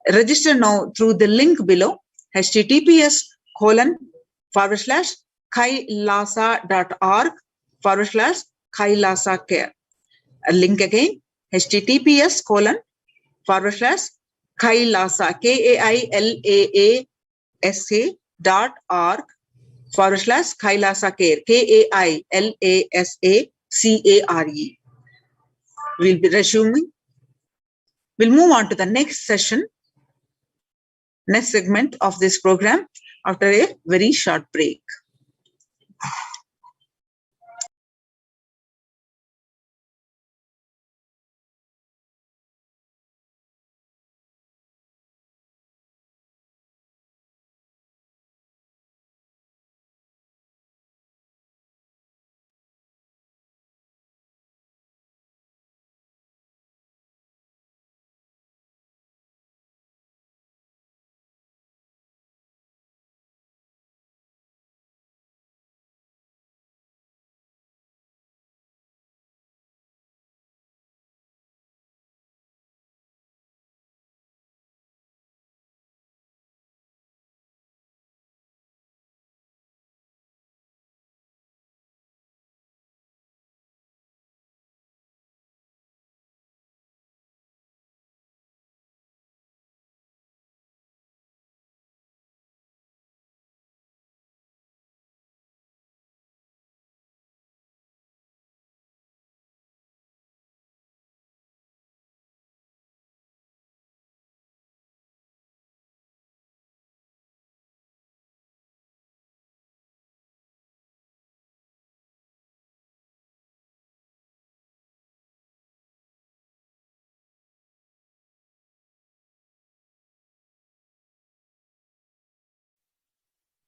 S4: Register now through the link below, https://kailasa.org/Kailasa care. A link again, https://kailasa, KAILASA.org/Kailasa care, KAILASACARE. We'll be resuming. We'll move on to the next session, next segment of this program after a very short break.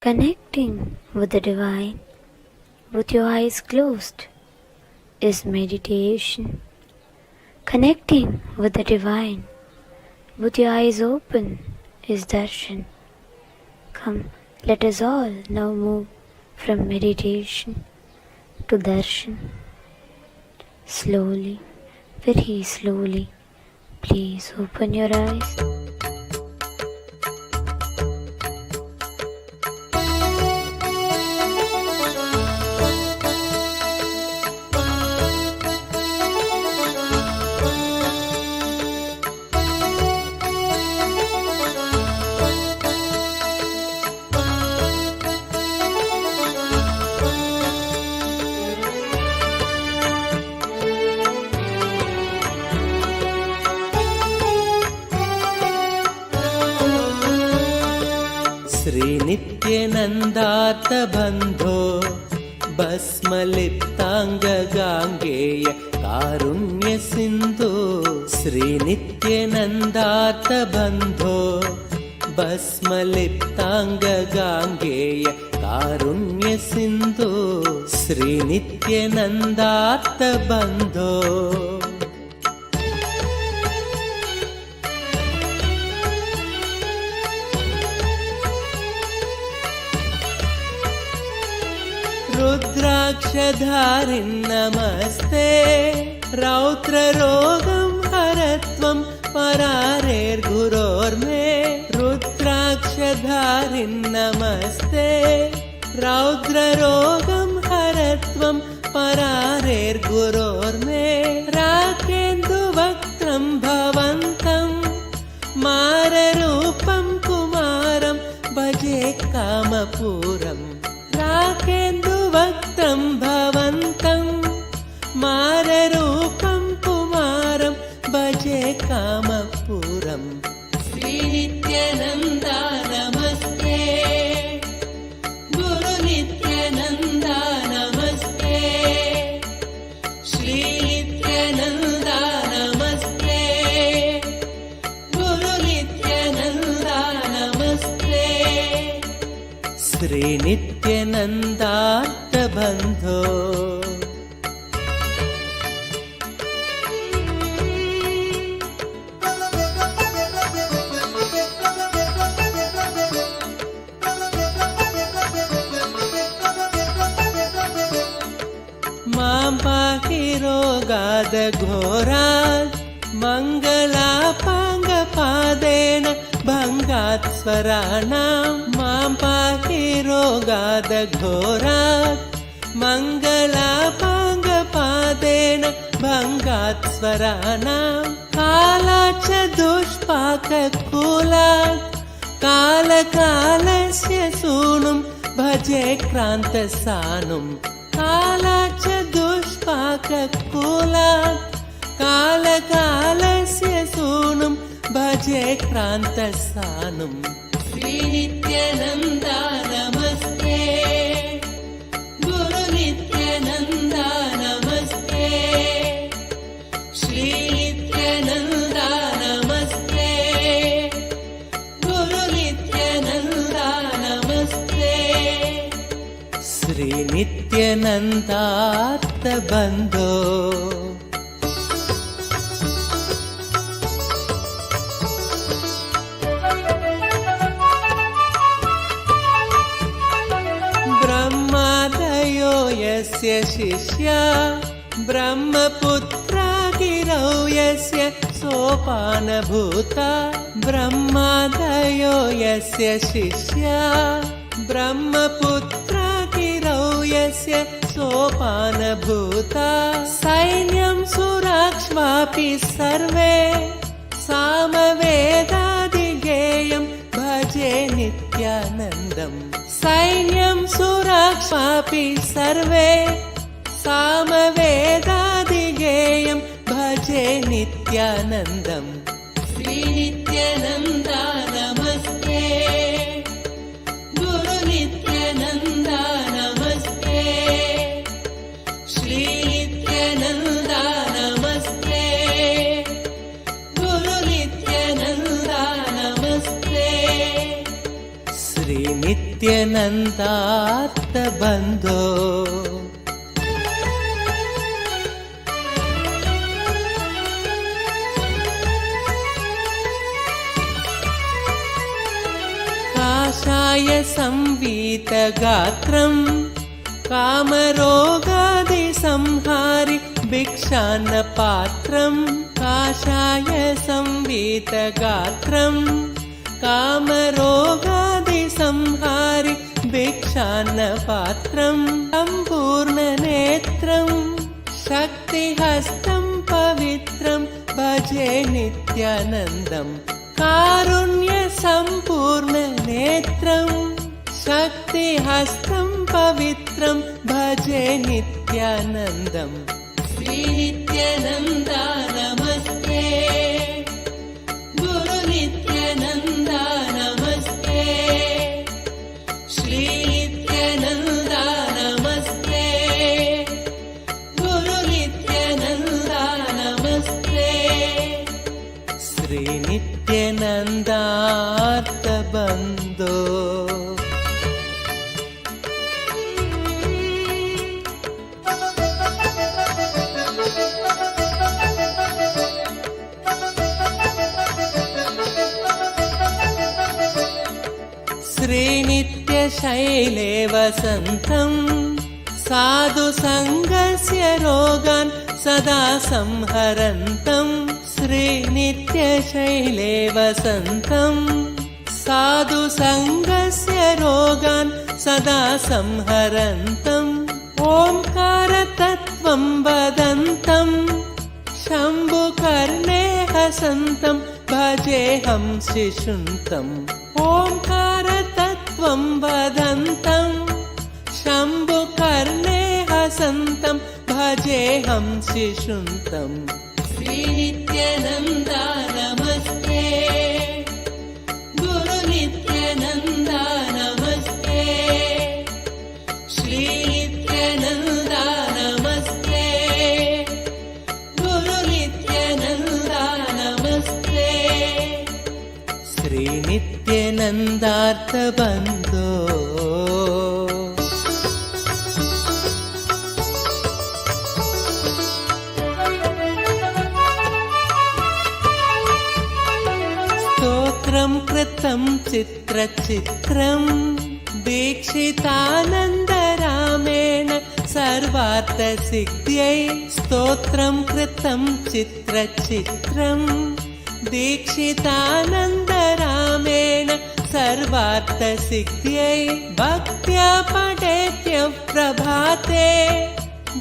S5: Connecting with the divine with your eyes closed is meditation. Connecting with the divine with your eyes open is darshan. Come, let us all now move from meditation to darshan. Slowly, very slowly, please open your eyes.
S6: श्रीनित्यनन्दात बन्धो भस्मलिप्ताङ्गगाङ्गेय कारुण्य सिन्धु श्रीनित्यनन्दात बन्धो भस्मलिप्ताङ्गगाङ्गेय कारुण्य सिन्धु श्रीनित्यनन्दात बन्धो रुद्राक्षधारिन् नमस्ते रौद्ररोगं हरत्वं परारेर्गुरोर्मे रुद्राक्षधारिन् नमस्ते रौद्ररोगं हरत्वं परारेर्गुरोर्मे राकेन्दुवक्त्रं भवन्तं माररूपं कुमारं भजे कामपूरम् राकेन्दुवक्त्रं भवन्तं माररूपं कुमारं भजे कामपूरम् श्रीनित्यानन्दा नमस्ते गुरुनित्यानन्दा नमस्ते श्रीनित्यानन्दा नमस्ते गुरुनित्यानन्दा नमस्ते श्रीनित्यानन्दार्थ बन्धो मां पाहि रोगाद घोरात् मङ्गलापाङ्गपादेन भङ्गात् स्वराणां मां पाहि रोगाद घोरात् मङ्गलापाङ्गपादेन भङ्गात् स्वराणां कालाच्च दुष्पाककूलात् कालकालस्य सूनुं भजे क्रान्तसानुं कालाच्च दुष्पाककूलात् कालकालस्य सूनुं भजे क्रान्तसानुं श्रीनित्यानन्दा नमस्ते गुरुनित्यानन्दा नमस्ते श्रीनित्यानन्दा नमस्ते गुरुनित्यानन्दा नमस्ते श्रीनित्यानन्दार्थ बन्धो ब्रह्मादयो यस्य शिष्या ब्रह्मपुत्रा गिरौ यस्य सोपानभूता ब्रह्मादयो यस्य शिष्या ब्रह्मपुत्रा गिरौ यस्य सोपानभूता सैन्यं सुराक्ष्मापि सर्वे सामवेदादिगेयं भजे नित्यानन्दम् सैन्यं सुराक्ष्मापि सर्वे सामवेदादिगेयं भजे नित्यानन्दम् श्रीनित्यानन्दा नमस्ते गुरुनित्यानन्दा नमस्ते श्रीनित्यानन्दा नमस्ते गुरुनित्यानन्दा नमस्ते श्रीनित्यानन्दा ನಿತ್ಯಾನಂದಾರ್ಥ ಬಂಧೋ ಕಾಷಾಯ ಸಂವೀತ ಗಾತ್ರಂ ಕಾಮರೋಗಾದಿ ಸಂಹಾರಿ ಭಿಕ್ಷಾನ್ನ ಪಾತ್ರಂ ಕಾಷಾಯ ಸಂವೀತ ಗಾತ್ರಂ ಕಾಮರೋಗಾದಿ ಸಂಹಾರಿ ಭಿಕ್ಷಾನ್ನ ಪಾತ್ರಂ ಸಂಪೂರ್ಣ ನೇತ್ರಂ ಶಕ್ತಿಹಸ್ತಂ ಪವಿತ್ರಂ ಭಜೆ ನಿತ್ಯಾನಂದಂ ಕಾರುಣ್ಯ ಸಂಪೂರ್ಣ ನೇತ್ರಂ ಶಕ್ತಿಹಸ್ತಂ ಪವಿತ್ರಂ ಭಜೆ ನಿತ್ಯಾನಂದಂ ಶ್ರೀ ನಿತ್ಯಾನಂದ ನಮಸ್ತೆ ಗುರು ನಿತ್ಯಾನಂದ ನಮಸ್ತೆ ಶ್ರೀ ನಿತ್ಯಾನಂದ ನಮಸ್ತೆ ಗುರು ನಿತ್ಯಾನಂದ ನಮಸ್ತೆ ಶ್ರೀ ನಿತ್ಯಾನಂದಾರ್ಥ ಬಂಧೋ श्रीनित्यशैले वसन्तं साधु सङ्गस्य रोगान् सदा संहरन्तं श्रीनित्यशैले वसन्तं साधु सङ्गस्य रोगान् सदा संहरन्तम् ओंकारतत्त्वं वदन्तं शम्भुकर्णे हसन्तं भजेऽहं शिशुन्तम् ओंकारतत्त्वं वदन्तं शम्भुकर्णे हसन्तं भजेऽहं शिशुन्तम् श्री नित्यानन्द नमस्ते गुरु नित्यानन्द नमस्ते श्री नित्यानन्द नमस्ते गुरु नित्यानन्द नमस्ते श्री नित्यानन्दार्थ बन्धो स्तोत्रं कृतं चित्रचित्रं दीक्षितानन्दरामेण सर्वार्थसिद्ध्यै स्तोत्रं कृतं चित्रचित्रं दीक्षितानन्दरामेण सर्वार्थसिद्ध्यै भक्त्या पठेत्यः प्रभाते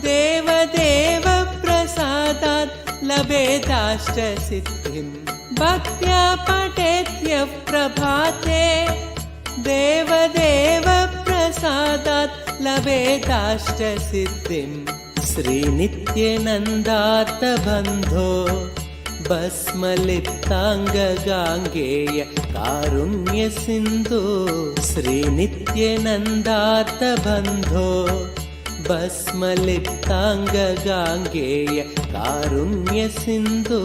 S6: देवदेव प्रसादात् लभेदाष्टसिद्धिम् भक्त्या पठेत्यः प्रभाते देवदेव प्रसादात् लभेदाष्टसिद्धिम् श्रीनित्यानन्दार्थ बन्धो भस्मलिप्ताङ्गगाङ्गेय कारुण्य सिन्धु श्रीनित्यानन्दार्थ बन्धो भस्मलिप्ताङ्गगाङ्गेय कारुण्य सिन्धु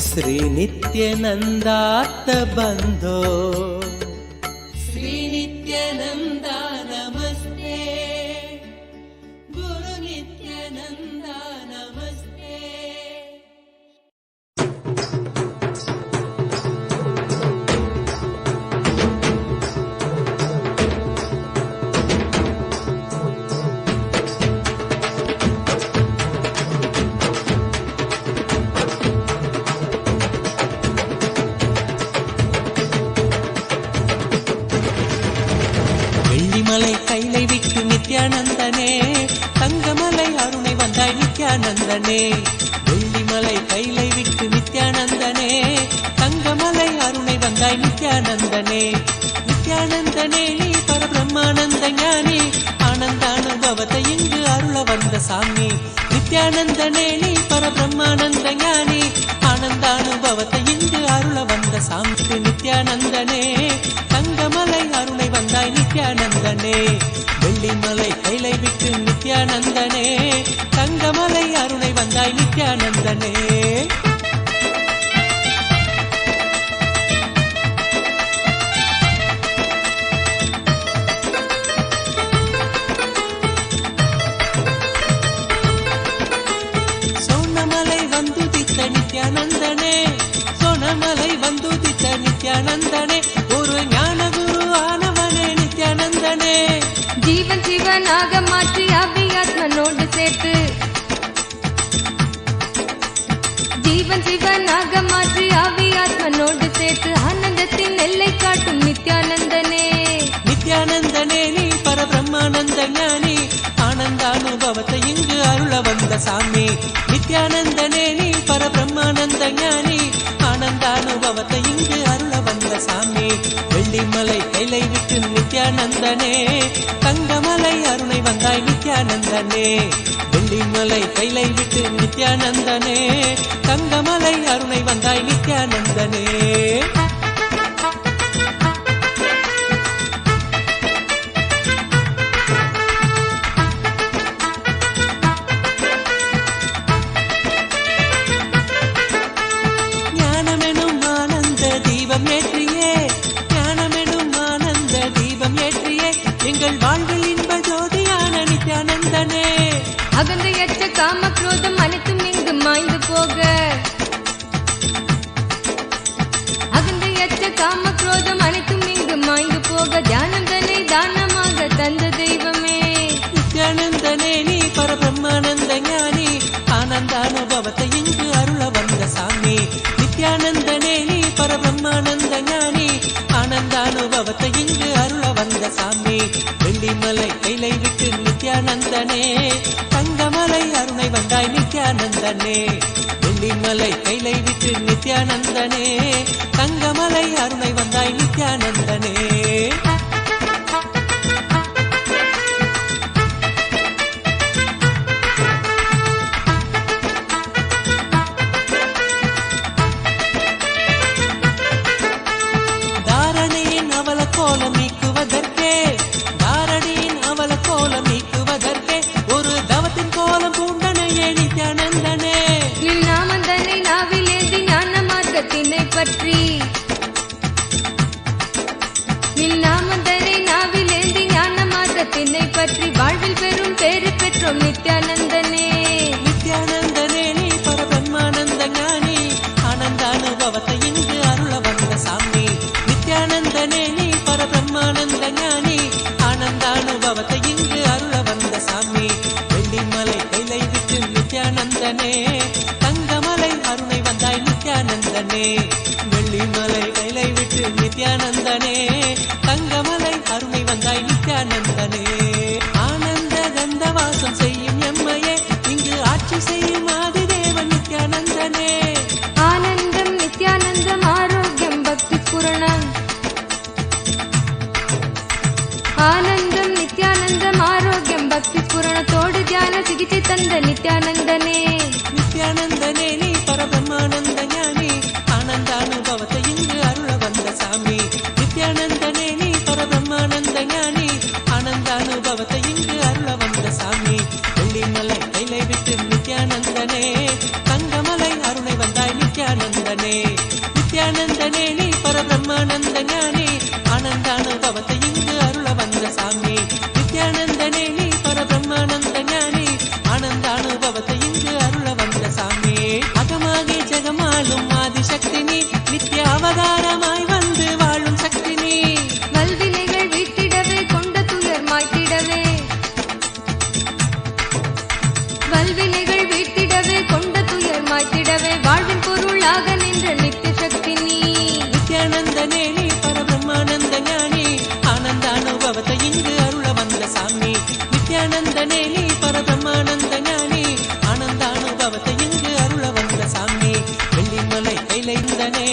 S6: श्रीनित्यानन्दार्थ बन्धो श्रीनित्यानन्द नमस्ते गुरु नित्यानन्द नमस्ते வெள்ளிமலை கைலை விட்டு நித்யானந்தனே தங்கமலை அருணை வந்தாய் நித்யானந்தனே வெள்ளிமலை கைலை விட்டு நித்யானந்தனே தங்கமலை அருணை வந்தாய் நித்யானந்தனே நித்யானந்தனே நீ பரபிரம்மானந்த ஞானி ஆனந்தானுபவத்தை இங்கு அருள வந்த சாமி நித்யானந்தனே நீ பரபிரம்மானந்த ஞானி ஆனந்தானுபவத்தை இங்கு அருள வந்த சாமி நித்யானந்தனே தங்கமலை அருணை வந்தாய் நித்யானந்தனே வெள்ளிமலை கைலை விட்டு நித்யானந்தனே தங்கமலை அருணை வந்தாய் நித்யானந்தனே மலை வந்துதித்த நித்யானந்தனே ஒரு ஞான குரு ஆனவனே நித்யானந்தனே
S7: ஜீவன் சிவனாக மாற்றி அபியாத்மனோடு சேர்த்து ஜீவன் சிவனாக மாற்றி அபியாத்மனோடு சேர்த்து ஆனந்தத்தின் எல்லை காட்டும் நித்யானந்தனே
S6: நித்யானந்தனே நீ பரபிரம்மானந்த ஞானி ஆனந்தானுபவத்தை இங்கு அருள வந்த சாமி நித்யானந்தனே நீ பரபிரம்மானந்த ஞானி ஆனந்தானுபவத்தை இங்கு அருள வந்த சாமி வெள்ளிமலை கைலை விட்டு நித்யானந்தனே தங்கமலை அருணை வந்தாய் நித்யானந்தனே வெள்ளிமலை கைலை விட்டு நித்யானந்தனே தங்கமலை அருணை வந்தாய் நித்யானந்தனே எங்கள் வாழ்வில் இன்ப ஜோதியான நித்யானந்தனே
S7: அகந்தையற்ற காம குரோதம் அனைத்தும் இங்கு மாய்ந்து போக அகந்தையற்ற காம குரோதம் அனைத்தும் இங்கு மாய்ந்து போக தியானந்தனை தானமாக தந்த தெய்வமே
S6: நித்யானந்தனே நீ பரபிரம்மானந்த ஞானி ஆனந்தானுபவத்தை இங்கு அருள வந்த சாமி நித்யானந்தனே நீ பரபிரம்மானந்த ஞானி ஆனந்தானுபவத்தை இங்கு அருள வந்த சாமி வெள்ளிமலை கைலை விட்டு நித்யானந்தனே தங்கமலை அருணை வந்தாய் நித்யானந்தனே வெள்ளிமலை கைலை விட்டு நித்யானந்தனே தங்கமலை அருணை வந்தாய் நித்யானந்தனே கோலம் நீக்குவதற்கே தாரணியின் அவல கோலம் நீக்குவதற்கே ஒரு தவத்தின் கோலம் பூண்டனையே நித்யானந்தனே
S7: நாமந்தனை நாவிலேந்தி ஞான மார்க்கத்தினை பற்றி நாமந்தனை நாவிலேந்தி ஞான மார்க்கத்தினை பற்றி வாழ்வில் பெரும் பேறு பெற்றோம் நித்யானந்தனே
S6: நித்யானந்தனே நீ பரபிரம்மானந்த ஞானி ஆனந்தானுபவத்தை இங்கு அருள வந்த சாமி நித்யானந்தனே நீ பரபிரம்மானந்த ஞானி ஆனந்தானுபவத்தை இங்கு அருள வந்த சாமி வெள்ளிமலை கைலை விட்டு நித்யானந்தனே தங்கமலை அருணை வந்தாய் நித்யானந்தனே வெள்ளிமலை கைலை விட்டு நித்யானந்தனே தங்கமலை அருணை வந்தாய் நித்யானந்தனே ஆனந்த கந்தவாசம் செய்யும் எம்மையே இங்கு ஆட்சி செய்யும் ஆதிதேவன் நித்யானந்தனே
S7: ஆனந்தம் நித்யானந்தம் ஆரோக்கியம் பக்தி பூரணம் ஆனந்தம் நித்யானந்தம் ஆரோக்கியம் பக்தி பூரணத்தோடு தியான சிகிச்சை தந்த நித்யானந்தனே
S6: நித்யானந்தனே நீ பரபிரம்மானந்த ஞானி ஆனந்தானுபவத்தை இங்கு அருள வந்த சாமி நித்யானந்தனே நீ பரபிரம்மானந்த ஞானி ஆனந்தானுபவத்தை இங்கு அருள வந்த சாமி வெள்ளிமலை கைலை விட்டு நித்யானந்தனே தங்கமலை அருணை வந்தாய் நித்யானந்தனே நித்யானந்தனே நீ பரபிரம்மானந்த ஞானி ஆனந்தானுபவத்தை இங்கு அருள வந்த சாமி நித்யானந்தனே நீ பரபிரம்மானந்த ஞானி ஆனந்தானுபவத்தை இங்கு அருள வந்த சாமி அகமாகி ஜெகமாலும் ஆதிசக்தி நீ நித்ய அவதாரமாய் வந்து வாழும் சக்தி நீ
S7: வல்வினைகள் வீட்டிடவே கொண்ட துயர் மாய்த்திடவே வல்வினைகள் வீட்டிடவே கொண்ட துயர் மாய்த்திடவே வாழ்வின் பொருளாக நின்ற நித்திய சக்தி நீ
S6: நித்யானந்தனே நீ பரபிரம்மானந்த ஞானி ஆனந்தானுபவத்தை இங்கு அருள வந்த சாமி நித்யானந்தனே நீ பரபிரம்மானந்த ஞானி ஆனந்தானுபவத்தை இங்கு அருள வந்த சாமி வெள்ளிமலை கைலைந்தனே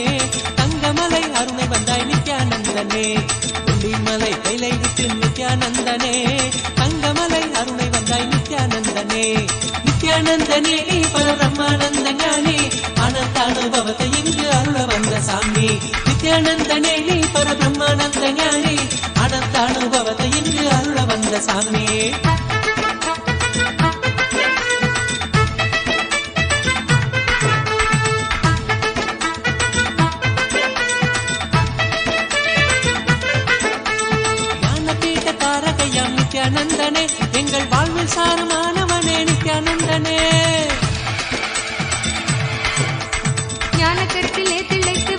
S6: தங்கமலை அருணை வந்தாய் நித்யானந்தனே வெள்ளிமலை கைலை விட்டு நித்யானந்தனே தங்கமலை அருணை வந்தாய் நித்யானந்தனே நித்யானந்தனே நீ பரபிரம்மானந்த ஞானி ஆனந்தானுபவத்தை இங்கு அருள வந்த சாமி நித்யானந்தனே நீ பரபிரம்மானந்த ஞானி ஆனந்தானுபவத்தை இங்கு அருள வந்த சாமி நித்யானந்தனே எங்கள் வாழ்வில் சாரமானவனே நித்யானந்தனே
S7: ஞான கருத்திலே திளைத்து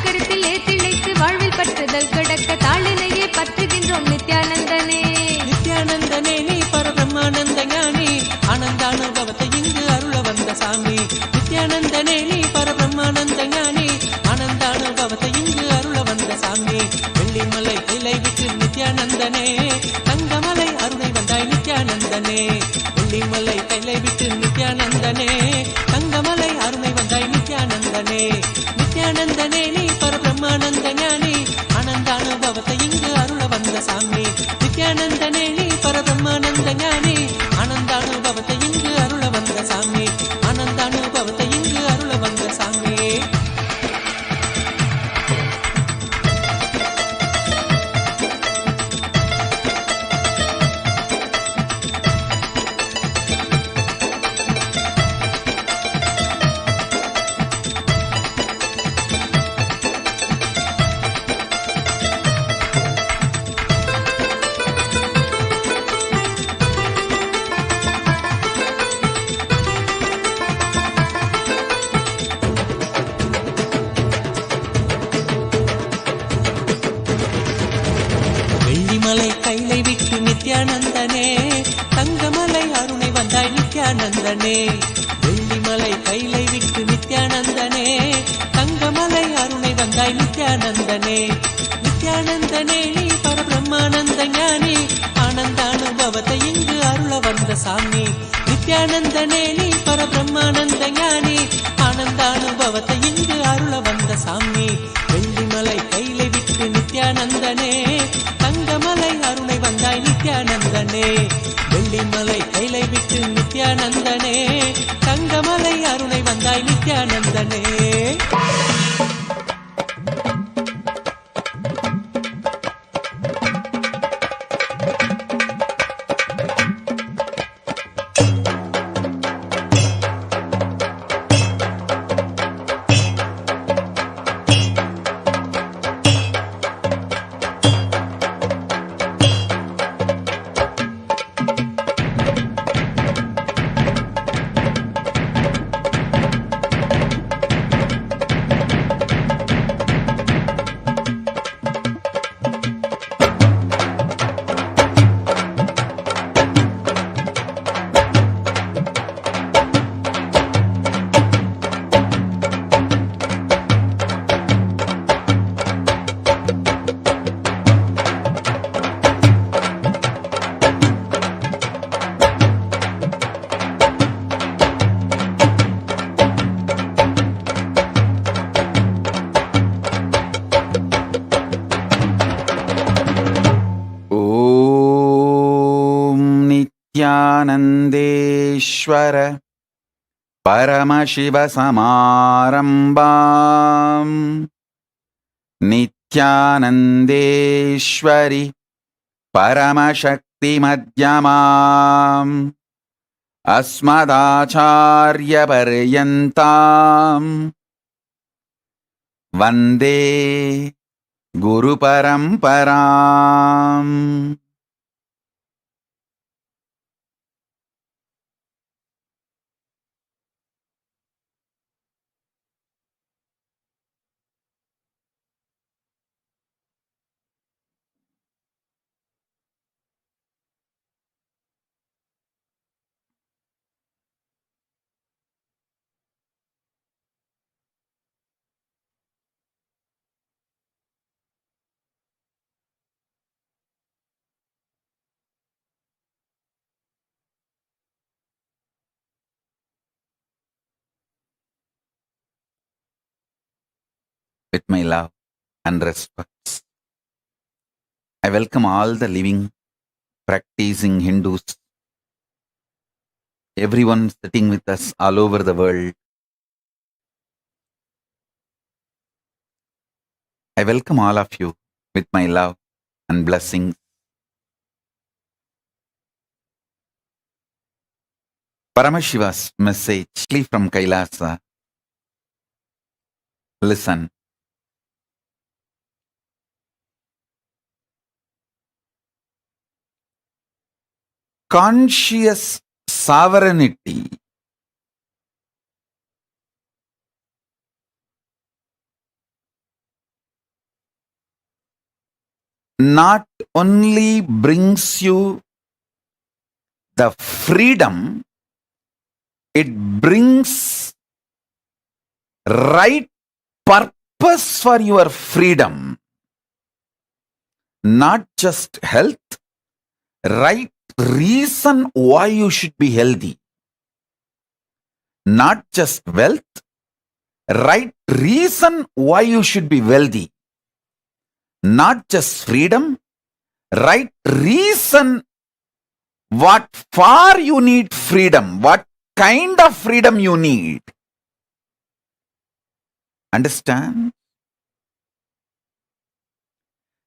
S7: கருத்தில் ஏத்திழைத்து வாழ்வில் பற்றுதல் கடக்க தாளினையே பற்றுகின்றோம் நித்யானந்தனே.
S6: நித்யானந்தனே நீ பரபிரம்மானந்த ஞானி ஆனந்தானுபவத்தை இங்கு அருள வந்த சாமி. நித்யானந்தனே நீ பரபிரம்மானந்த ஞானி ஆனந்தானுபவத்தை இங்கு அருள வந்த சாமி. வெள்ளிமலை கைலை விட்டு நித்யானந்தனே தங்கமலை அருளை வந்தாய் நித்யானந்தனே. வெள்ளிமலை கைலை விட்டு நித்யானந்தனே தங்கமலை அருளை வந்தாய் நித்யானந்தனே. நித்யானந்தனே நீ பரபிரம்மானந்த ஞானி ஆனந்தானுபவத்தை இங்கு அருள வந்த சாமி. நித்யானந்தனே நீ பரபிரம்மானந்த ஞானி ஆனந்தானுபவத்தை இங்கு அருள வந்த சாமி. ஆனந்தானுபவத்தை இங்கு அருள வந்த சாமி. வெள்ளிமலை கைலை விட்டு நித்யானந்தனே தங்கமலை அருணை வந்தாய் நித்யானந்தனே. வெள்ளிமலை கைலை விட்டு நித்யானந்தனே தங்கமலை அருணை வந்தாய் நித்யானந்தனே. நித்யானந்தனே நீ பரபிரம்மானந்த ஞானி ஆனந்தானுபவத்தை இங்கு அருள வந்த சாமி. நித்யானந்தனே நீ பரபிரம்மானந்த ஞானி ஆனந்தானுபவத்தை இங்கு அருள வந்த சாமி. வெள்ளிமலை கைலை விட்டு நித்யானந்தனே தங்கமலை அருணை வந்தாய் நித்யானந்தனே. வெள்ளிமலை கைலை விட்டு நித்யானந்தனே தங்கமலை அருணை வந்தாய் நித்யானந்தனே.
S8: नित्यानन्देश्वर परमशिवसमारम्भाम् नित्यानन्देश्वरि परमशक्तिमध्यमाम् अस्मदाचार्यपर्यन्ताम् वन्दे गुरुपरम्पराम्. With my love and respects, I welcome all the living, practicing Hindus, everyone sitting with us all over the world. I welcome all of you with my love and blessings. Paramashiva's message from Kailasa. Listen. Conscious sovereignty not only brings you the freedom, it brings right purpose for your freedom. Not just health, right reason why you should be healthy. Not just wealth, right reason why you should be wealthy. Not just freedom, right reason what for you need freedom, what kind of freedom you need. Understand?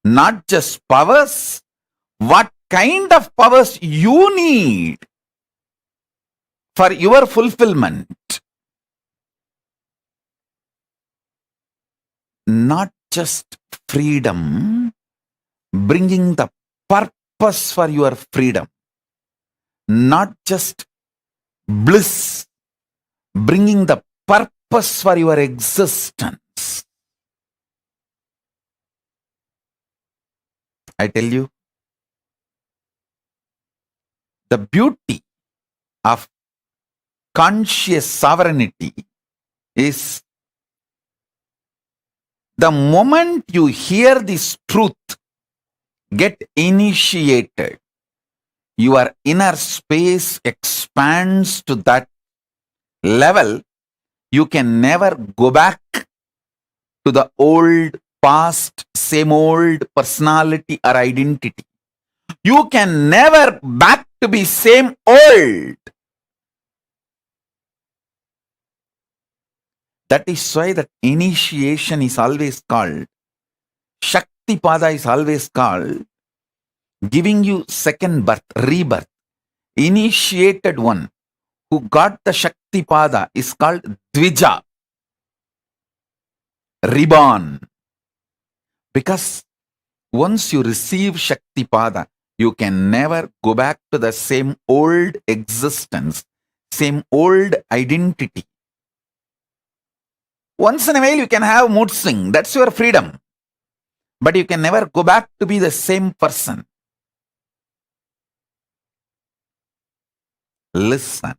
S8: Not just powers, what kind of powers you need for your fulfillment. Not just freedom, bringing the purpose for your freedom. Not just bliss, bringing the purpose for your existence. I tell you, the beauty of conscious sovereignty is the moment you hear this truth, get initiated, your inner space expands to that level. You can never go back to the old past, same old personality or identity. You can never back to be same old. That is why that initiation is always called, Shakti Pada is always called, giving you second birth, rebirth. Initiated one who got the Shakti Pada is called Dvija, reborn. Because once you receive Shakti Pada, you can never go back to the same old existence, same old identity. Once in a while you can have mood swing, that's your freedom. But you can never go back to be the same person. Listen.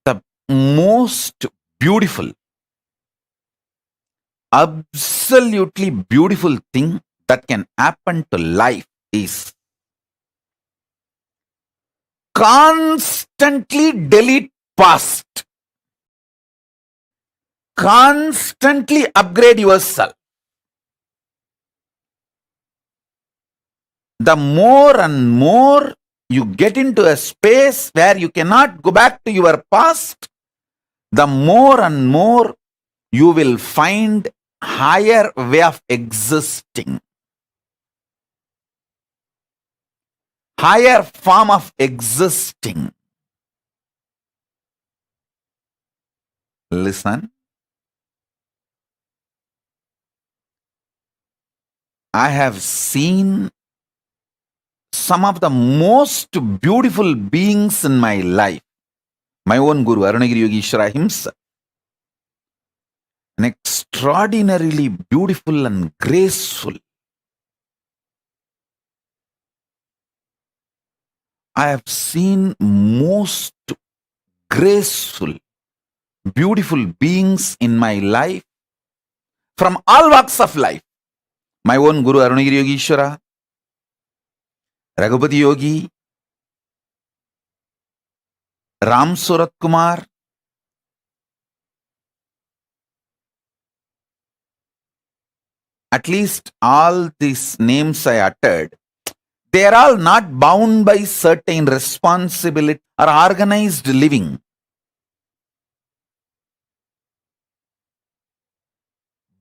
S8: The most beautiful, absolutely beautiful thing that can happen to life is constantly delete past. Constantly upgrade yourself. The more and more you get into a space where you cannot go back to your past, the more and more you will find higher way of existing. Higher form of existing. Listen. I have seen some of the most beautiful beings in my life. My own Guru, Arunagiri Yogeshwara himself. An extraordinarily beautiful and graceful. I have seen most graceful, beautiful beings in my life from all walks of life. My own Guru Arunagiri Yogeshwara, Raghupati Yogi, Ram Surat Kumar, at least all these names I uttered, they are all not bound by certain responsibility or organized living.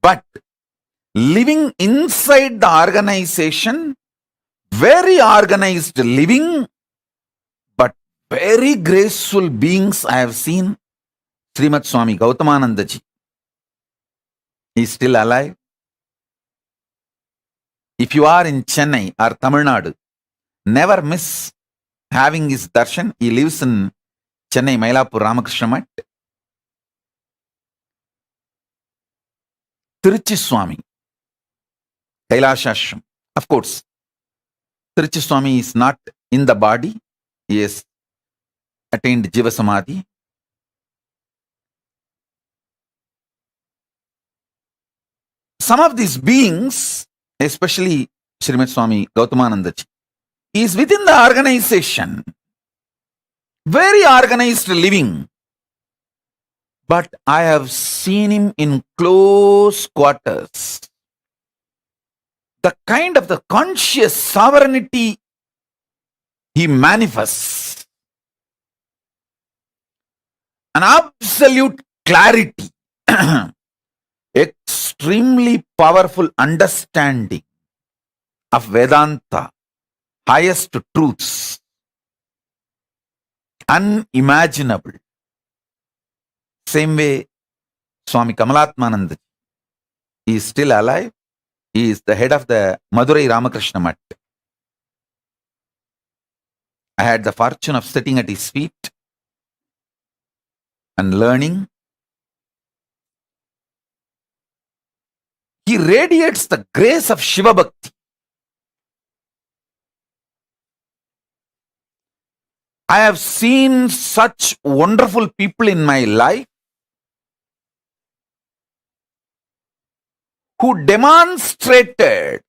S8: But living inside the organization, very organized living, but very graceful beings I have seen. Srimad Swami Gautamananda ji. He is still alive. If you are in Chennai or Tamil Nadu, never miss having his darshan. He lives in Chennai, Mailapur Ramakrishna Mat. Tirichiswami, Kailashashram. Of course, Tirichiswami is not in the body. He has attained Jiva Samadhi. Some of these beings, especially Srimad Swami Gautamanandaji, is within the organization. Very organized living. But I have seen him in close quarters. The kind of the conscious sovereignty he manifests. An absolute clarity. Extremely powerful understanding of Vedanta, highest truths, unimaginable. Same way, Swami Kamalatmananda, he is still alive. He is the head of the Madurai Ramakrishna Mat. I had the fortune of sitting at his feet and learning. He radiates the grace of Shiva Bhakti. I have seen such wonderful people in my life who demonstrated,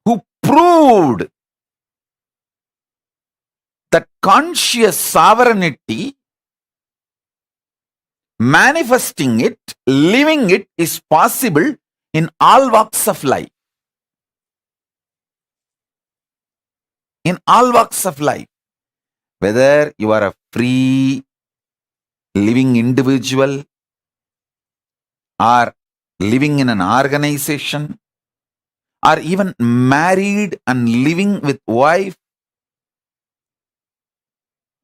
S8: who proved that conscious sovereignty, manifesting it, living it is possible in all walks of life. In all walks of life. Whether you are a free living individual or living in an organization or even married and living with wife,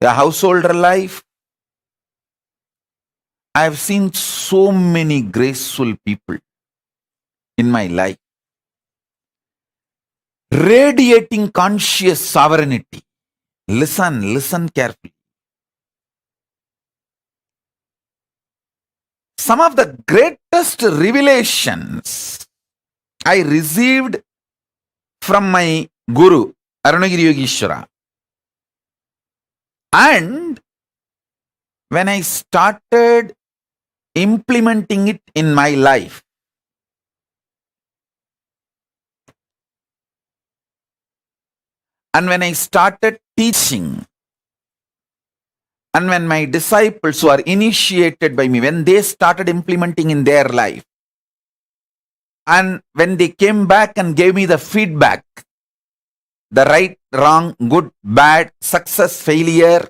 S8: a householder life. I have seen so many graceful people in my life radiating conscious sovereignty. Listen carefully. Some of the greatest revelations I received from my Guru, Arunagiri Yogeshwara. And when I started implementing it in my life, and when I started teaching, and when my disciples who are initiated by me, when they started implementing in their life, and when they came back and gave me the feedback, the right, wrong, good, bad, success, failure,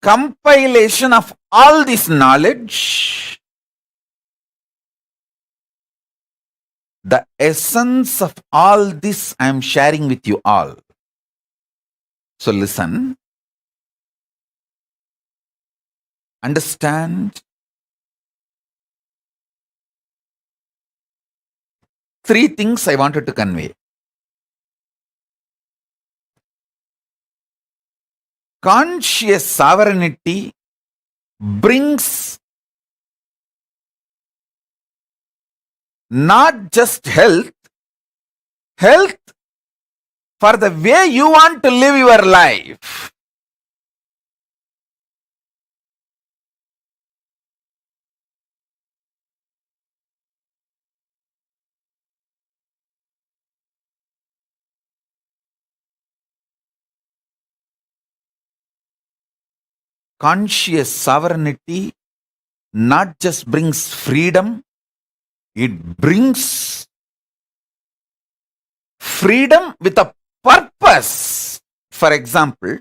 S8: compilation of all this knowledge, the essence of all this I am sharing with you all. So listen, understand. Three things I wanted to convey. Conscious sovereignty brings not just health for the way you want to live your life. Conscious sovereignty not just brings freedom, it brings freedom with a purpose. For example,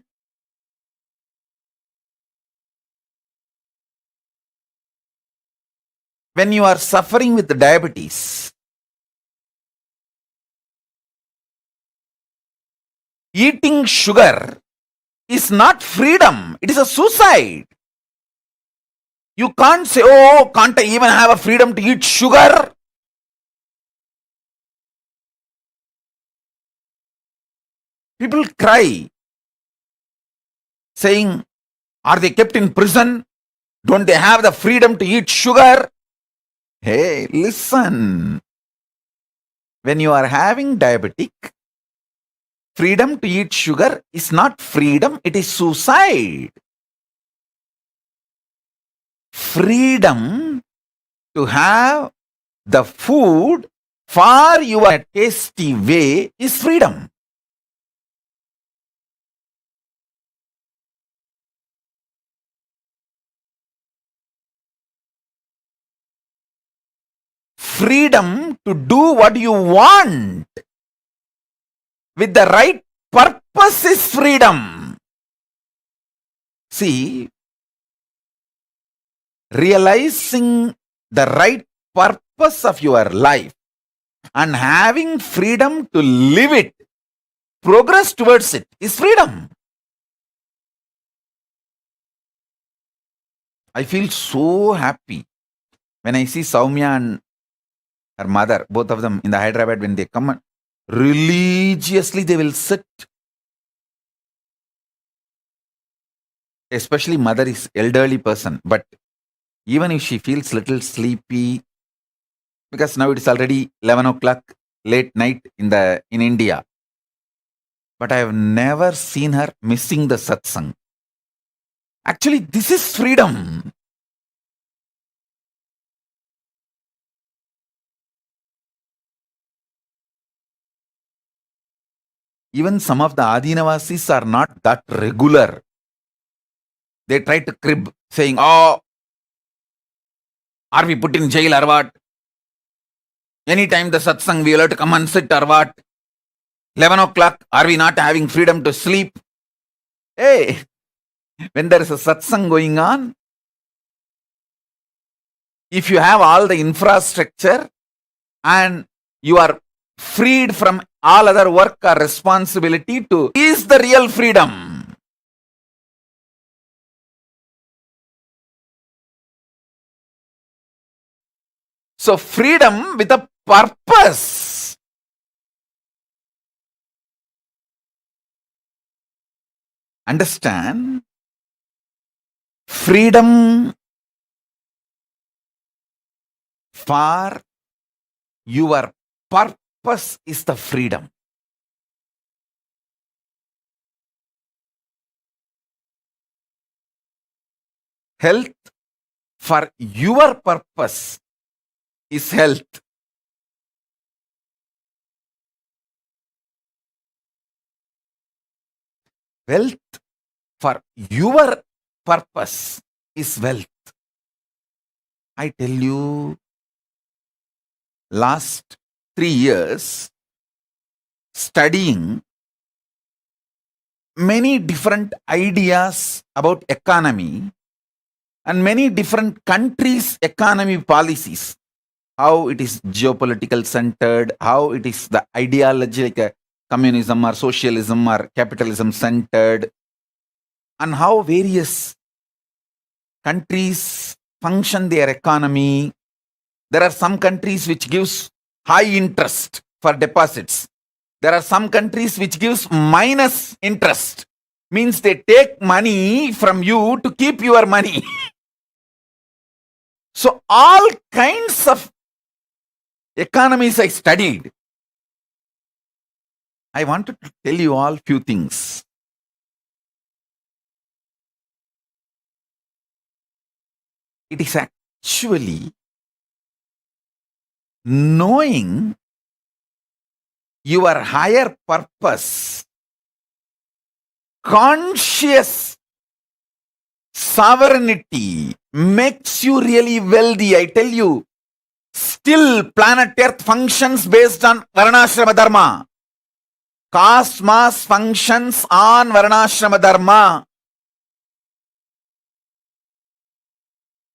S8: when you are suffering with diabetes, eating sugar is not freedom, it is a suicide. You can't say, oh, can't I even have a freedom to eat sugar? People cry, saying, are they kept in prison? Don't they have the freedom to eat sugar? Hey, listen. When you are having diabetic, freedom to eat sugar is not freedom, it is suicide. Freedom to have the food for your tasty way is freedom. Freedom to do what you want with the right purpose is freedom. See, realizing the right purpose of your life and having freedom to live it, progress towards it is freedom. I feel so happy when I see Soumya and her mother, both of them in the Hyderabad, when they come and religiously they will sit. Especially mother is elderly person, but even if she feels little sleepy, because now it is already 11 o'clock late night in India, but I have never seen her missing the satsang. Actually, this is freedom. Even some of the Adinavasis are not that regular. They try to crib, saying, oh, are we put in jail or what? Anytime the satsang, we will have to come and sit or what? 11 o'clock, are we not having freedom to sleep? Hey, when there is a satsang going on, if you have all the infrastructure and you are freed from all other work or responsibility to is the real freedom. So freedom with a purpose. Understand? Freedom for your purpose is the freedom. Health for your purpose is health. Wealth for your purpose is wealth. I tell you, last 3 years, studying many different ideas about economy and many different countries' economy policies, how it is geopolitical centered, how it is the ideology like communism or socialism or capitalism centered, and how various countries function their economy. There are some countries which gives high interest for deposits. There are some countries which gives minus interest. Means they take money from you to keep your money. So all kinds of economies I studied. I wanted to tell you all few things. It is actually knowing your higher purpose, conscious sovereignty makes you really wealthy. I tell you, still planet Earth functions based on Varnashrama Dharma. Cosmos functions on Varnashrama Dharma.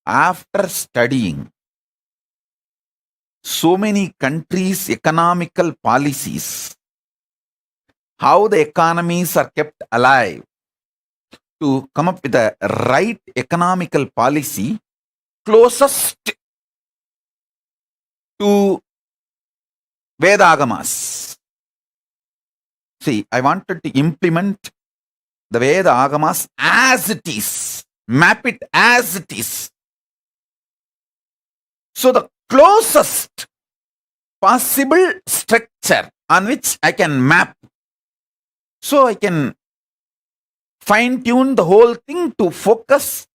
S8: After studying so many countries' economical policies, how the economies are kept alive, to come up with a right economical policy, closest to Vedagamas. See, I wanted to implement the Veda Agamas as it is, map it as it is. So the closest possible structure on which I can map, so I can fine tune the whole thing to focus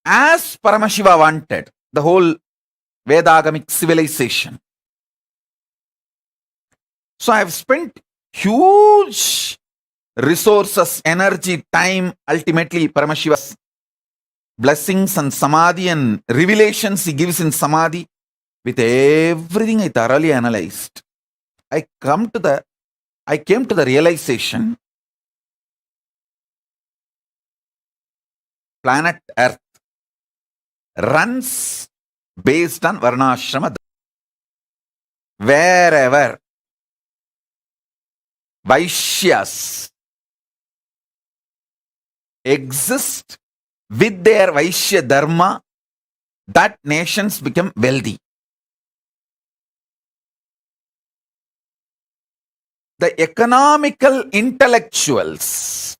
S8: as Paramashiva wanted, the whole Vedagamic civilization. So I have spent huge resources, energy, time, ultimately Paramashiva's blessings and samadhi and revelations he gives in samadhi. With everything I thoroughly analyzed, I came to the realization planet Earth runs based on Varnashrama. Wherever Vaishyas exist with their Vaishya Dharma, that nations become wealthy. The economical intellectuals,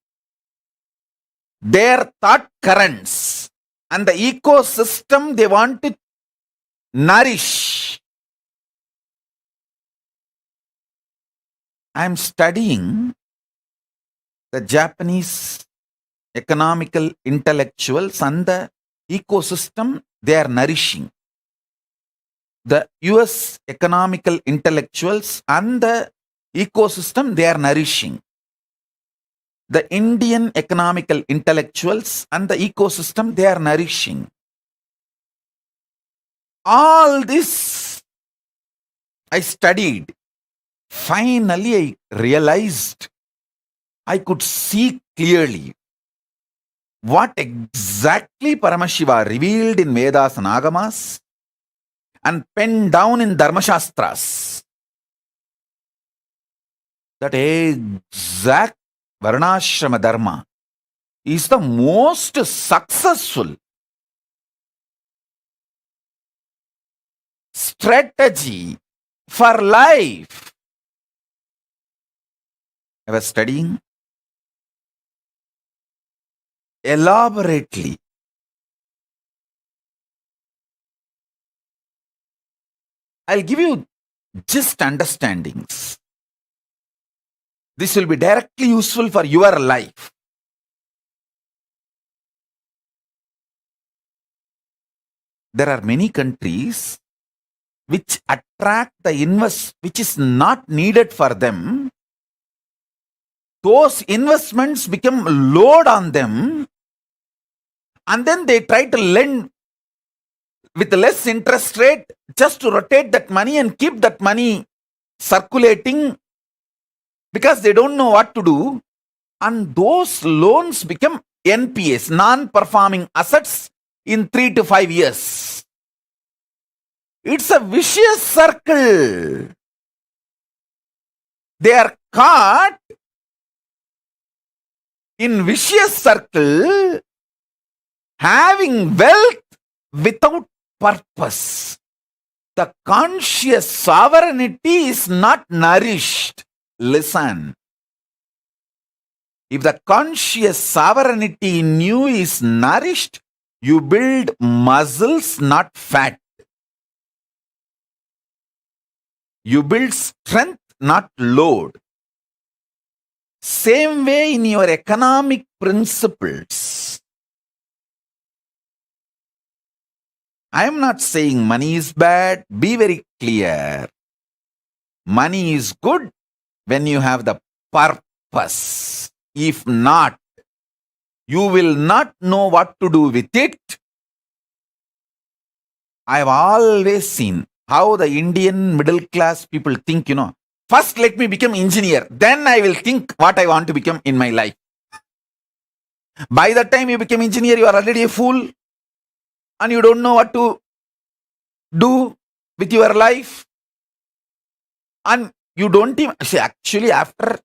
S8: their thought currents, and the ecosystem they want to nourish. I am studying the Japanese economical intellectuals and the ecosystem they are nourishing. The US economical intellectuals and the ecosystem they are nourishing. The Indian economical intellectuals and the ecosystem they are nourishing. All this I studied. Finally, I realized, I could see clearly what exactly Paramashiva revealed in Vedas and Agamas and penned down in Dharmashastras. That exact Varnashrama Dharma is the most successful strategy for life. I was studying elaborately. I'll give you just understandings. This will be directly useful for your life. There are many countries which attract the which is not needed for them. Those investments become load on them, and then they try to lend with less interest rate just to rotate that money and keep that money circulating because they don't know what to do. And those loans become NPAs, non-performing assets, in 3 to 5 years. It's a vicious circle. They are caught in vicious circle, having wealth without purpose. The conscious sovereignty is not nourished. Listen. If the conscious sovereignty in you is nourished, you build muscles, not fat. You build strength, not load. Same way in your economic principles. I am not saying money is bad. Be very clear. Money is good when you have the purpose. If not, you will not know what to do with it. I have always seen how the Indian middle class people think, first let me become engineer, then I will think what I want to become in my life. By the time you become engineer, you are already a fool and you don't know what to do with your life. And you don't even, see, actually after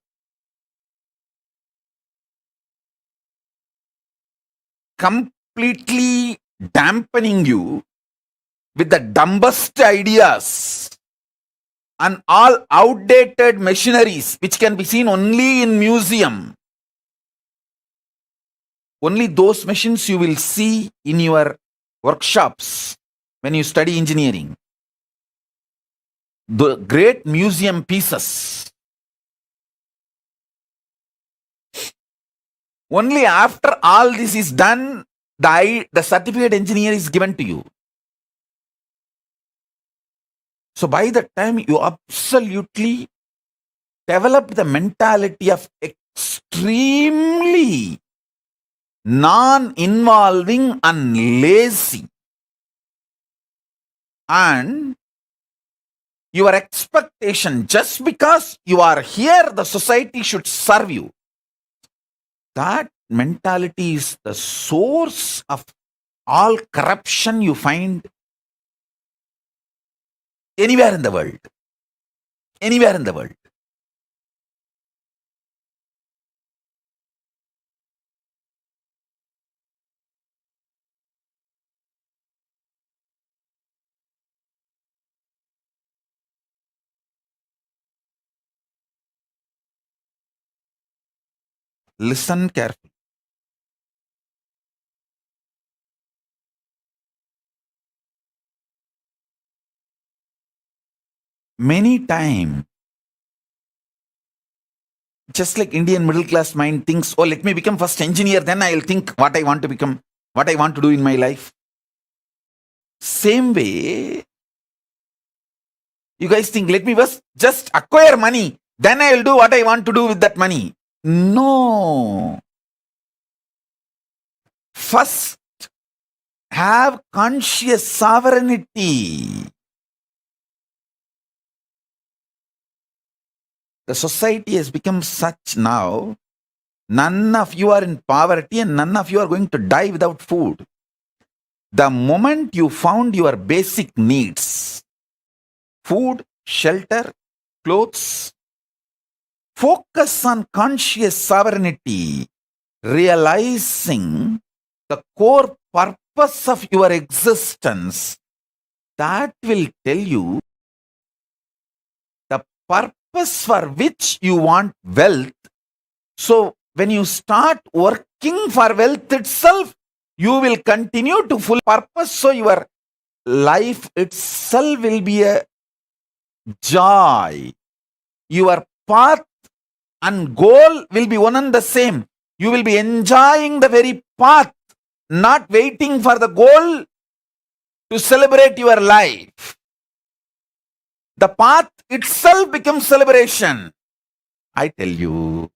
S8: completely dampening you, with the dumbest ideas and all outdated machineries which can be seen only in museum. Only those machines you will see in your workshops when you study engineering. The great museum pieces. Only after all this is done, the certificate engineer is given to you. So by the time you absolutely develop the mentality of extremely non-involving and lazy, and your expectation, just because you are here, the society should serve you. That mentality is the source of all corruption you find anywhere in the world. Anywhere in the world. Listen carefully. Many times, just like Indian middle class mind thinks, oh, let me become first engineer, then I'll think what I want to become, what I want to do in my life. Same way, you guys think, let me first just acquire money, then I will do what I want to do with that money. No. First, have conscious sovereignty. The society has become such now, none of you are in poverty and none of you are going to die without food. The moment you found your basic needs, food, shelter, clothes, focus on conscious sovereignty, realizing the core purpose of your existence. That will tell you the purpose for which you want wealth. So when you start working for wealth itself, you will continue to full purpose. So your life itself will be a joy. Your path and goal will be one and the same. You will be enjoying the very path, not waiting for the goal to celebrate your life. The path itself becomes celebration. I tell you,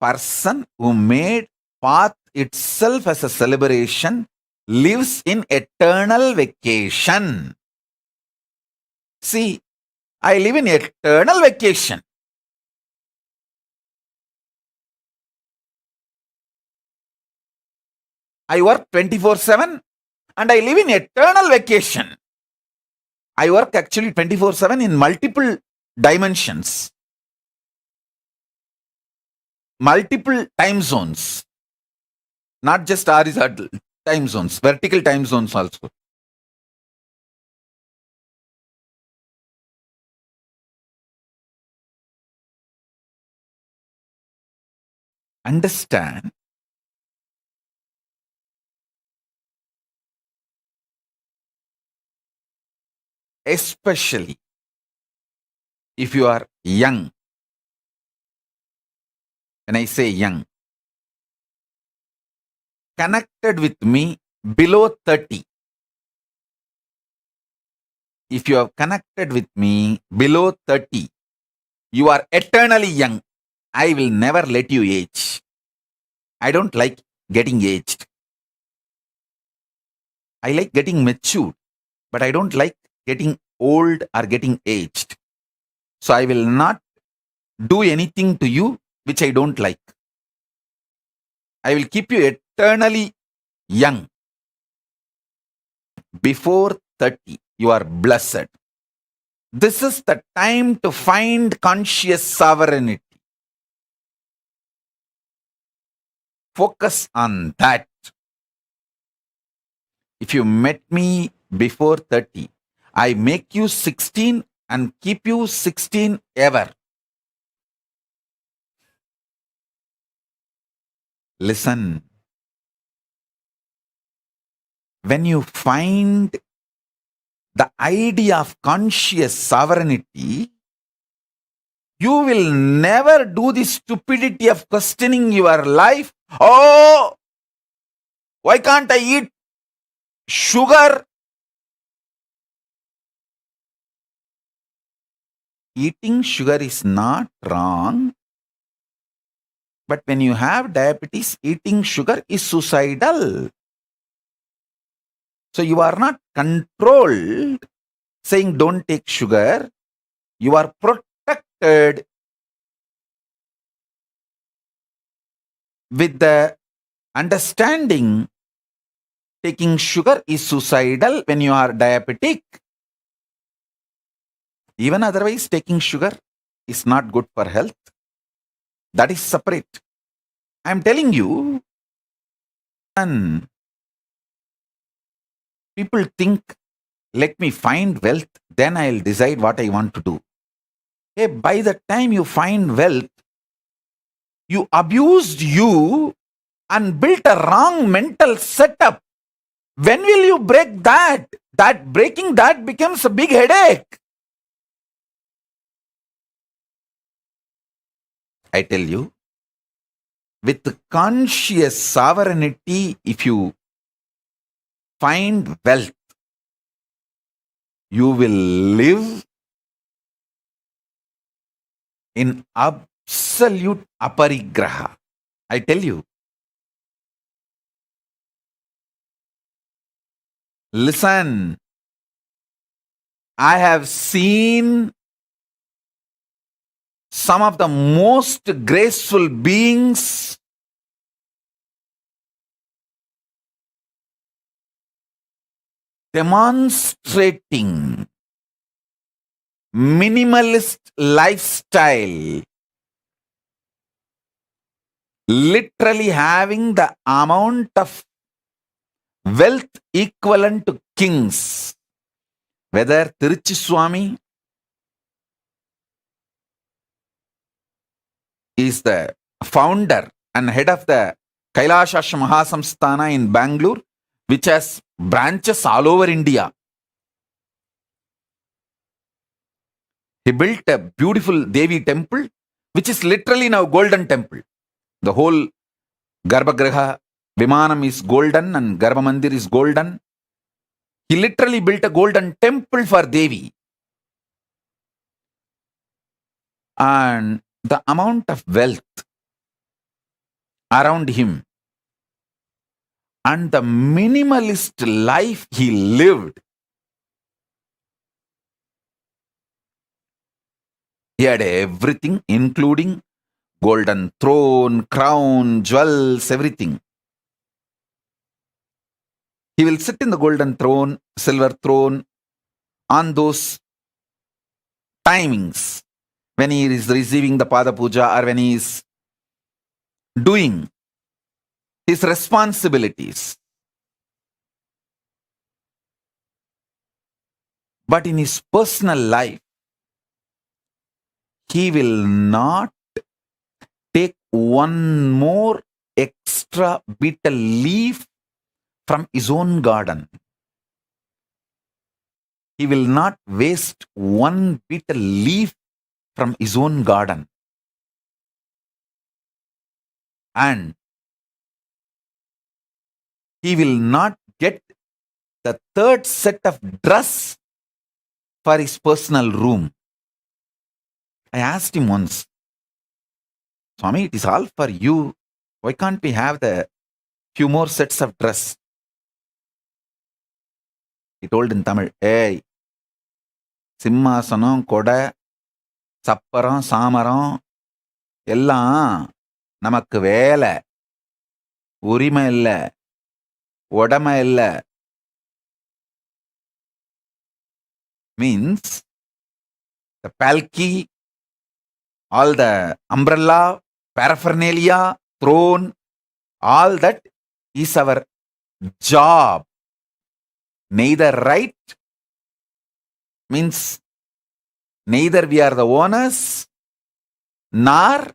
S8: person who made path itself as a celebration lives in eternal vacation. See, I live in eternal vacation. I work 24/7 and I live in eternal vacation. I work actually 24/7 in multiple dimensions, multiple time zones, not just horizontal time zones, vertical time zones also. Understand, especially if you are young. When I say young, connected with me below 30. If you have connected with me below 30, you are eternally young. I will never let you age. I don't like getting aged. I like getting matured, but I don't like getting old or getting aged. So I will not do anything to you which I don't like. I will keep you eternally young. Before 30, you are blessed. This is the time to find conscious sovereignty. Focus on that. If you met me before 30, I make you 16 and keep you 16 ever. Listen. When you find the idea of conscious sovereignty, you will never do the stupidity of questioning your life. Oh, why can't I eat sugar? Eating sugar is not wrong. But when you have diabetes, eating sugar is suicidal. So you are not controlled saying don't take sugar. You are protected with the understanding taking sugar is suicidal when you are diabetic. Even otherwise, taking sugar is not good for health. That is separate. I am telling you, and people think, let me find wealth, then I'll decide what I want to do. Hey, by the time you find wealth, you abused you and built a wrong mental setup. When will you break that? That breaking that becomes a big headache. I tell you, with conscious sovereignty, if you find wealth, you will live in absolute aparigraha. I tell you. Listen, I have seen some of the most graceful beings demonstrating minimalist lifestyle, literally having the amount of wealth equivalent to kings. Whether Tiruchi Swami is the founder and head of the Kailasha Mahasamsthana in Bangalore, which has branches all over India. He built a beautiful Devi temple, which is literally now golden temple. The whole Garbhagriha, Vimanam is golden and Garbha Mandir is golden. He literally built a golden temple for Devi. And the amount of wealth around him and the minimalist life he lived. He had everything, including golden throne, crown, jewels, everything. He will sit in the golden throne, silver throne, on those timings when he is receiving the Pada Puja or when he is doing his responsibilities. But in his personal life, he will not take one more extra betel leaf from his own garden. He will not waste one betel leaf from his own garden. And he will not get the third set of dress for his personal room. I asked him once, Swami, it is all for you. Why can't we have the few more sets of dress? He told in Tamil, hey, சிம்மாசனம் கொடை சப்பரம் சாமரம் எல்லாம் நமக்கு வேலை, உரிமை இல்லை, உடமை இல்லை. Means the palki, all the umbrella, paraphernalia, throne, all that is our job. neither right means neither we are the owners, nor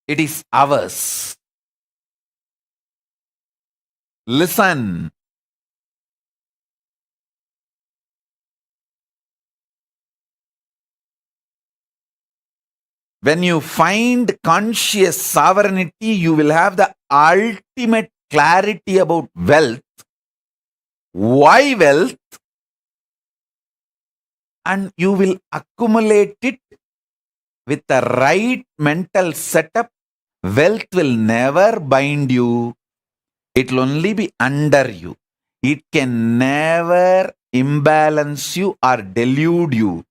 S8: it is ours. Listen. When you find conscious sovereignty, you will have the ultimate clarity about wealth. Why wealth? And you will accumulate it with the right mental setup. Wealth will never bind you. It will only be under you. It can never imbalance you or delude you,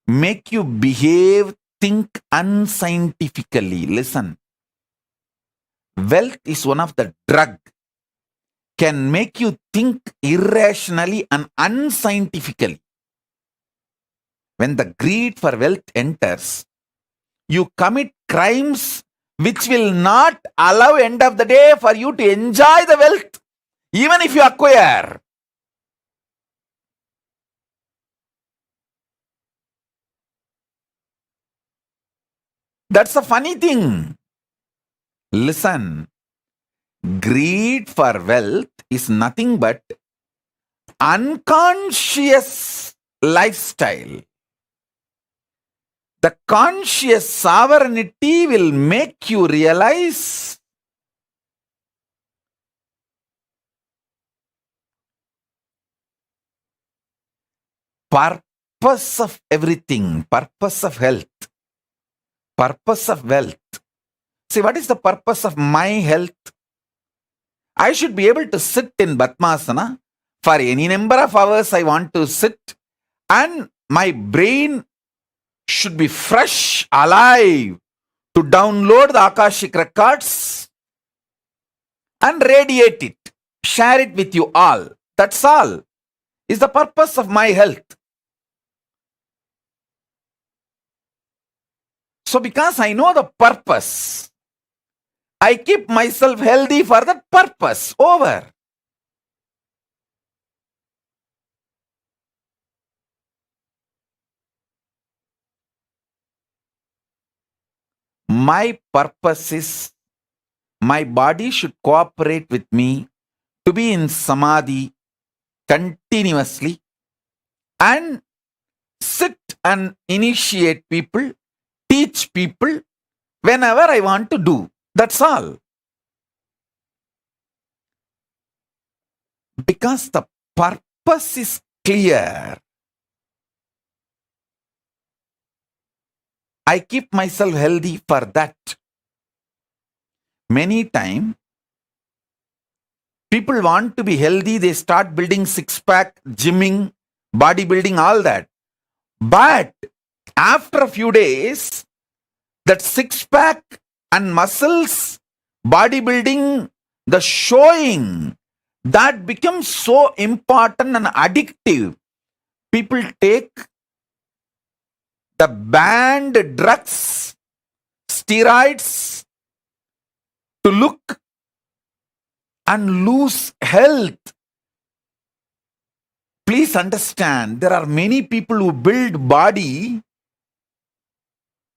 S8: make you behave, think unscientifically. Listen, wealth is one of the drug, can make you think irrationally and unscientifically. When the greed for wealth enters, you commit crimes which will not allow end of the day for you to enjoy the wealth, even if you acquire. That's a funny thing. Listen, greed for wealth is nothing but unconscious lifestyle. The conscious sovereignty will make you realize purpose of everything, purpose of health, purpose of wealth. See, what is the purpose of my health? I should be able to sit in Padmasana for any number of hours I want to sit, and my brain should be fresh, alive, to download the Akashic records and radiate it, share it with you all. That's all is the purpose of my health. So because I know the purpose, I keep myself healthy for that purpose. Over. My purpose is my body should cooperate with me to be in samadhi continuously and sit and initiate people, teach people whenever I want to do. That's all. Because the purpose is clear, I keep myself healthy for that. Many times, people want to be healthy, they start building six-pack, gymming, bodybuilding, all that. But after a few days, that six-pack and muscles, bodybuilding, the showing, that becomes so important and addictive. People take the banned drugs, steroids to look and lose health. Please understand, there are many people who build body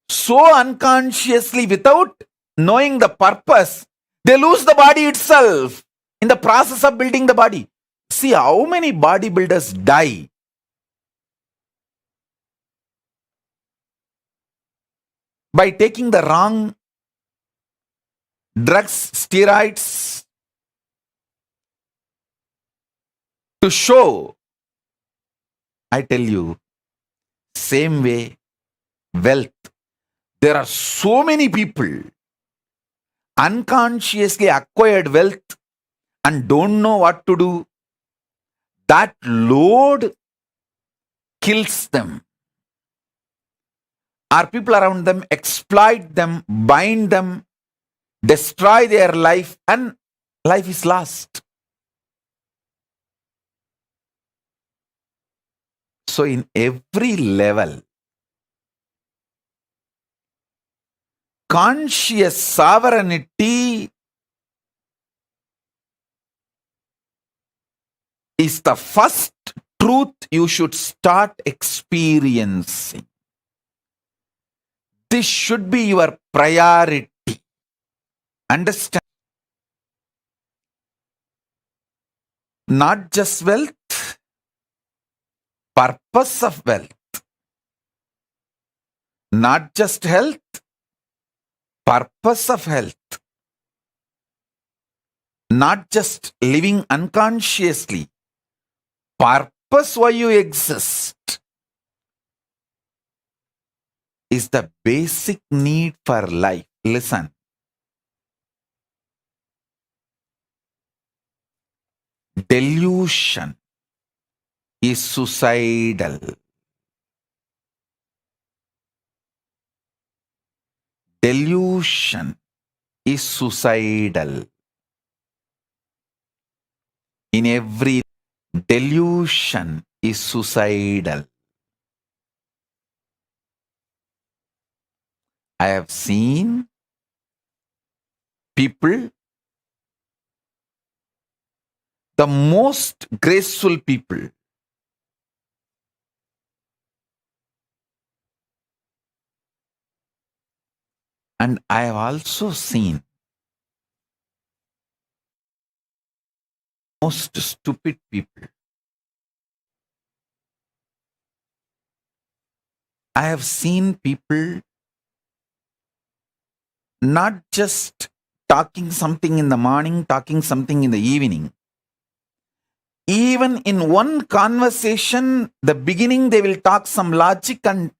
S8: so unconsciously without knowing the purpose, they lose the body itself in the process of building the body. See how many bodybuilders die. By taking the wrong drugs, steroids to show. I tell you, same way, wealth. There are so many people unconsciously acquired wealth and don't know what to do. That load kills them. Our people around them exploit them, bind them, destroy their life, and life is lost. So in every level, conscious sovereignty is the first truth you should start experiencing. This should be your priority. Understand? Not just wealth, purpose of wealth. Not just health, purpose of health. Not just living unconsciously, purpose why you exist is the basic need for life. Listen. Delusion is suicidal. Delusion is suicidal. In every delusion is suicidal. I have seen people, the most graceful people, and I have also seen most stupid people. I have seen people not just talking something in the morning, talking something in the evening. Even in one conversation, the beginning they will talk some logic, and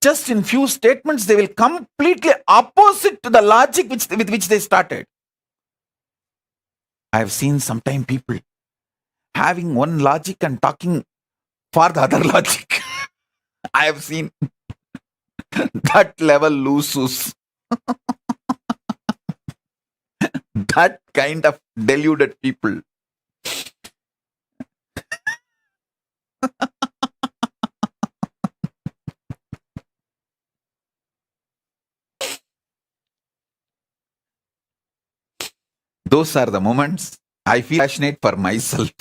S8: just in few statements they will completely opposite to the logic with which they started. I have seen sometimes people having one logic and talking for the other logic. I have seen that level loses. That kind of deluded people. Those are the moments I feel passionate for myself.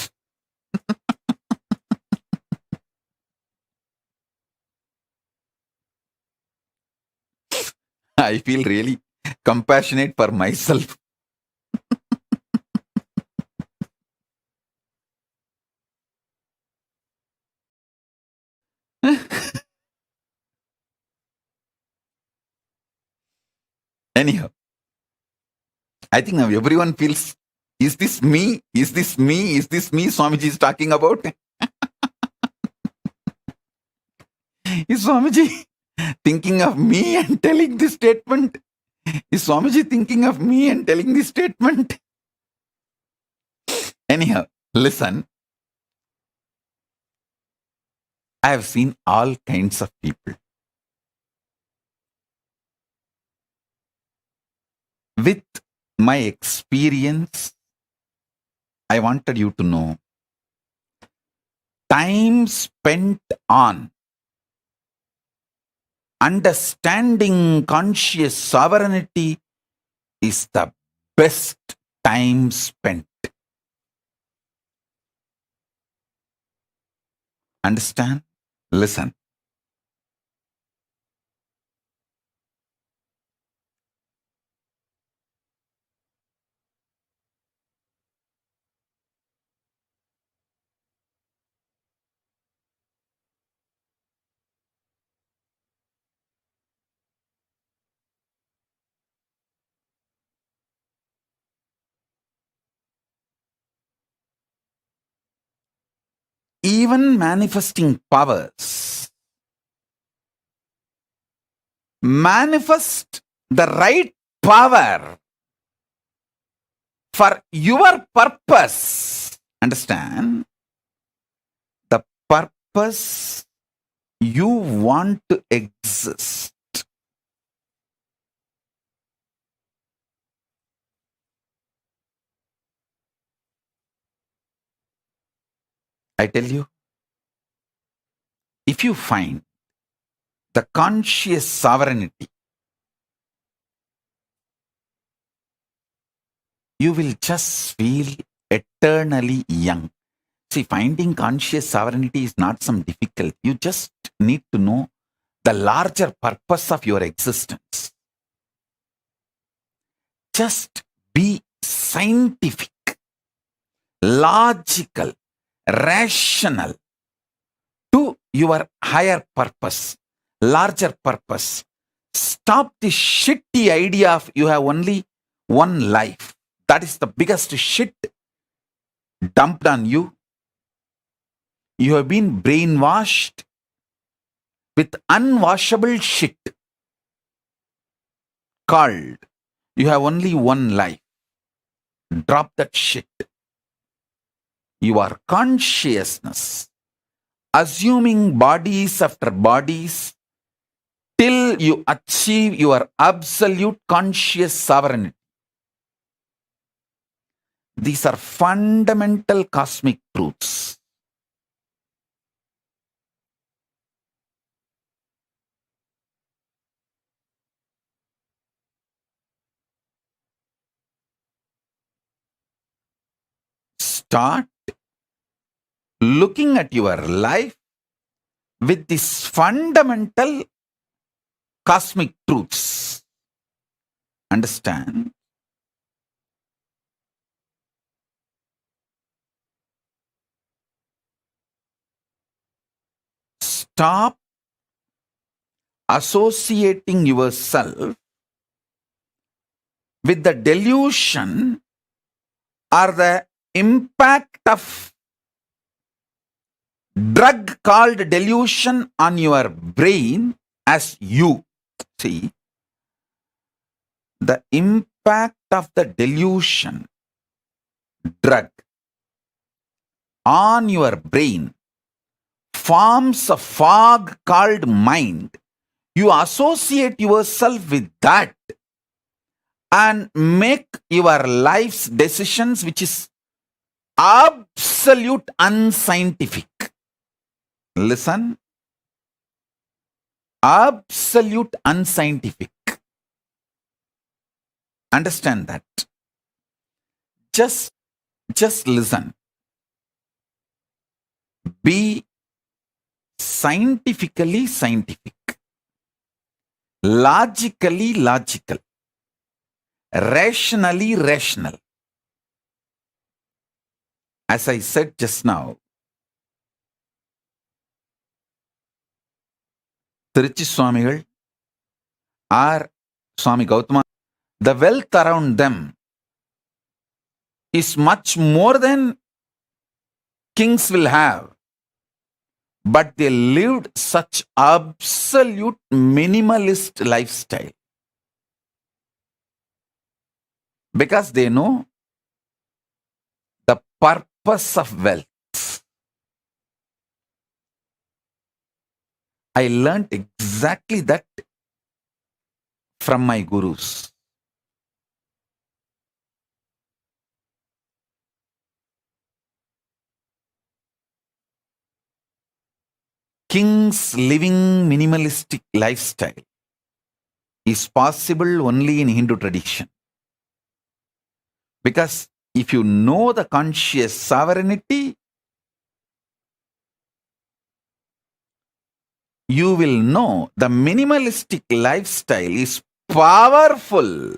S8: I feel really compassionate for myself. Anyhow, I think now everyone feels, is this me? Is this me? Is this me Swamiji is talking about? Is Swamiji thinking of me and telling this statement? Is Swamiji thinking of me and telling this statement? Anyhow, listen. I have seen all kinds of people. With my experience, I wanted you to know, time spent on understanding conscious sovereignty is the best time spent. Understand? Listen. Even manifesting powers manifest the right power for your purpose. Understand? The purpose you want to exist. I tell you, if you find the conscious sovereignty, you will just feel eternally young. See, finding conscious sovereignty is not some difficult. You just need to know the larger purpose of your existence. Just be scientific, logical, rational to your higher purpose, larger purpose. Stop the shitty idea of you have only one life. That is the biggest shit dumped on you. You have been brainwashed with unwashable shit called you have only one life. Drop that shit. Your consciousness, assuming bodies after bodies, till you achieve your absolute conscious sovereignty. These are fundamental cosmic truths. Start looking at your life with these fundamental cosmic truths. Understand? Stop associating yourself with the delusion or the impact of drug called delusion on your brain as you. See, the impact of the delusion drug on your brain forms a fog called mind. You associate yourself with that and make your life's decisions, which is absolute unscientific. Listen, absolute unscientific. Understand that. Just listen. Be scientifically scientific, logically logical, rationally rational. As I said just now, Tiruchi Swamigal or Swami Gautama, the wealth around them is much more than kings will have. But they lived such absolute minimalist lifestyle because they know the purpose of wealth. I learned exactly that from my gurus. Kings living minimalistic lifestyle is possible only in Hindu tradition. Because if you know the conscious sovereignty, you will know the minimalistic lifestyle is powerful.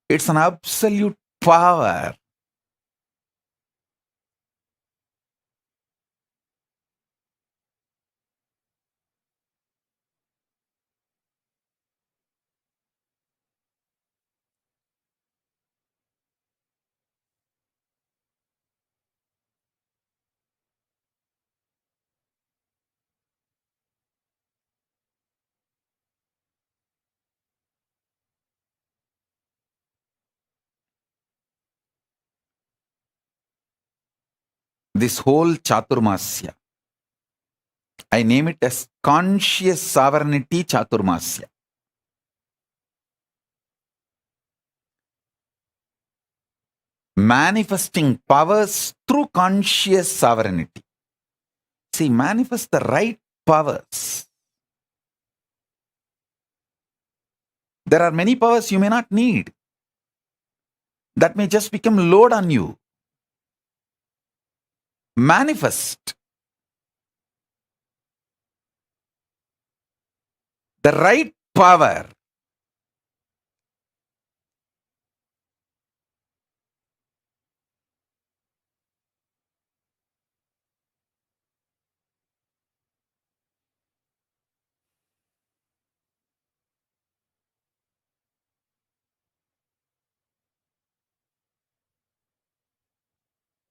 S8: It's an absolute power. This whole Chaturmasya, I name it as conscious sovereignty Chaturmasya. Manifesting powers through conscious sovereignty. See, manifest the right powers. There are many powers you may not need. that may just become load on you. Manifest the right power.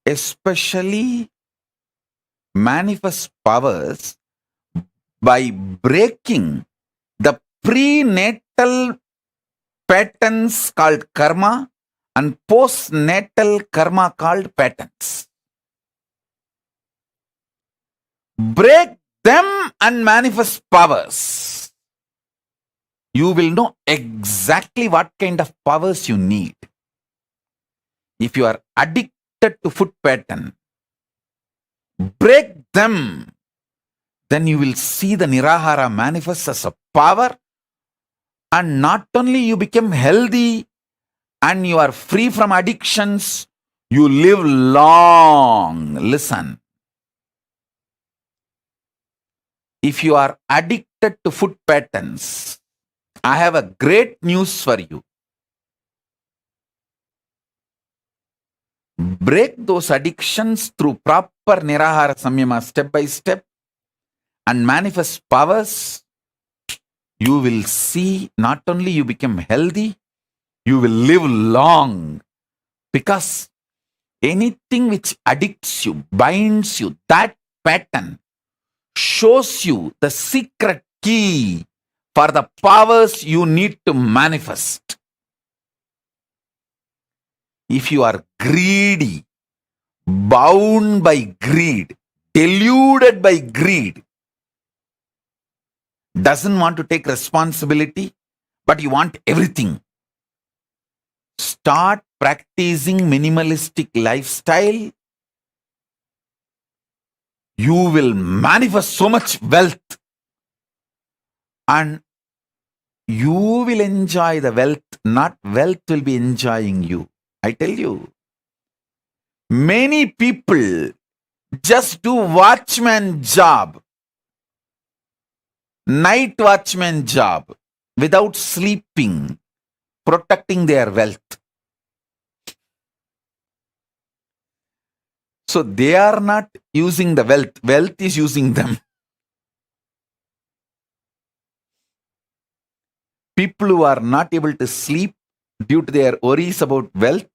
S8: Especially manifest powers by breaking the prenatal patterns called karma and postnatal karma called patterns. Break them and manifest powers. You will know exactly what kind of powers you need. If you are addicted to food pattern, break them. Then you will see the Nirahara manifest as a power, and not only you become healthy and you are free from addictions, you live long. Listen. If you are addicted to food patterns, I have a great news for you. Break those addictions through proper Nirahara Samyama step by step and manifest powers. You will see not only you become healthy, you will live long, because anything which addicts you, binds you, that pattern shows you the secret key for the powers you need to manifest. If you are greedy, bound by greed, deluded by greed, doesn't want to take responsibility, but you want everything, start practicing minimalistic lifestyle. You will manifest so much wealth, and you will enjoy the wealth, not wealth will be enjoying you. I tell you, many people just do watchman job, night watchman job, without sleeping, protecting their wealth. So they are not using the wealth, wealth is using them. People who are not able to sleep due to their worries about wealth,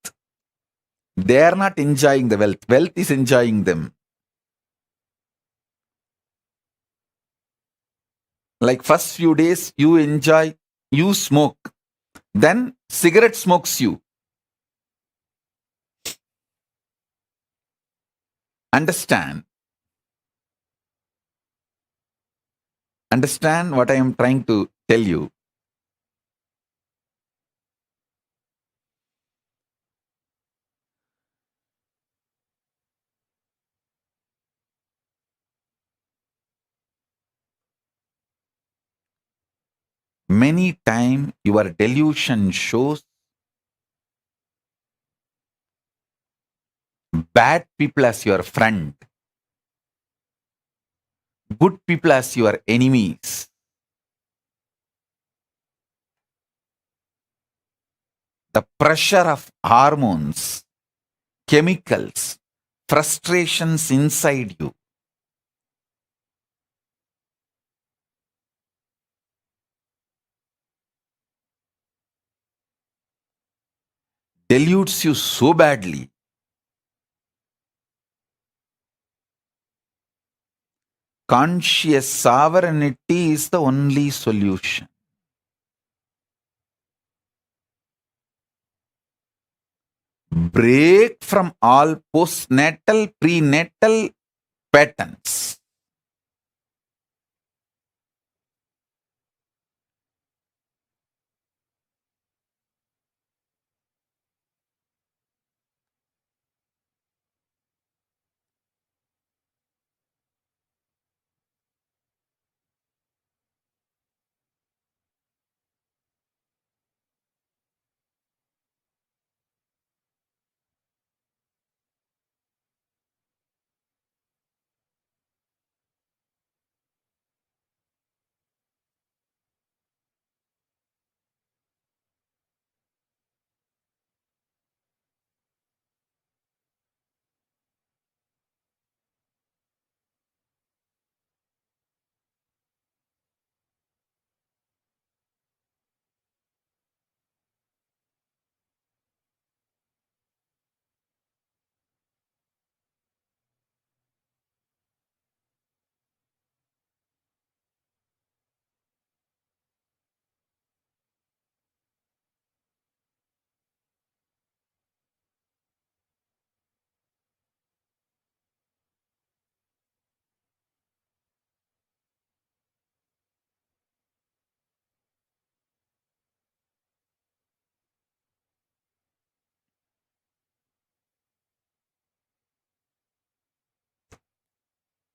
S8: they are not enjoying the wealth, wealth is enjoying them. Like first few days you enjoy, you smoke, then cigarette smokes you. Understand what I am trying to tell you. Many times your delusion shows bad people as your friend, good people as your enemies. The pressure of hormones, chemicals, frustrations inside you, deludes you so badly. Conscious sovereignty is the only solution. Break from all postnatal, prenatal patterns.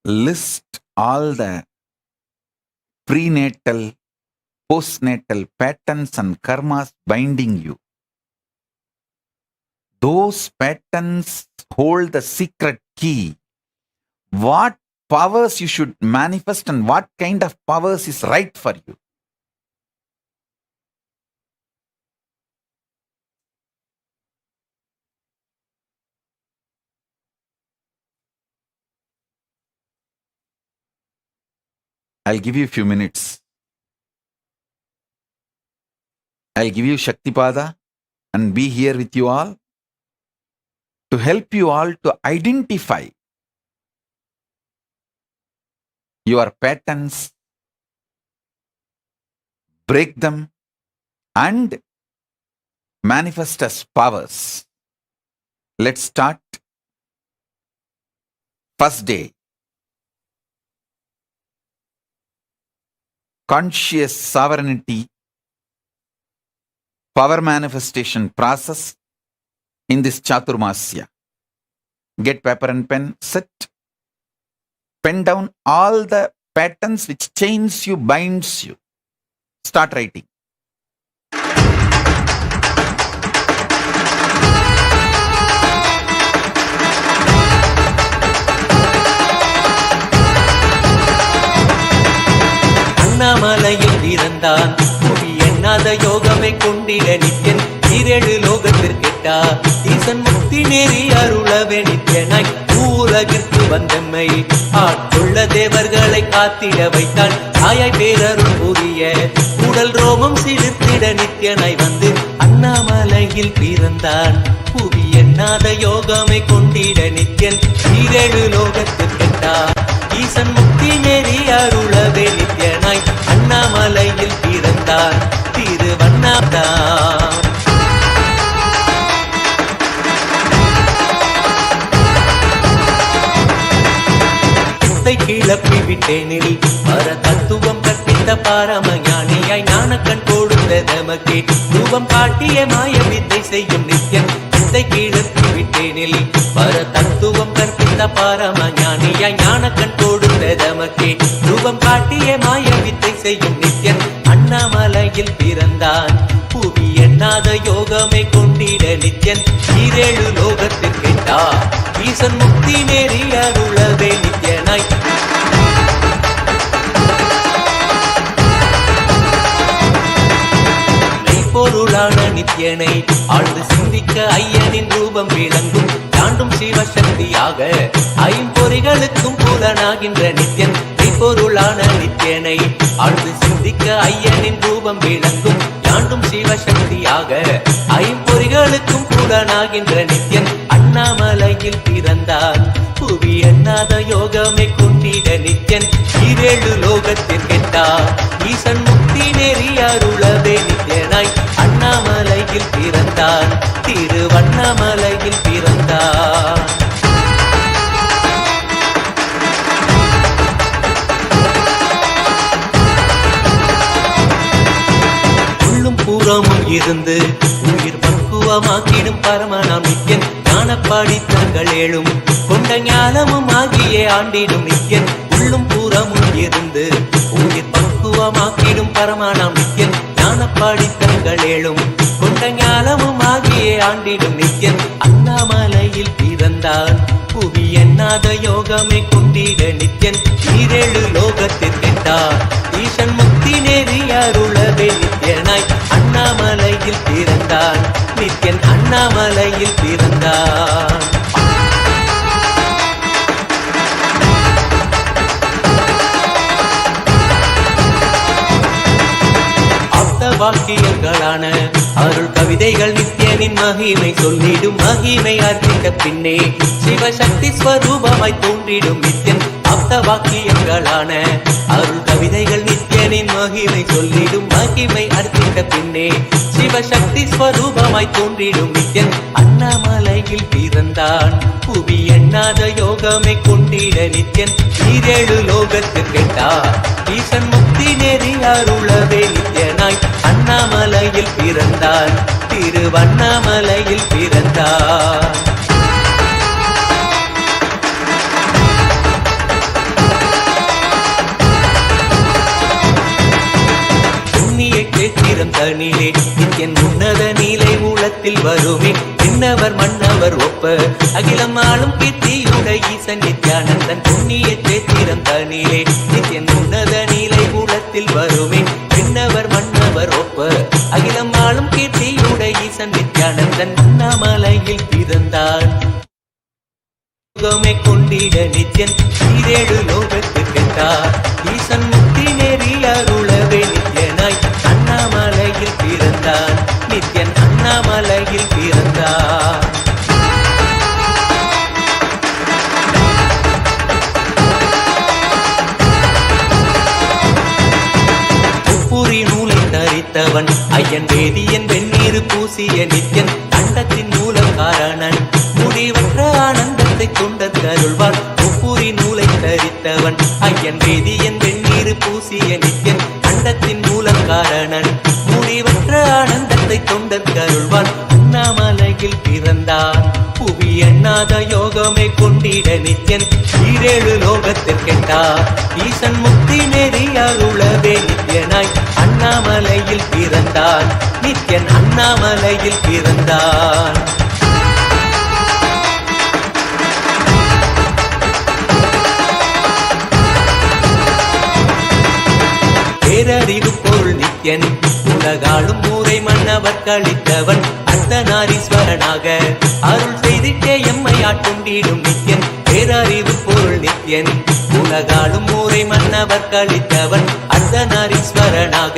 S8: list all the prenatal, postnatal patterns and karmas binding you. Those patterns hold the secret key. What powers you should manifest and what kind of powers is right for you. I'll give you a few minutes. I'll give you Shaktipada and be here with you all to help you all to identify your patterns, break them, and manifest as powers. Let's start. First day. Conscious sovereignty, power manifestation process in this Chaturmasya. Get paper and pen, sit. Pen down all the patterns which chains you, binds you. Start writing.
S6: அண்ணாமலையில் பிறந்தான் புவி எண்ணாத யோகமை கொண்டிட நித்யன் ஈரேழு லோகத்திற்கெட்டா ஈசன் முக்தி நெறி அருளவே நித்யனாய் உலகிற்கு வந்தம்மை ஆட்கொள்ள தேவர்களை காத்திட வைத்தான் தாயாய் பேரருள் புரிய உடல் ரோமம் சிலிர்த்திட நித்யனாய் வந்து அண்ணாமலையில் பிறந்தான் புவி எண்ணாத யோகமை கொண்டிட நித்யன் ஈரேழு லோகத்திற்கெட்டா ஈசன் முக்தி நெறி அருளவே நித்யனாய் அண்ணாமலையில் பிறந்தார் திருவண்ணாதான். கிளப்பி விட்டேனில் பர தத்துவம் கற்பித்த பாரமஞானியாய் ஞானக்கண் கொடுத்த தமக்கே ரூபம் காட்டிய மாய வித்தை செய்யும் நித்யன் வித்தை கிளப்பி விட்டேனில் பர தத்துவம் கற்பித்த பாரமஞானியாய் ஞானக்கண் கொடுத்த தமக்கே ரூபம் காட்டிய மாய வித்தை செய்யும் நித்யன் அண்ணாமலையில் பிறந்தான் புவி எண்ணாத யோகமை கொண்டிட நித்யன் ஈரேழு லோகத்திற்கெட்டா ஈசன் முக்தி நெறி அருளவே நித்யனாய் பொருளான நித்யனை ஆழ்ந்து சிந்திக்க ஐயனின் ரூபம் விளங்கும் தாண்டும் சிவசக்தியாக ஐம்பொறிகளுக்கும் புலனாகின்ற நித்யன் பொருளான நித்யனை ஆழ்ந்து சிந்திக்க ஐயனின் ரூபம் விளங்கும் தாண்டும் சிவசக்தியாக ஐம்பொறிகளுக்கும் புலனாகின்ற நித்யன் அண்ணாமலையில் பிறந்தான் புவி எண்ணாத யோகமை கொண்டிட நித்யன் ஈரேழு லோகத்திற்கெட்டா ஈசன் முக்தி நெறி அருளவே நித்யனாய் அண்ணாமலையில் பிறந்தான் திருவண்ணாமலையில் பிறந்தான். உள்ளும் புறமும் இருந்து உயிர் பக்குவமாக்கிடும் பரமனாம் நித்யன் ஞானப்பாடி தங்கள் ஏழும் கொண்ட ஞானமும் ஆகியே ஆண்டிடும் நித்யன் உள்ளும் புறமும் இருந்து உயிர் பக்குவமாக்கிடும் பரமனாம் நித்யன் ஞானப்பாடி தங்கள் ஏழும் கொண்ட ஞானமும் ஆகியே ஆண்டிடும் நித்யன் அண்ணாமலையில் பிறந்தான் புவி எண்ணாத யோகமை கொண்டிட நித்யன் ஈரேழு லோகத்திற்கெட்டா ஈசன் முக்தி நெறி அருளவே நித்யனாய் அண்ணாமலையில் பிறந்தான் நித்யன் அண்ணாமலையில் பிறந்தான். வாக்கியங்களான அருள் கவிதைகள் நித்யனின் மகிமை சொல்லிடும் மகிமை அர்ப்பித்த பின்னே சிவசக்தி ஸ்வரூபமாய் தோன்றிடும் நித்யன் ஆப்த வாக்கியங்களான அருள் கவிதைகள் நித்யனின் மகிமை சொல்லிடும் மகிமை அர்ப்பித்த பின்னே சிவசக்தி ஸ்வரூபமாய் தோன்றிடும் நித்யன் அண்ணாமலையில் பிறந்தான் புவி எண்ணாத யோகமை கொண்டிட நித்யன் ஈரேழு லோகத்திற்கெட்டா ஈசன் முக்தி நெறி அருளவே நித்யனாய் அண்ணாமலையில் பிறந்தான் திருவண்ணாமலையில் பிறந்தான். சேத்திரம் தனிலே நித்யன் உன்னத நீலை ஊழத்தில் வருமே விண்ணவர் மன்னவர் ஒப்ப அகிலம் ஆளும் கீர்த்தியுட ஈசன் நித்யானந்தன் புண்ணிய சேத்திரம் தனிலே நித்யன் உன்னத நீலை ஊழத்தில் வருமே விண்ணவர் மன்னவர் ஒப்ப அகிலம் ஆளும் கீர்த்தியுட ஈசன் நித்யானந்தன் அண்ணாமலையில் பிறந்தான் கொண்டிட நித்யன் ஈரேழு லோகத்து கெட்டார் ஈசன் முக்தி நெறி அருளவே நித்யனாய் அண்ணாமலையில் பிறந்தான் நித்யன் அண்ணாமலையில் பிறந்தார் உப்புரி நூலை தரித்தவன் ஐயன் வேதியன் வெந்நீர் பூசிய நித்யன் அண்டத்தின் மூலம் காரணன் முடிவற்ற ஆனந்தத்தை கொண்டது அருள்வான் உப்புரி நூலை தரித்தவன் ஐயன் வேதியன் வெந்நீர் பூசிய நித்யன் அண்டத்தின் மூலம் காரணன் முடிவற்ற ஆனந்தத்தை கொண்டது அருள்வான் அண்ணாமலையில் பிறந்தான் புவி எண்ணாத யோகமே கொண்டிட நித்யன் ஈரேழு லோகத்தில் கெட்டார் ஈசன் முக்தி நெறி அருளவே நித்யனாய் அண்ணாமலையில் பிறந்தான் நித்யன் அண்ணாமலையில் பிறந்தான் பேரறிவு பொருள் நித்யன் உலகாளும் ஊரை மன்னவர் கழித்தவன் அர்த்தநாரீஸ்வரனாக அருள் செய்திட்டே எம்மை ஆட்கொண்டிடும் நித்யன் பேரறிவு பொருள் நித்யன் உலகாளும் ஊரை மன்னவர் கழித்தவன் அர்த்தநாரீஸ்வரனாக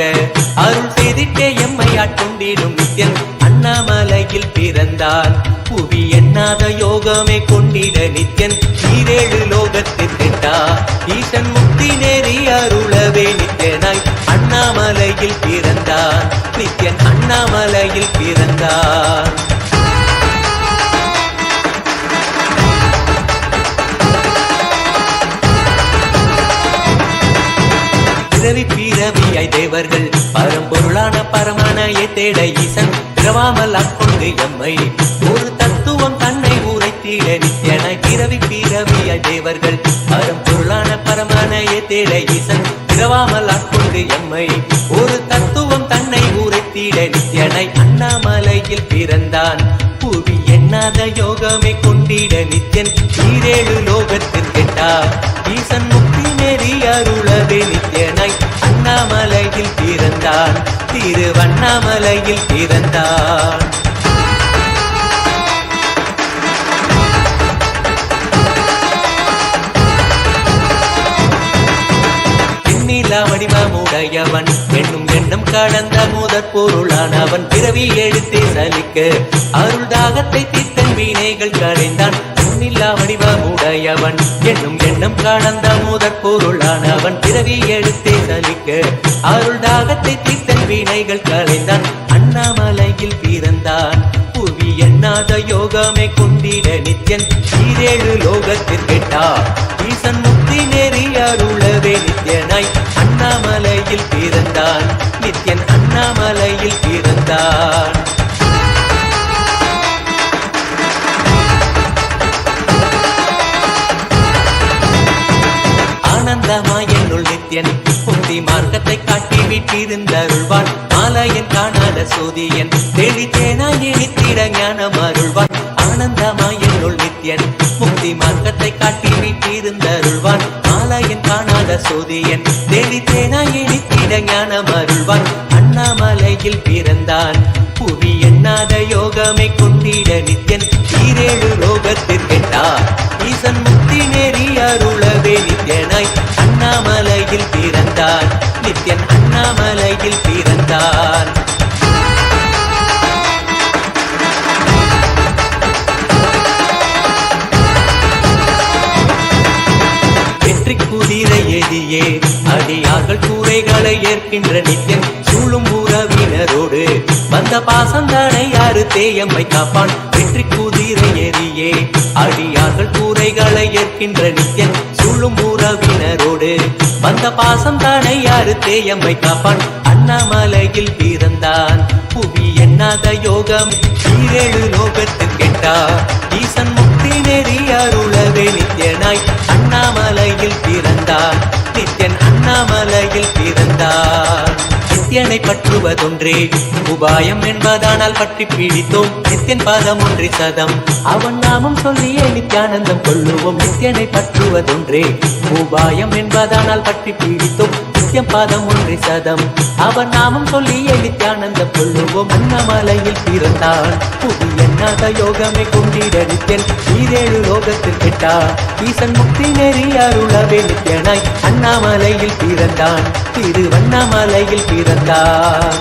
S6: அருள் செய்திட்டே எம்மை ஆட்கொண்டிடும் நித்யன் அண்ணாமலையில் பிறந்தான் புவி எண்ணாத யோகமே கொண்டிட நித்யன் ஈரேழு லோகத்தில் கெட்டார் ஈசன் முக்தி நெறி அருளவே நித்யனாய் அண்ணாமலையில் பிறந்தான் நித்யன் அண்ணாமலையில் பிறந்தான் பிறவி பிறவியாய் தேவர்கள் பரம்பொருளான பரமனையை தேட ஈசன் பிறவாமல் ஆட்கொண்டு எம்மை ஒரு தத்துவம் தன்னை உரைத்திட நித்யனாய் பிறவி பிறவியாய் தேவர்கள் பரம்பொருளான பரமனையை தேட ஈசன் பிறவாமல் ஆட்கொண்டு எம்மை ஒரு தத்துவம் தன்னை உரைத்திட நித்யனாய் அண்ணாமலையில் பிறந்தான் புவி எண்ணாத யோகமே கொண்டிட நித்யன் ஈரேழு லோகத்தில் கெட்டார் ஈசன் முக்தி நெறி அருளவே நித்யனாய் அண்ணாமலையில் பிறந்தான் திருவண்ணாமலையில் பிறந்தான் வடிவமுடையவன் என்னும் எண்ணம் கடந்த முதற் பொருளானவன் பிறவி எடுத்தே சலிக்க அருள் தாகத்தை தீர்த்தன் வீணைகள் களைந்தான் எண்ணில்லா வடிவமுடையவன் என்னும் எண்ணம் கடந்த முதற் பொருளானவன் பிறவி எடுத்தே சலிக்க அருள் தாகத்தை தீர்த்தன் வீணைகள் களைந்தான் அண்ணாமலையில் பிறந்தான் புவி எண்ணாத யோகமே கொண்டிட நித்யன் ஈரேழு லோகத்தில் கெட்டார் ஈசன் முக்தி நெறி அருளவே நித்யனாய் அண்ணாமலையில் பிறந்தான் நித்யன் அண்ணாமலையில் பிறந்தான் ஆனந்தமாய் என்னுள் நித்யன் புத்தி மார்க்கத்தை காட்டி விட்டிருந்த அருள்வான் மாலையன் காணாத சோதியன் தெளித்தேனாய் நித்திட ஞானம் அருள்வான் ஆனந்தமாய் என்னுள் நித்யன் முக்தி மார்க்கத்தை காட்டி விட்டிருந்த அருள்வான் மாலையன் காணாத சோதியன் தெளித்தேனாய் நித்திட ஞானம் அருள்வான் அண்ணாமலையில் பிறந்தான் புவி எண்ணாத யோகமே கொண்டிட நித்யன் ஈரேழு லோகத்தில் கெட்டார் ஈசன் முக்தி நெறி அருளவே நித்யனாய் அண்ணாமலையில் பிறந்தான் நித்யன் அண்ணாமலையில் பிறந்தான் வெற்றி குதிரை எதியே அடியார்கள் கூரைகளை ஏற்கின்ற நித்யன் சூழும் உறவினரோடு வந்த பாசந்தானை யாரு தேயம்மை காப்பான் வெற்றி குதிரை எதியே அடியார்கள் கூரைகளை ஏற்கின்ற நித்யன் சூழும் உறவினரோடு வந்த பாசந்தானை யாரு தேயம்மை காப்பான் அண்ணாமலையில் பிறந்தான் புவி எண்ணாத யோகம் ஈரேழு லோகத்தில் கெட்டார் ஈசன் முக்தி நெறி அருளவே நித்யனாய் அண்ணாமலையில் பிறந்தான் நித்யன் அண்ணாமலையில் பிறந்தான் நித்யனை பற்றுவதொன்றே உபாயம் என்பதானால் பற்றி பீடித்தோம் நித்யன் பாதம் ஒன்றி சதம் அவன் நாமம் சொல்லியே நித்யானந்தம் கொள்ளுவோம் நித்யனை பற்றுவதொன்றே உபாயம் என்பதானால் பற்றி பீடித்தோம் நித்யம் பாதம் ஒன்றி சதம் அவன் நாமம் சொல்லியே நித்யானந்தம் கொள்ளுவோம் அண்ணாமலையில் பிறந்தான் புவி எண்ணாத யோகமே கொண்டிட நித்யன் ஈரேழு லோகத்தில் கெட்டார் ஈசன் முக்தி நெறி அருளவே நித்யனாய் அண்ணாமலையில் பிறந்தான் திருவண்ணாமலையில் பிறந்தான்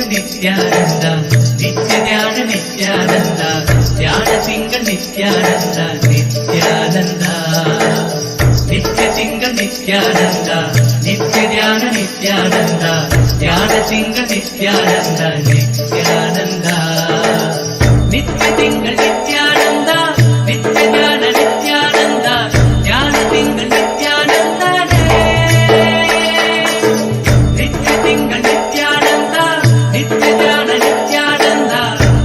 S9: நித்யானந்தா நித்ய ஞான நித்யானந்தா ஞான திங்கள் நித்யானந்தா நித்யானந்தா நித்ய திங்கள் நித்யானந்தா நித்ய ஞான நித்யானந்தா ஞான திங்கள் நித்யானந்தா நித்யானந்தா நித்ய திங்கள் நித்யானந்தா நித்ய ஞான நித்யானந்தா ஞான திங்கள் நித்யானந்தா நித்ய திங்கள் நித்யானந்தா நித்ய ஞான நித்யானந்தா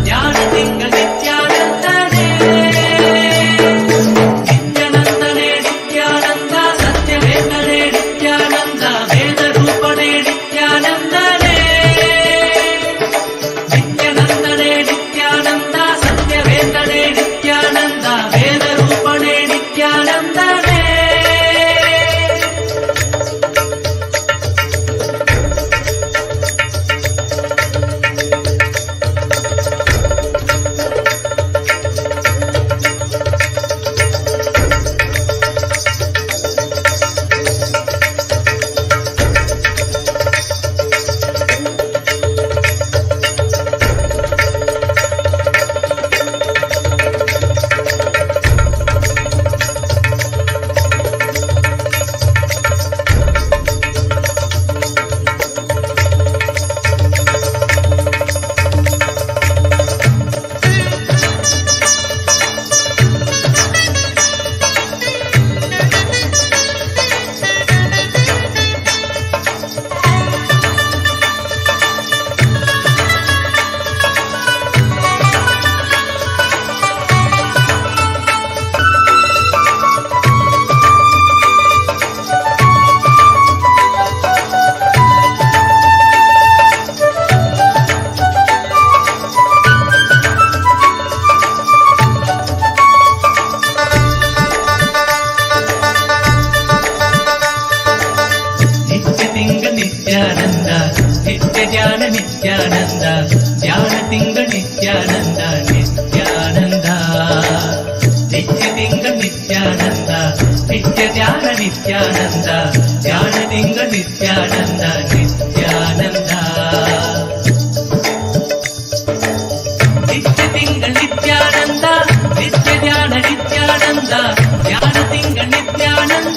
S9: ஞான திங்கள் நித்யானந்தா நித்யானந்தனே நித்யானந்தா சத்யவேதனே நித்யானந்தா வேத ரூபனே நித்யானந்தனே நித்யானந்தனே நித்யானந்தா சத்யவேதனே நித்யானந்தா வேத ரூபனே நித்யானந்தனே நித்யானந்தா ஞானலிங்க நித்யானந்தா நித்யானந்தா நித்யலிங்க நித்யானந்தா நித்ய ஞான நித்யானந்தா ஞானலிங்க நித்யானந்தா நித்யலிங்க நித்யானந்தா நித்ய ஞான Nithyananda ஞானலிங்க Nithyananda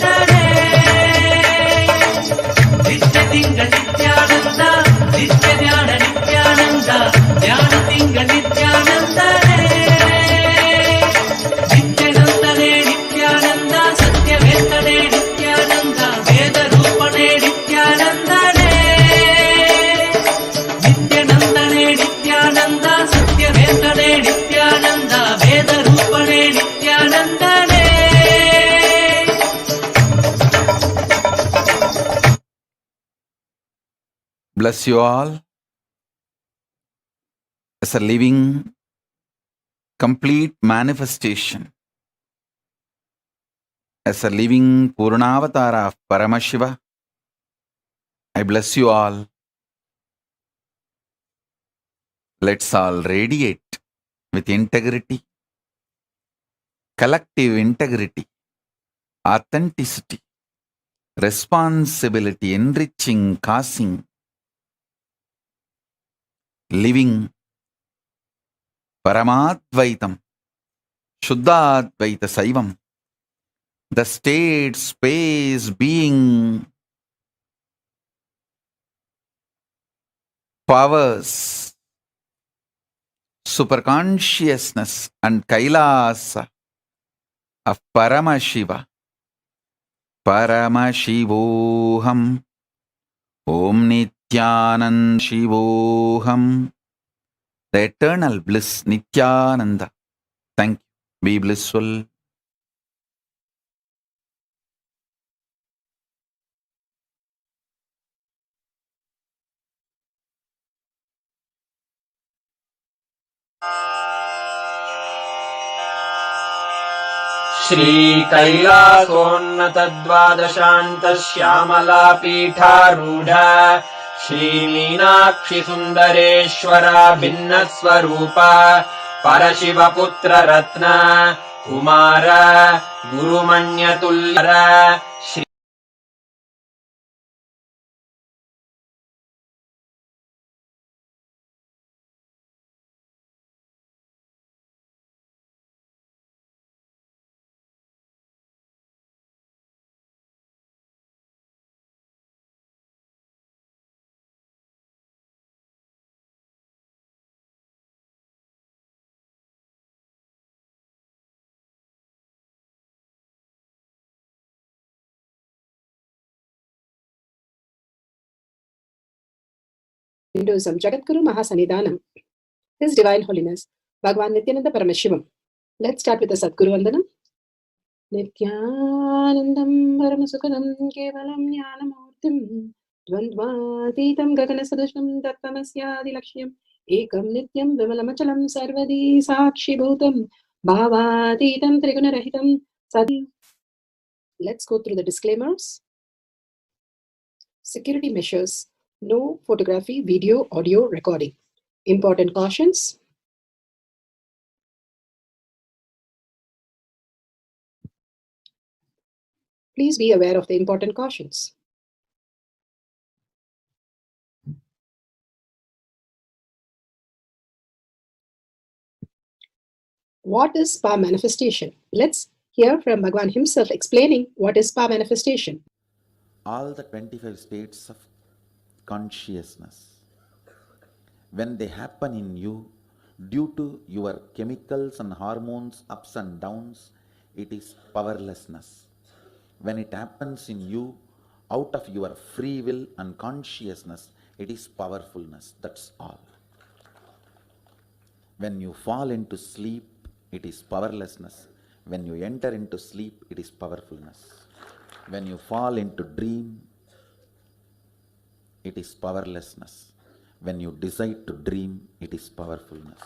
S8: Bless you all as a living, complete manifestation, as a living Purnavatara of Paramashiva. I bless you all. Let's all radiate with integrity, collective integrity, authenticity, responsibility, enriching, causing, living Paramadvaitam, Shuddhadvaita Saivam, the state, space, being, powers, superconsciousness and Kailasa of Paramashiva, Paramashivoham, Om Nithyananda Shivoham, the eternal bliss, Nithyananda. Thank you. Be blissful.
S10: श्रीकैलासोन्नतद्वादशान्तश्यामलापीठारूढ श्रीमीनाक्षिसुन्दरेश्वरा भिन्नस्वरूपा परशिवपुत्ररत्न Kumar गुरुमण्यतुल्यर Shri
S11: Hinduism, Jagadguru Mahasannidhanam, His Divine Holiness, Bhagavan Nithyananda Paramashivam. Let's start with the Sadguru Vandanam. Nithyanandam Paramasukadam Kevalam Jnanamurtim Dvandvatitam Gaganasadushnam Tattvamasyaadilakshyanam Ekam Nityam Vimalamachalam Sarvadi Sakshibhutam Bhavatitam Trigunarahitam Sadi. Let's go through the disclaimers. Security measures. No photography, video, audio recording. Important cautions. Please be aware of the important cautions. What is spa manifestation? Let's hear from Bhagavan himself explaining what is spa manifestation.
S8: All the 25 states of consciousness, when they happen in you, due to your chemicals and hormones ups and downs, it is powerlessness. When it happens in you, out of your free will and consciousness, it is powerfulness. That's all. When you fall into sleep, it is powerlessness. When you enter into sleep, it is powerfulness. When you fall into dream, it is powerlessness. When you decide to dream, it is powerfulness.